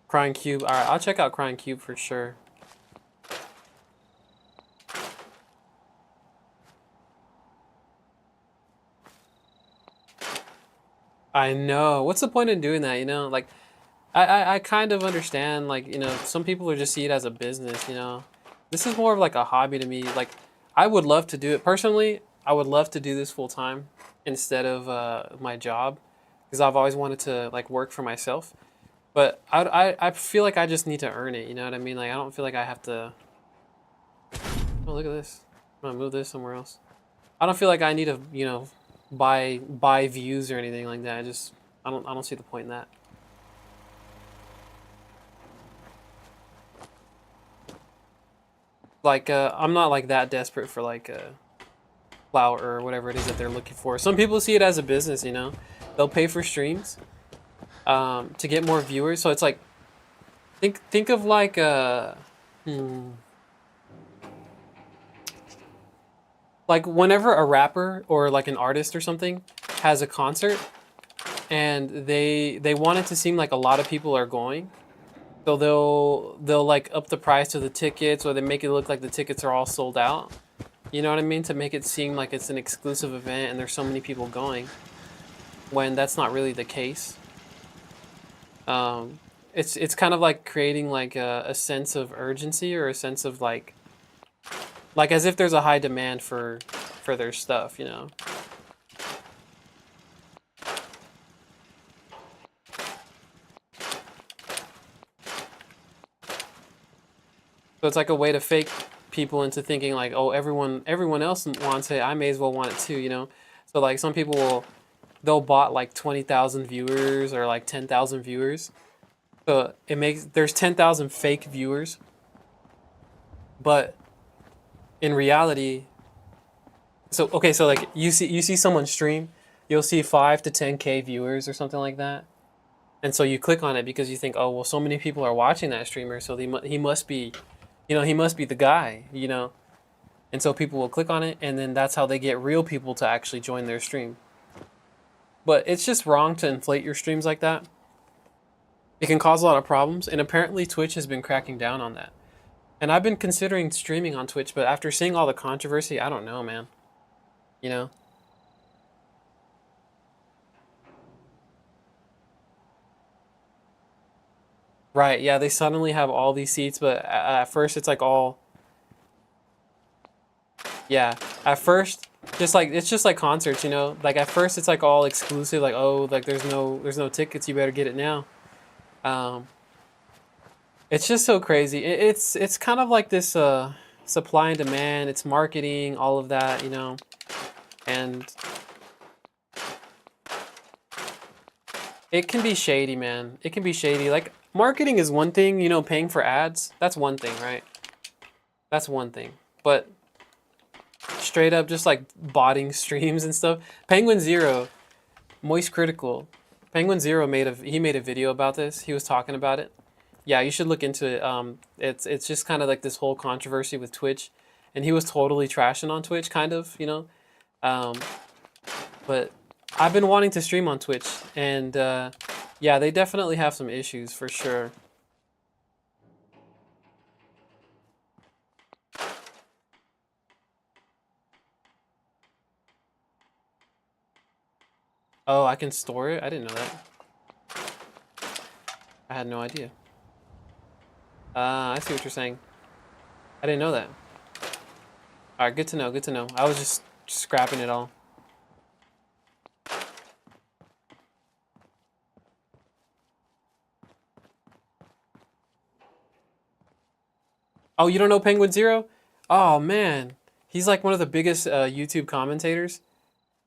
A: Crying Cube. Alright, I'll check out Crying Cube for sure. I know. What's the point in doing that, you know? Like, I kind of understand, like, you know, some people just see it as a business, you know? This is more of like a hobby to me. Like, I would love to do it. Personally, I would love to do this full time instead of my job. Because I've always wanted to, like, work for myself. But I feel like I just need to earn it, you know what I mean? Like, I don't feel like I have to... Oh, look at this. I'm gonna move this somewhere else. I don't feel like I need to, you know, buy views or anything like that. I don't see the point in that. Like, I'm not like that desperate for like clout or whatever it is that they're looking for. Some people see it as a business, you know? They'll pay for streams to get more viewers. So it's like, think of like like whenever a rapper or like an artist or something has a concert and they want it to seem like a lot of people are going, so they'll like up the price of the tickets, or they make it look like the tickets are all sold out. You know what I mean? To make it seem like it's an exclusive event and there's so many people going, when that's not really the case. It's kind of like creating like a sense of urgency, or a sense of like as if there's a high demand for their stuff, you know? So it's like a way to fake people into thinking like, oh, everyone else wants it, I may as well want it too, you know? So like some people they'll bot like 20,000 viewers or like 10,000 viewers. So there's 10,000 fake viewers. But in reality, so like you see someone stream, you'll see 5 to 10K viewers or something like that. And so you click on it because you think, oh, well, so many people are watching that streamer, so he must be, you know, he must be the guy, you know? And so people will click on it, and then that's how they get real people to actually join their stream. But it's just wrong to inflate your streams like that. It can cause a lot of problems, and apparently Twitch has been cracking down on that. And I've been considering streaming on Twitch, but after seeing all the controversy, I don't know, man. You know? Right, yeah, they suddenly have all these seats, but at first it's like all... Yeah, at first, it's just like concerts, you know? Like at first it's like all exclusive, like, oh, like there's no tickets, you better get it now. It's just so crazy. It's kind of like this supply and demand, it's marketing, all of that, you know? And it can be shady, man. It can be shady. Like, marketing is one thing, you know, paying for ads, that's one thing, right? That's one thing. But straight up just like botting streams and stuff. Penguin Zero, Moist Critical. Penguin Zero made a video about this. He was talking about it. Yeah, you should look into it. It's just kind of like this whole controversy with Twitch, and he was totally trashing on Twitch, kind of, you know. But I've been wanting to stream on Twitch, and yeah, they definitely have some issues for sure. Oh, I can store it? I didn't know that. I had no idea. I see what you're saying. I didn't know that. Alright, good to know, good to know. I was just scrapping it all. Oh, you don't know Penguin Zero? Oh, man. He's like one of the biggest YouTube commentators.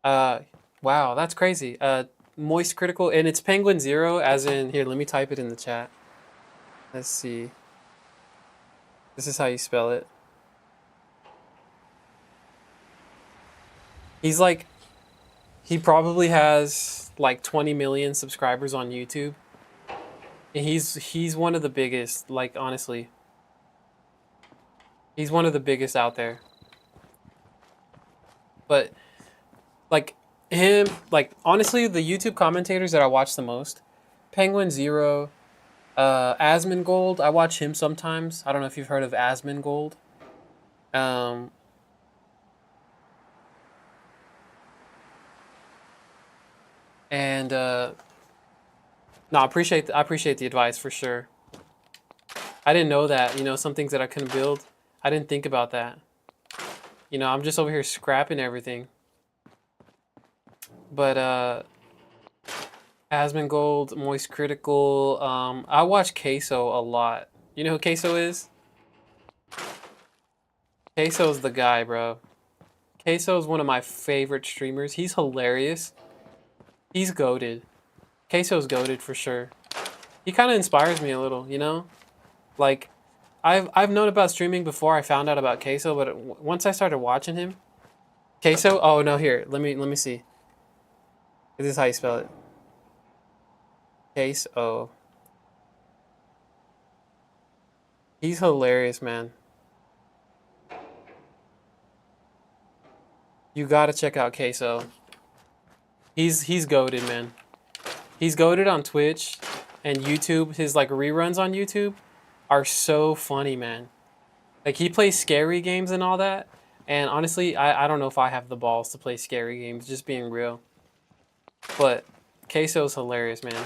A: Wow, that's crazy. Moist Critical, and it's Penguin Zero, as in, here, let me type it in the chat. Let's see. This is how you spell it. He's like, he probably has like 20 million subscribers on YouTube. And he's one of the biggest, like, honestly. He's one of the biggest out there. But, like, him, like, honestly, the YouTube commentators that I watch the most, Penguin Zero, Asmongold, I watch him sometimes. I don't know if you've heard of Asmongold. No, I appreciate the advice for sure. I didn't know that, you know, some things that I couldn't build. I didn't think about that. You know, I'm just over here scrapping everything. But Asmongold, Moist Critical, I watch Queso a lot. You know who Queso is? Queso's the guy, bro. Queso's one of my favorite streamers. He's hilarious. He's goated. Queso's goated for sure. He kind of inspires me a little, you know? Like, I've known about streaming before I found out about Queso, but once I started watching him, Queso. Oh no, here, let me see. This is how you spell it. Queso. He's hilarious, man. You gotta check out Queso. He's goated, man. He's goated on Twitch and YouTube. His like reruns on YouTube are so funny, man. Like, he plays scary games and all that. And honestly, I don't know if I have the balls to play scary games, just being real. But Queso's hilarious, man.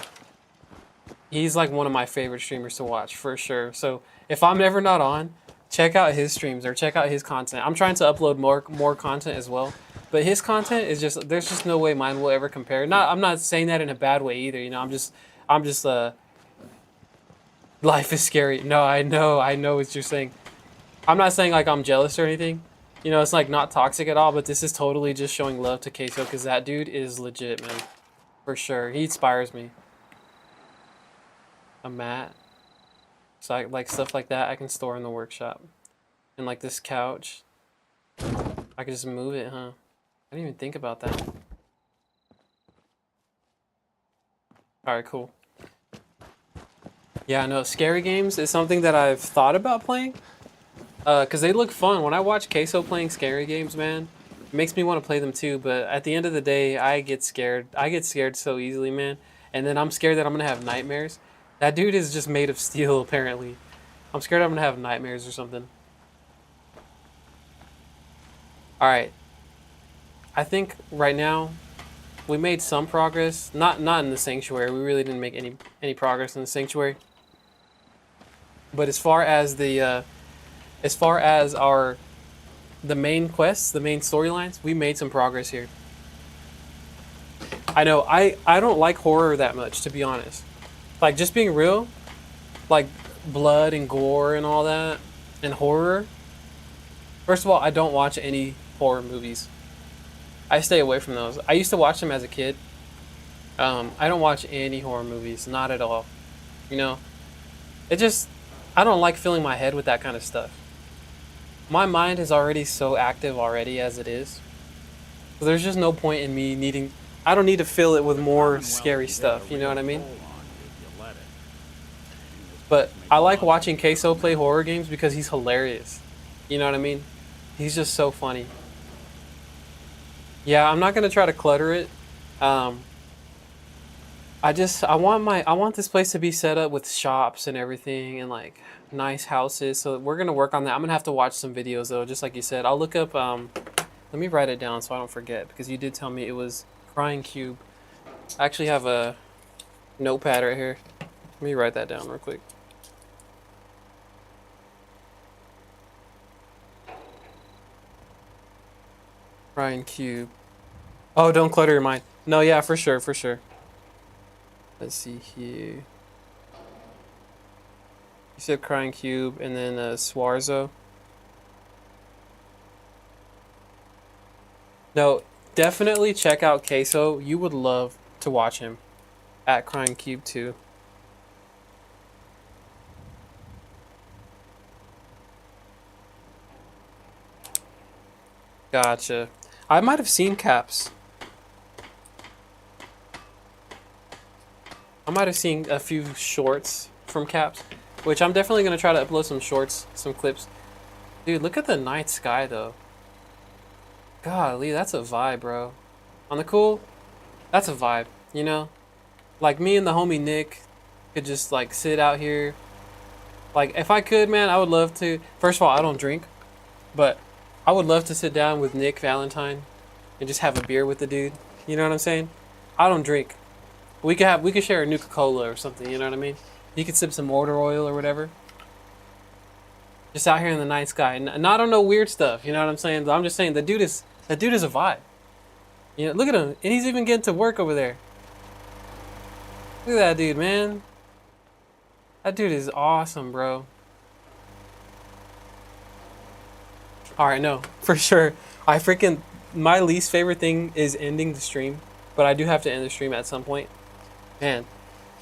A: He's like one of my favorite streamers to watch, for sure. So if I'm ever not on, check out his streams or check out his content. I'm trying to upload more content as well. But his content is just, there's just no way mine will ever compare. I'm not saying that in a bad way either, you know. I'm just life is scary. No, I know what you're saying. I'm not saying like I'm jealous or anything. You know, it's like not toxic at all, but this is totally just showing love to Queso because that dude is legit, man. For sure. He inspires me. A mat. So like stuff like that I can store in the workshop. And like this couch. I can just move it, huh? I didn't even think about that. Alright, cool. Yeah, no, scary games is something that I've thought about playing. Because they look fun. When I watch Queso playing scary games, man, it makes me want to play them too. But at the end of the day, I get scared. I get scared so easily, man. And then I'm scared that I'm going to have nightmares. That dude is just made of steel, apparently. I'm scared I'm going to have nightmares or something. Alright. I think right now, we made some progress. Not in the sanctuary. We really didn't make any progress in the sanctuary. But as far as the the main quests, the main storylines, we made some progress here. I know I don't like horror that much, to be honest. Like, just being real, like blood and gore and all that, and horror. First of all, I don't watch any horror movies. I stay away from those. I used to watch them as a kid. I don't watch any horror movies, not at all. You know, I don't like filling my head with that kind of stuff. My mind is already so active already as it is. So there's just no point in me needing, I don't need to fill it with more scary stuff, you know what I mean? But I like watching Queso play horror games because he's hilarious. You know what I mean? He's just so funny. Yeah, I'm not gonna try to clutter it. I want this place to be set up with shops and everything and like nice houses. So we're gonna work on that. I'm gonna have to watch some videos though, just like you said. I'll look up. Let me write it down so I don't forget because you did tell me it was Crying Cube. I actually have a notepad right here. Let me write that down real quick. Crying Cube. Oh, don't clutter your mind. No, yeah, for sure, for sure. Let's see here. You said Crying Cube and then Swarzo. No, definitely check out Queso. You would love to watch him at Crying Cube 2. Gotcha. I might have seen Caps. I might have seen a few shorts from Caps, which I'm definitely going to try to upload some shorts, some clips. Dude, look at the night sky, though. Golly, that's a vibe, bro. On the cool, that's a vibe, you know? Like, me and the homie Nick could just, like, sit out here. Like, if I could, man, I would love to. First of all, I don't drink, but I would love to sit down with Nick Valentine and just have a beer with the dude. You know what I'm saying? I don't drink. We could share a Nuka-Cola or something, you know what I mean? You could sip some motor oil or whatever. Just out here in the night sky. And I don't know weird stuff, you know what I'm saying? I'm just saying the dude is a vibe. You know, look at him. And he's even getting to work over there. Look at that dude, man. That dude is awesome, bro. Alright, no, for sure. My least favorite thing is ending the stream. But I do have to end the stream at some point. Man,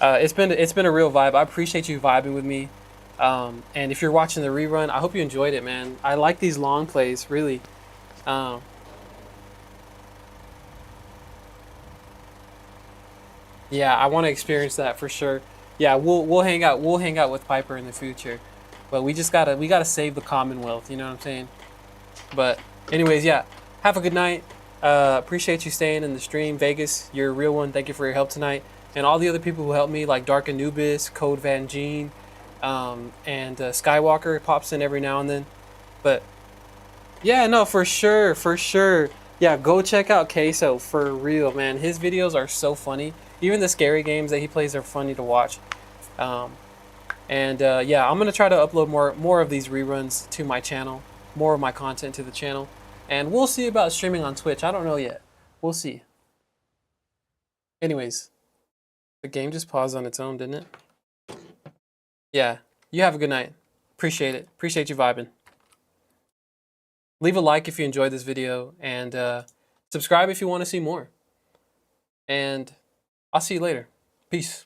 A: it's been a real vibe. I appreciate you vibing with me. And if you're watching the rerun, I hope you enjoyed it, man. I like these long plays, really. Yeah, I want to experience that for sure. Yeah, we'll hang out. We'll hang out with Piper in the future. But we gotta save the Commonwealth. You know what I'm saying? But anyways, yeah. Have a good night. Appreciate you staying in the stream. Vegas, you're a real one. Thank you for your help tonight. And all the other people who helped me, like Dark Anubis, Code Van Gene, and Skywalker pops in every now and then. But yeah, no, for sure, for sure. Yeah, go check out Queso for real, man. His videos are so funny. Even the scary games that he plays are funny to watch. Yeah, I'm gonna try to upload more of these reruns to my channel, more of my content to the channel. And we'll see about streaming on Twitch. I don't know yet. We'll see. Anyways, the game just paused on its own, didn't it? Yeah, you have a good night. Appreciate it. Appreciate you vibing. Leave a like if you enjoyed this video, and subscribe if you want to see more. And I'll see you later. Peace.